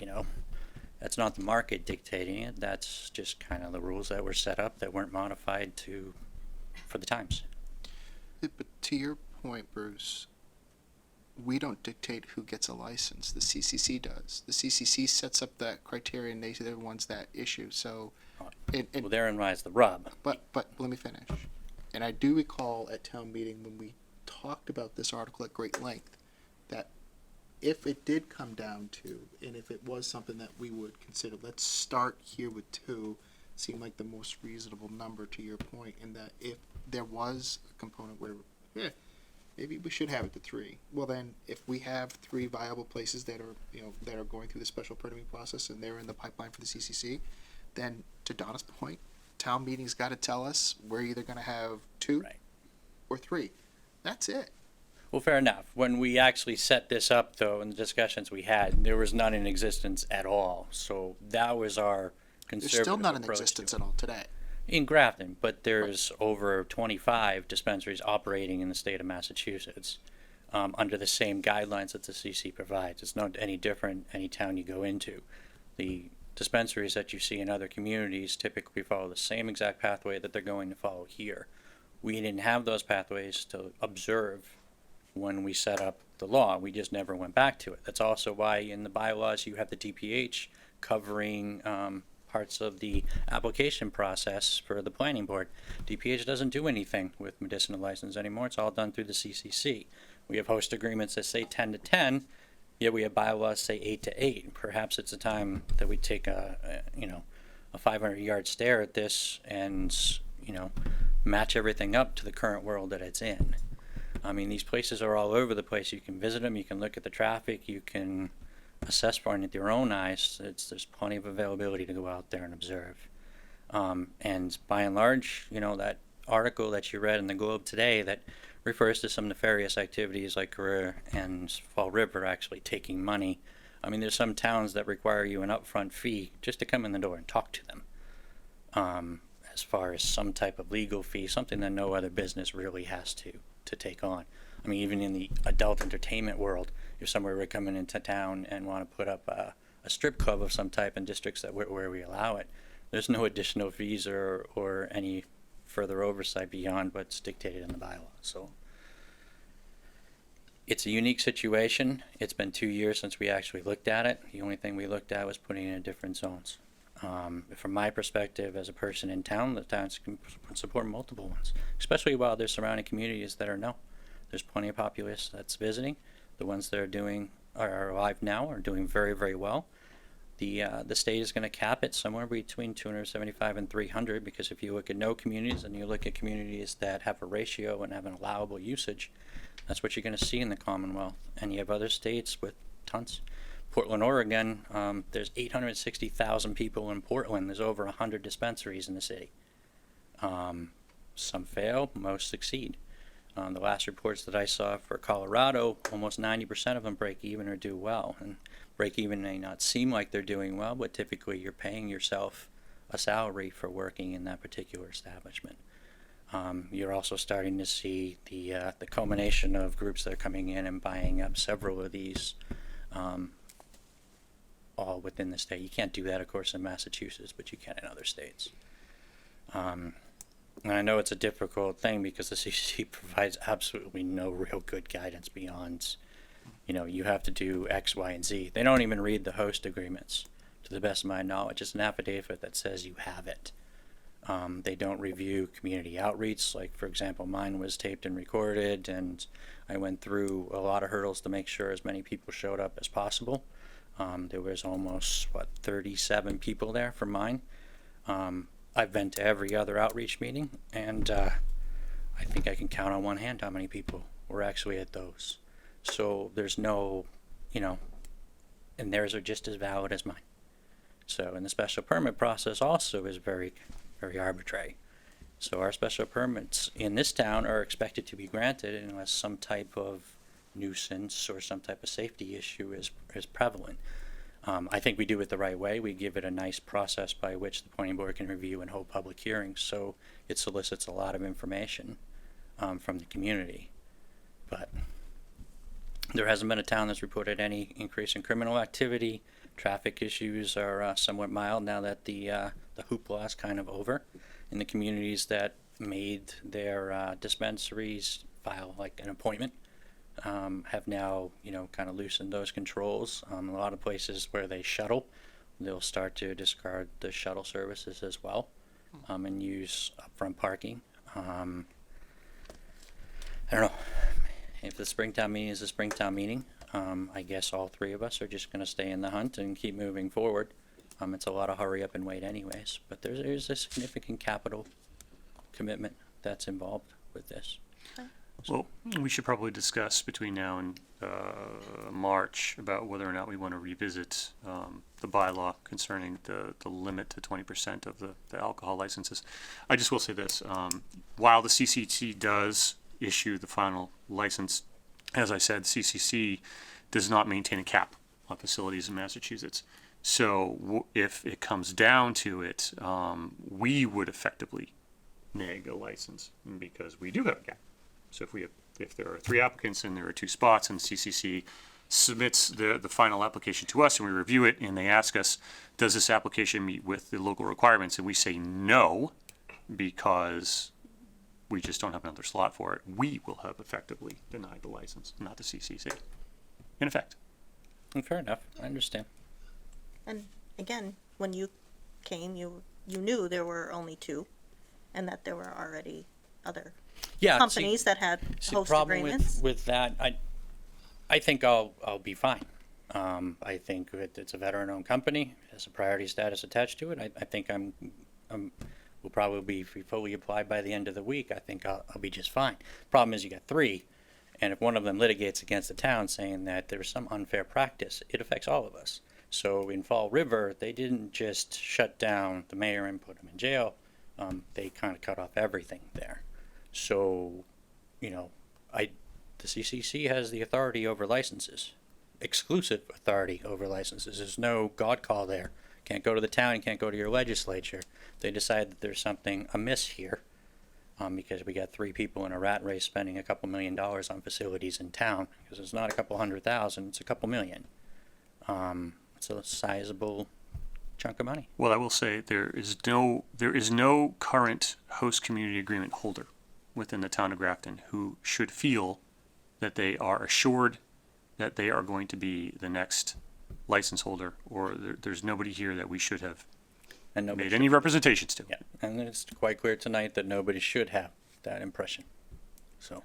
that's not the market dictating it. That's just kind of the rules that were set up that weren't modified for the times. But to your point, Bruce, we don't dictate who gets a license. The CCC does. The CCC sets up that criteria, and they're the ones that issue. So, Well, therein lies the rub. but let me finish. And I do recall at town meeting when we talked about this article at great length, that if it did come down to, and if it was something that we would consider, let's start here with 2, seemed like the most reasonable number to your point, and that if there was a component where, maybe we should have it to 3. Well, then, if we have 3 viable places that are, that are going through the special permitting process and they're in the pipeline for the CCC, then to Donna's point, town meeting's got to tell us we're either going to have 2 Right. or 3. That's it. Well, fair enough. When we actually set this up, though, in the discussions we had, there was none in existence at all. So that was our There's conservative still not in approach existence to at all today. in Grafton, but there's over 25 dispensaries operating in the state of Massachusetts under the same guidelines that the CC provides. It's not any different any town you go into. The dispensaries that you see in other communities typically follow the same exact pathway that they're going to follow here. We didn't have those pathways to observe when we set up the law. We just never went back to it. That's also why in the bylaws you have the DPH covering parts of the application process for the planning board. DPH doesn't do anything with medicinal license anymore. It's all done through the CCC. We have host agreements that say 10 to 10, yet we have bylaws say 8 to 8. Perhaps it's a time that we take a 500-yard stare at this and, match everything up to the current world that it's in. I mean, these places are all over the place. You can visit them, you can look at the traffic, you can assess for it with your own eyes. There's plenty of availability to go out there and observe. And by and large, that article that you read in the Globe today that refers to some nefarious activities like Career and Fall River actually taking money. I mean, there's some towns that require you an upfront fee just to come in the door and talk to them. As far as some type of legal fee, something that no other business really has to take on. I mean, even in the adult entertainment world, if somebody were coming into town and want to put up a strip club of some type in districts where we allow it, there's no additional fees or any further oversight beyond what's dictated in the bylaw. So it's a unique situation. It's been 2 years since we actually looked at it. The only thing we looked at was putting it in different zones. From my perspective as a person in town, the towns can support multiple ones, especially while there's surrounding communities that are no. There's plenty of populace that's visiting. The ones that are alive now are doing very, very well. The state is going to cap it somewhere between 275 and 300 because if you look at no communities and you look at communities that have a ratio and have an allowable usage, that's what you're going to see in the Commonwealth. And you have other states with tons. Portland, Oregon, there's 860,000 people in Portland. There's over 100 dispensaries in the city. Some fail, most succeed. The last reports that I saw for Colorado, almost 90% of them break even or do well. And break even may not seem like they're doing well, but typically you're paying yourself a salary for working in that particular establishment. You're also starting to see the culmination of groups that are coming in and buying up several of these all within the state. You can't do that, of course, in Massachusetts, but you can in other states. And I know it's a difficult thing because the CCC provides absolutely no real good guidance beyond, you have to do X, Y, and Z. They don't even read the host agreements to the best of my knowledge. It's an affidavit that says you have it. They don't review community outreach. Like, for example, mine was taped and recorded, and I went through a lot of hurdles to make sure as many people showed up as possible. There was almost, 37 people there for mine. I've been to every other outreach meeting, and I think I can count on one hand how many people were actually at those. So there's no, and theirs are just as valid as mine. So, and the special permit process also is very, very arbitrary. So our special permits in this town are expected to be granted unless some type of nuisance or some type of safety issue is prevalent. I think we do it the right way. We give it a nice process by which the planning board can review and hold public hearings, so it solicits a lot of information from the community. But there hasn't been a town that's reported any increase in criminal activity. Traffic issues are somewhat mild now that the hoopla is kind of over. In the communities that made their dispensaries file like an appointment, have now, kind of loosened those controls. A lot of places where they shuttle, they'll start to discard the shuttle services as well, and use upfront parking. I don't know. If the Springtown meeting is a Springtown meeting, I guess all three of us are just going to stay in the hunt and keep moving forward. It's a lot of hurry up and wait anyways, but there's a significant capital commitment that's involved with this. Well, we should probably discuss between now and March about whether or not we want to revisit the bylaw concerning the limit to 20% of the alcohol licenses. I just will say this, while the CCC does issue the final license, as I said, CCC does not maintain a cap on facilities in Massachusetts. So if it comes down to it, we would effectively neg a license because we do have a cap. So if there are 3 applicants and there are 2 spots and CCC submits the final application to us and we review it and they ask us, does this application meet with the local requirements? And we say no because we just don't have another slot for it. We will have effectively denied the license, not the CCC. In effect. Fair enough. I understand. And again, when you came, you knew there were only 2, and that there were already other companies that had host agreements. With that, I think I'll be fine. I think it's a veteran-owned company, has a priority status attached to it. I think will probably be fully applied by the end of the week. I think I'll be just fine. Problem is you got 3, and if one of them litigates against the town saying that there's some unfair practice, it affects all of us. So in Fall River, they didn't just shut down the mayor and put him in jail. They kind of cut off everything there. So, the CCC has the authority over licenses, exclusive authority over licenses. There's no God call there. Can't go to the town, can't go to your legislature. They decide that there's something amiss here, because we got 3 people in a rat race spending a couple $1 million on facilities in town, because it's not a couple $100,000, it's a couple million. It's a sizable chunk of money. Well, I will say there is no current host community agreement holder within the town of Grafton who should feel that they are assured that they are going to be the next license holder, or there's nobody here that we should have made any representations to. Yeah, and it's quite clear tonight that nobody should have that impression. So,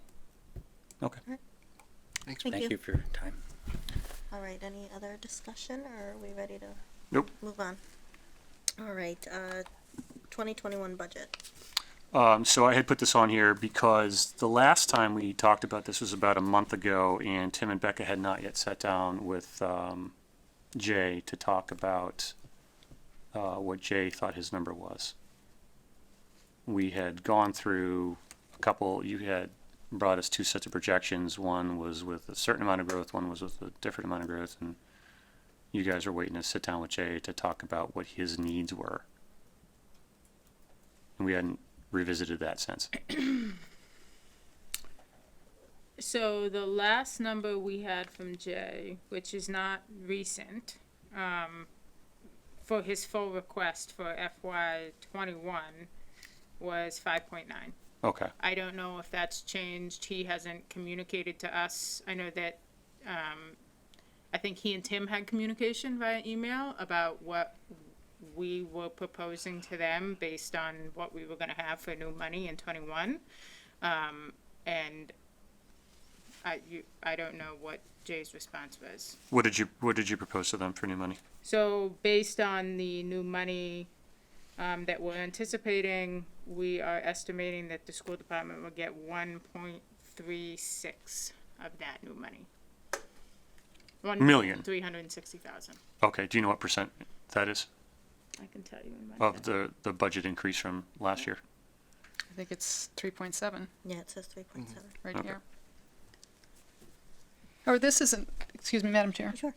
Okay. Thanks. Thank thank you. you for your time. All right, any other discussion, or are we ready to Nope. move on? All right, 2021 budget. So I had put this on here because the last time we talked about this was about a month ago, and Tim and Becca had not yet sat down with Jay to talk about what Jay thought his number was. We had gone through a couple, you had brought us 2 sets of projections. One was with a certain amount of growth, one was with a different amount of growth, and you guys are waiting to sit down with Jay to talk about what his needs were. And we hadn't revisited that since. So the last number we had from Jay, which is not recent, for his full request for FY21 was 5.9. Okay. I don't know if that's changed. He hasn't communicated to us. I know that I think he and Tim had communication via email about what we were proposing to them based on what we were gonna have for new money in '21. And I don't know what Jay's response was. What did you propose to them for new money? So based on the new money that we're anticipating, we are estimating that the school department will get 1.36 of that new money. Million. 360,000. Okay, do you know what percent that is I can tell you in my. of the budget increase from last year? I think it's 3.7 Yeah, it says 3.7. right Okay. here. Or this isn't, excuse me, Madam Chair. Sure.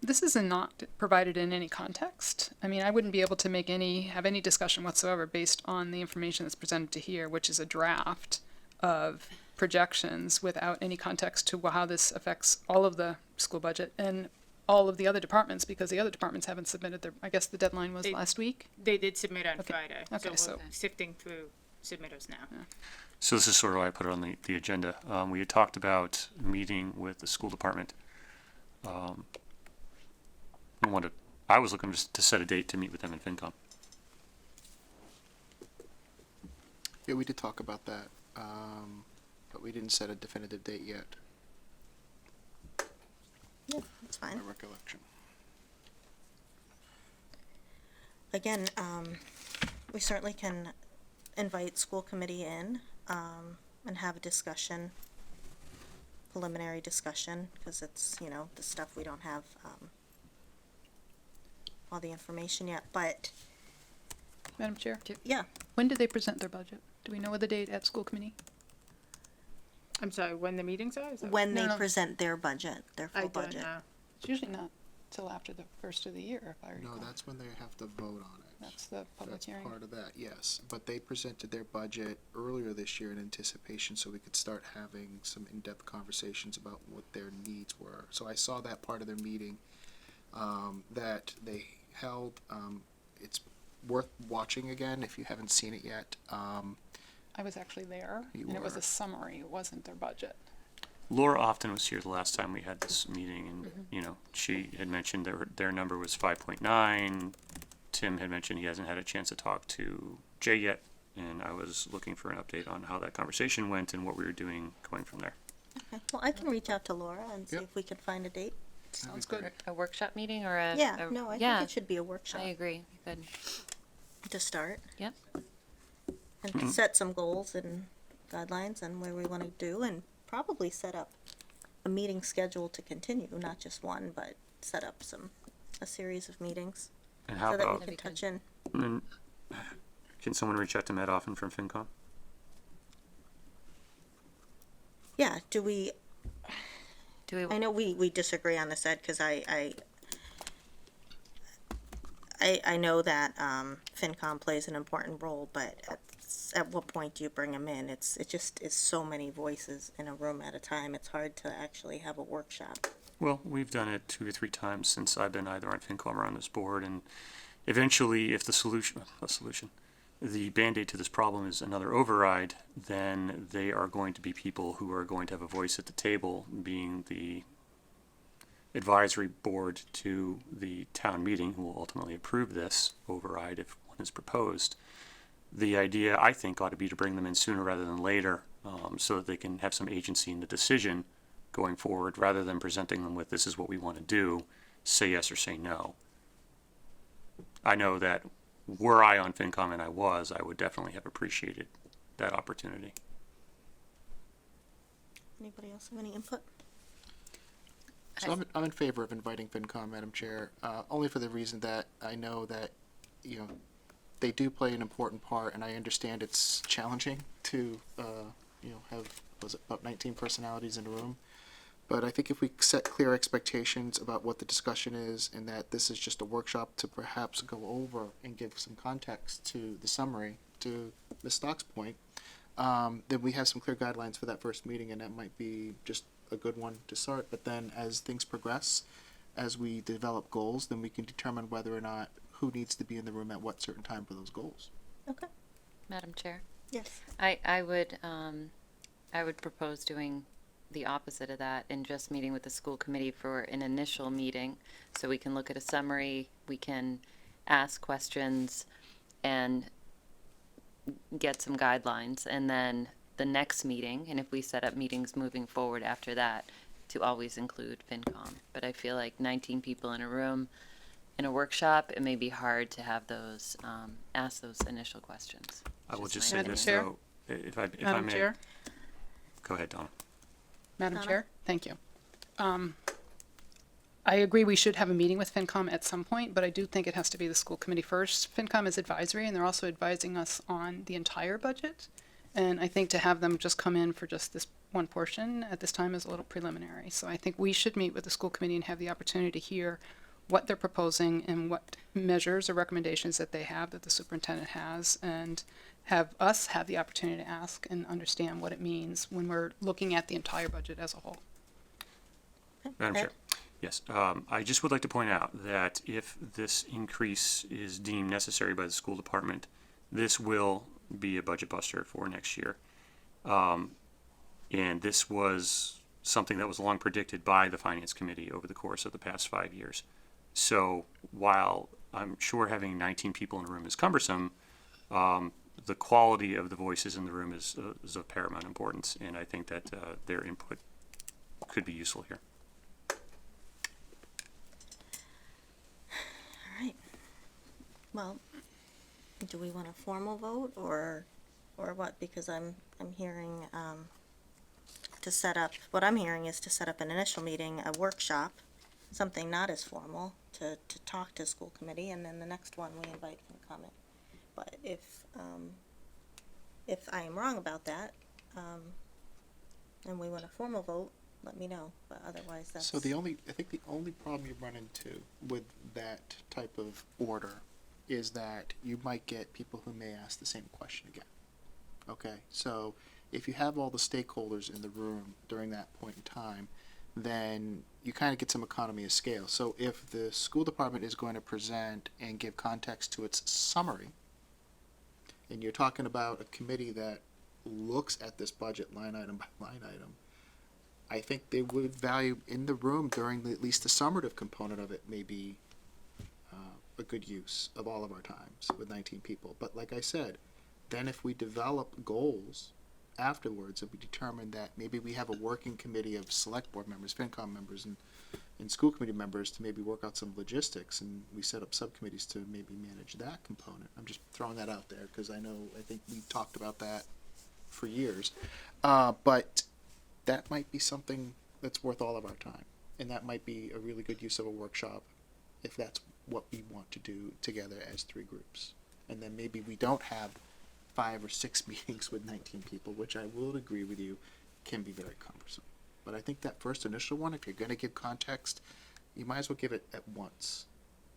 This is not provided in any context. I mean, I wouldn't be able to have any discussion whatsoever based on the information that's presented to here, which is a draft of projections without any context to how this affects all of the school budget and all of the other departments, because the other departments haven't submitted their, I guess the deadline was last week. They did submit on Okay. Friday, Okay, so so- we're sifting through submitters now. So this is sort of why I put it on the agenda. We had talked about meeting with the school department. I was looking just to set a date to meet with them in FinCom. Yeah, we did talk about that, but we didn't set a definitive date yet, Yeah, that's my fine. recollection. Again, we certainly can invite school committee in, and have a discussion, preliminary discussion, because it's, the stuff we don't have, all the information yet, but, Madam Chair, yeah, when did they present their budget? Do we know the date at school committee? I'm sorry, when the meetings are? Is that- when they No. present their budget, their I full don't budget. know. It's usually not till after the first of the year, if I recall. No, that's when they have to vote on it. That's the public That's hearing. part of that, yes. But they presented their budget earlier this year in anticipation, so we could start having some in-depth conversations about what their needs were. So I saw that part of their meeting, that they held. It's worth watching again if you haven't seen it yet. I was actually there, You and it was were. a summary, it wasn't their budget. Laura often was here the last time we had this meeting, and she had mentioned their number was 5.9. Tim had mentioned he hasn't had a chance to talk to Jay yet, and I was looking for an update on how that conversation went and what we were doing going from there. Okay, well, I can reach out to Laura and see Yep. if we can find a date. Sounds good. A workshop meeting or a? Yeah, no, I think it should be a workshop I agree. Good. to start. Yep. And to set some goals and guidelines on where we want to do, and probably set up a meeting schedule to continue, not just one, but set up a series of meetings And how so that we about, can That'd be touch in. and can someone reach out to Matt Offen from FinCom? Yeah, do we, Do we? I know we disagree on this, Ed, because I know that FinCom plays an important role, but at what point do you bring them in? It just is so many voices in a room at a time. It's hard to actually have a workshop. Well, we've done it 2 or 3 times since I've been either on FinCom or on this board, and eventually, if the Band-Aid to this problem is another override, then they are going to be people who are going to have a voice at the table, being the advisory board to the town meeting, who will ultimately approve this override if one is proposed. The idea, I think, ought to be to bring them in sooner rather than later, so that they can have some agency in the decision going forward, rather than presenting them with, this is what we want to do, say yes or say no. I know that were I on FinCom, and I would definitely have appreciated that opportunity. Anybody else have any input? So I'm in favor of inviting FinCom, Madam Chair, only for the reason that I know that, they do play an important part, and I understand it's challenging to, have, was it about 19 personalities in a room? But I think if we set clear expectations about what the discussion is, and that this is just a workshop to perhaps go over and give some context to the summary, to Ms. Stock's point, then we have some clear guidelines for that first meeting, and that might be just a good one to start. But then as things progress, as we develop goals, then we can determine whether or not who needs to be in the room at what certain time for those goals. Okay, Madam Chair, yes. I would propose doing the opposite of that and just meeting with the school committee for an initial meeting, so we can look at a summary, we can ask questions and get some guidelines, and then the next meeting, and if we set up meetings moving forward after that, to always include FinCom. But I feel like 19 people in a room in a workshop, it may be hard to have those, ask those initial questions. I will just my say Madam this, Chair? though, if I Madam may. Chair? Go ahead, Donna. Madam Donna? Chair, thank you. I agree we should have a meeting with FinCom at some point, but I do think it has to be the school committee first. FinCom is advisory, and they're also advising us on the entire budget. And I think to have them just come in for just this one portion at this time is a little preliminary. So I think we should meet with the school committee and have the opportunity to hear what they're proposing and what measures or recommendations that they have that the superintendent has, and have us have the opportunity to ask and understand what it means when we're looking at the entire budget as a whole. Madam Ed? Chair. Yes, I just would like to point out that if this increase is deemed necessary by the school department, this will be a budget buster for next year. And this was something that was long predicted by the Finance Committee over the course of the past 5 years. So while I'm sure having 19 people in a room is cumbersome, the quality of the voices in the room is of paramount importance, and I think that their input could be useful here. All right. Well, do we want a formal vote or what? Because I'm hearing, to set up, what I'm hearing is to set up an initial meeting, a workshop, something not as formal, to talk to school committee, and then the next one we invite from comment. But if I am wrong about that, and we want a formal vote, let me know, but otherwise that's. So I think the only problem you run into with that type of order is that you might get people who may ask the same question again. Okay, so if you have all the stakeholders in the room during that point in time, then you kind of get some economy of scale. So if the school department is going to present and give context to its summary, and you're talking about a committee that looks at this budget line item by line item, I think they would value in the room during at least the summative component of it may be a good use of all of our times with 19 people. But like I said, then if we develop goals afterwards, if we determine that maybe we have a working committee of select board members, FinCom members, and school committee members to maybe work out some logistics, and we set up subcommittees to maybe manage that component. I'm just throwing that out there because I think we talked about that for years. But that might be something that's worth all of our time, and that might be a really good use of a workshop if that's what we want to do together as 3 groups. And then maybe we don't have 5 or 6 meetings with 19 people, which I will agree with you can be very cumbersome. But I think that first initial one, if you're going to give context, you might as well give it at once.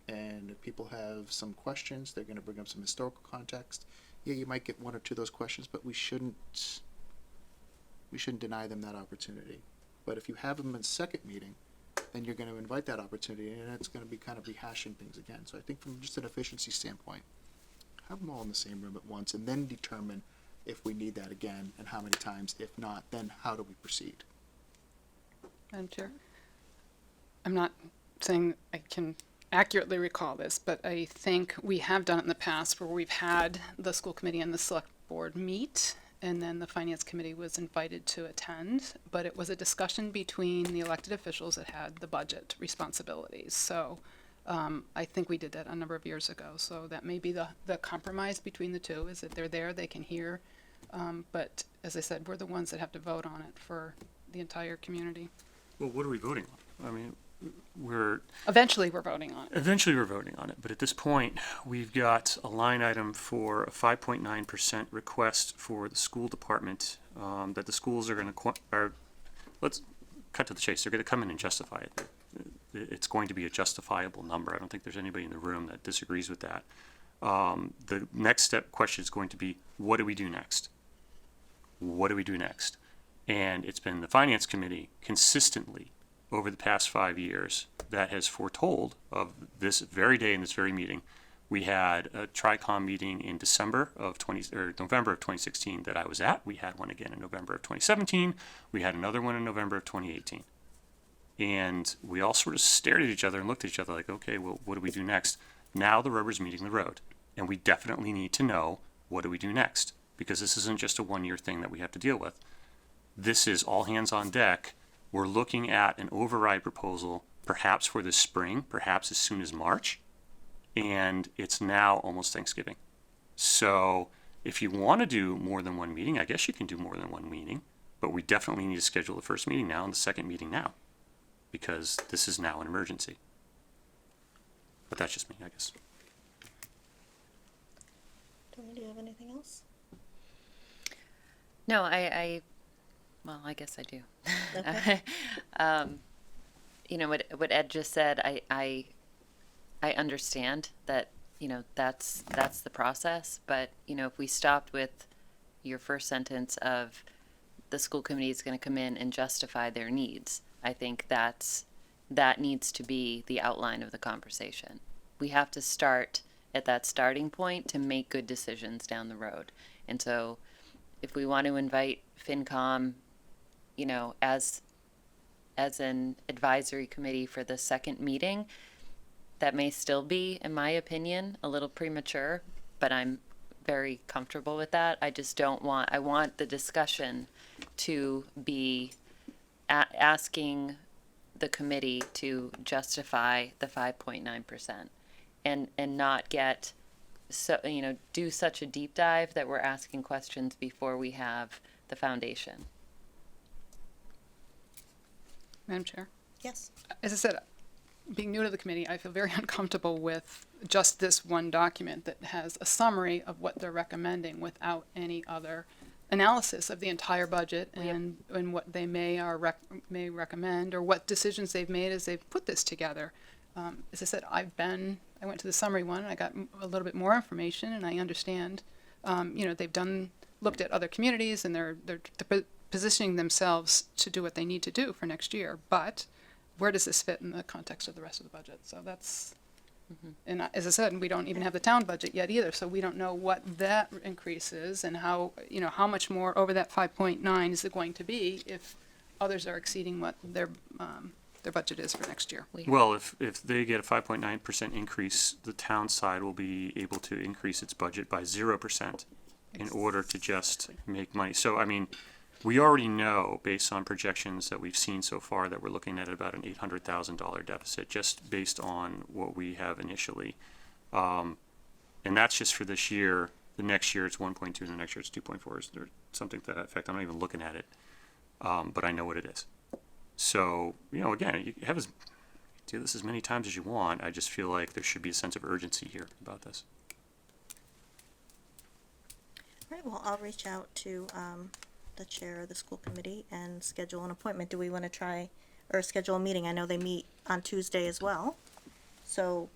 And if people have some questions, they're going to bring up some historical context. Yeah, you might get 1 or 2 of those questions, but we shouldn't deny them that opportunity. But if you have them in the second meeting, then you're going to invite that opportunity, and it's going to be kind of rehashing things again. So I think from just an efficiency standpoint, have them all in the same room at once, and then determine if we need that again and how many times. If not, then how do we proceed? Madam Chair? I'm not saying I can accurately recall this, but I think we have done it in the past where we've had the school committee and the select board meet, and then the finance committee was invited to attend, but it was a discussion between the elected officials that had the budget responsibilities. So I think we did that a number of years ago. So that may be the compromise between the two, is that they're there, they can hear. But as I said, we're the ones that have to vote on it for the entire community. Well, what are we voting on? I mean, Eventually, we're voting on it. eventually we're voting on it, but at this point, we've got a line item for a 5.9% request for the school department, that the schools are going to, let's cut to the chase, they're going to come in and justify it. It's going to be a justifiable number. I don't think there's anybody in the room that disagrees with that. The next step question is going to be, what do we do next? What do we do next? And it's been the Finance Committee consistently over the past 5 years that has foretold of this very day and this very meeting We had a TRICOM meeting in November of 2016 that I was at. We had one again in November of 2017. We had another one in November of 2018. And we all sort of stared at each other and looked at each other like, okay, well, what do we do next? Now the rubber's meeting the road. And we definitely need to know, what do we do next? Because this isn't just a one-year thing that we have to deal with. This is all hands on deck. We're looking at an override proposal, perhaps for this spring, perhaps as soon as March. And it's now almost Thanksgiving. So if you want to do more than one meeting, I guess you can do more than one meeting, but we definitely need to schedule the first meeting now and the second meeting now, because this is now an emergency. But that's just me, I guess. Doreen, do you have anything else? No, well, I guess I do. Okay. You know, what Ed just said, I understand that, you know, that's the process, but, you know, if we stopped with your first sentence of the school committee is going to come in and justify their needs, I think that needs to be the outline of the conversation. We have to start at that starting point to make good decisions down the road. And so if we want to invite FinCom, you know, as an advisory committee for the second meeting, that may still be, in my opinion, a little premature, but I'm very comfortable with that. I just I want the discussion to be asking the committee to justify the 5.9% and not get so, you know, do such a deep dive that we're asking questions before we have the foundation. Madam Chair? Yes. As I said, being new to the committee, I feel very uncomfortable with just this one document that has a summary of what they're recommending without any other analysis of the entire budget and what they may recommend, or what decisions they've made as they've put this together. As I said, I went to the summary one and I got a little bit more information, and I understand, you know, they've looked at other communities and they're positioning themselves to do what they need to do for next year. But where does this fit in the context of the rest of the budget? So that's, and as I said, we don't even have the town budget yet either, so we don't know what that increase is and how, you know, how much more over that 5.9 is it going to be if others are exceeding what their budget is for next year. Well, if they get a 5.9% increase, the town side will be able to increase its budget by 0% in order to just make money. So, I mean, we already know, based on projections that we've seen so far, that we're looking at about an $800,000 deficit, just based on what we have initially. And that's just for this year. The next year it's 1.2, and the next year it's 2.4. Is there something to that effect? I'm not even looking at it, but I know what it is. So, you know, again, you have do this as many times as you want. I just feel like there should be a sense of urgency here about this. All right, well, I'll reach out to the chair of the school committee and schedule an appointment. Do we want to try or schedule a meeting? I know they meet on Tuesday as well. So,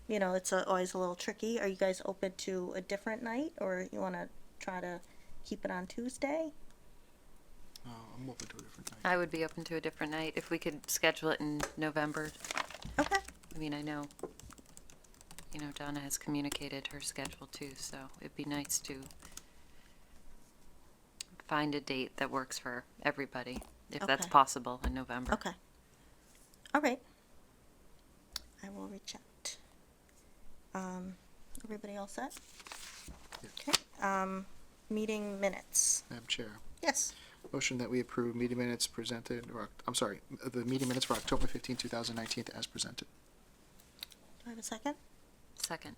you know, it's always a little tricky. Are you guys open to a different night, or you want to try to keep it on Tuesday? I'm open to a different night. I would be open to a different night if we could schedule it in November. Okay. I mean, I know, you know, Donna has communicated her schedule too, so it'd be nice to find a date that works for everybody, if that's Okay. possible in November. Okay. All right. I will reach out. Everybody all set? Okay. Meeting minutes. Madam Chair, Yes. motion that we approve meeting minutes presented, or, I'm sorry, the meeting minutes for October 15, 2019 as presented. Do I have a second? Second.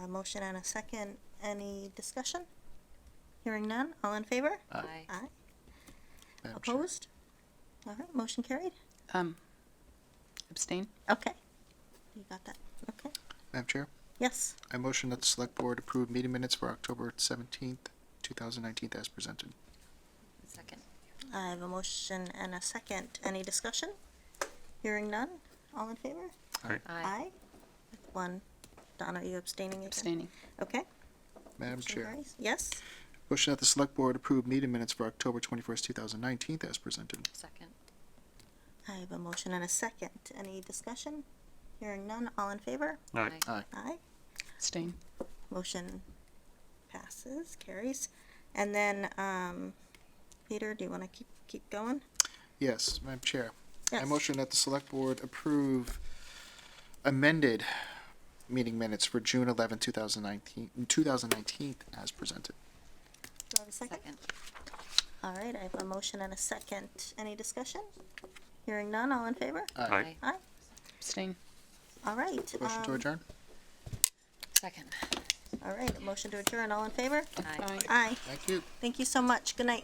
Motion and a second. Any discussion? Hearing none. All in favor? Aye. Aye. Madam Chair. Opposed? All right, motion carried. Abstain? Okay. You got that. Okay. Madam Chair, Yes. I motion that the select board approve meeting minutes for October 17th, 2019 as presented. Second. I have a motion and a second. Any discussion? Hearing none. All in favor? Aye. With one. Donna, are you abstaining again? Abstaining. Okay. Madam Motion Chair, carries. Yes. motion that the select board approve meeting minutes for October 21st, 2019 as presented. Second. I have a motion and a second. Any discussion? Hearing none, all in favor? All right. Aye. Aye. Abstain. Motion passes, carries. And then, Peter, do you want to keep going? Yes, Madam Chair. I Yes. motion that the select board approve amended meeting minutes for June 11, 2019 as presented. Do I have a second? Second. All right, I have a motion and a second. Any discussion? Hearing none, all in favor? Aye. Aye. Abstain. All right. Motion to adjourn? Second. All right, motion to adjourn, all in favor? Aye. Aye. Thank you. Thank you so much. Good night.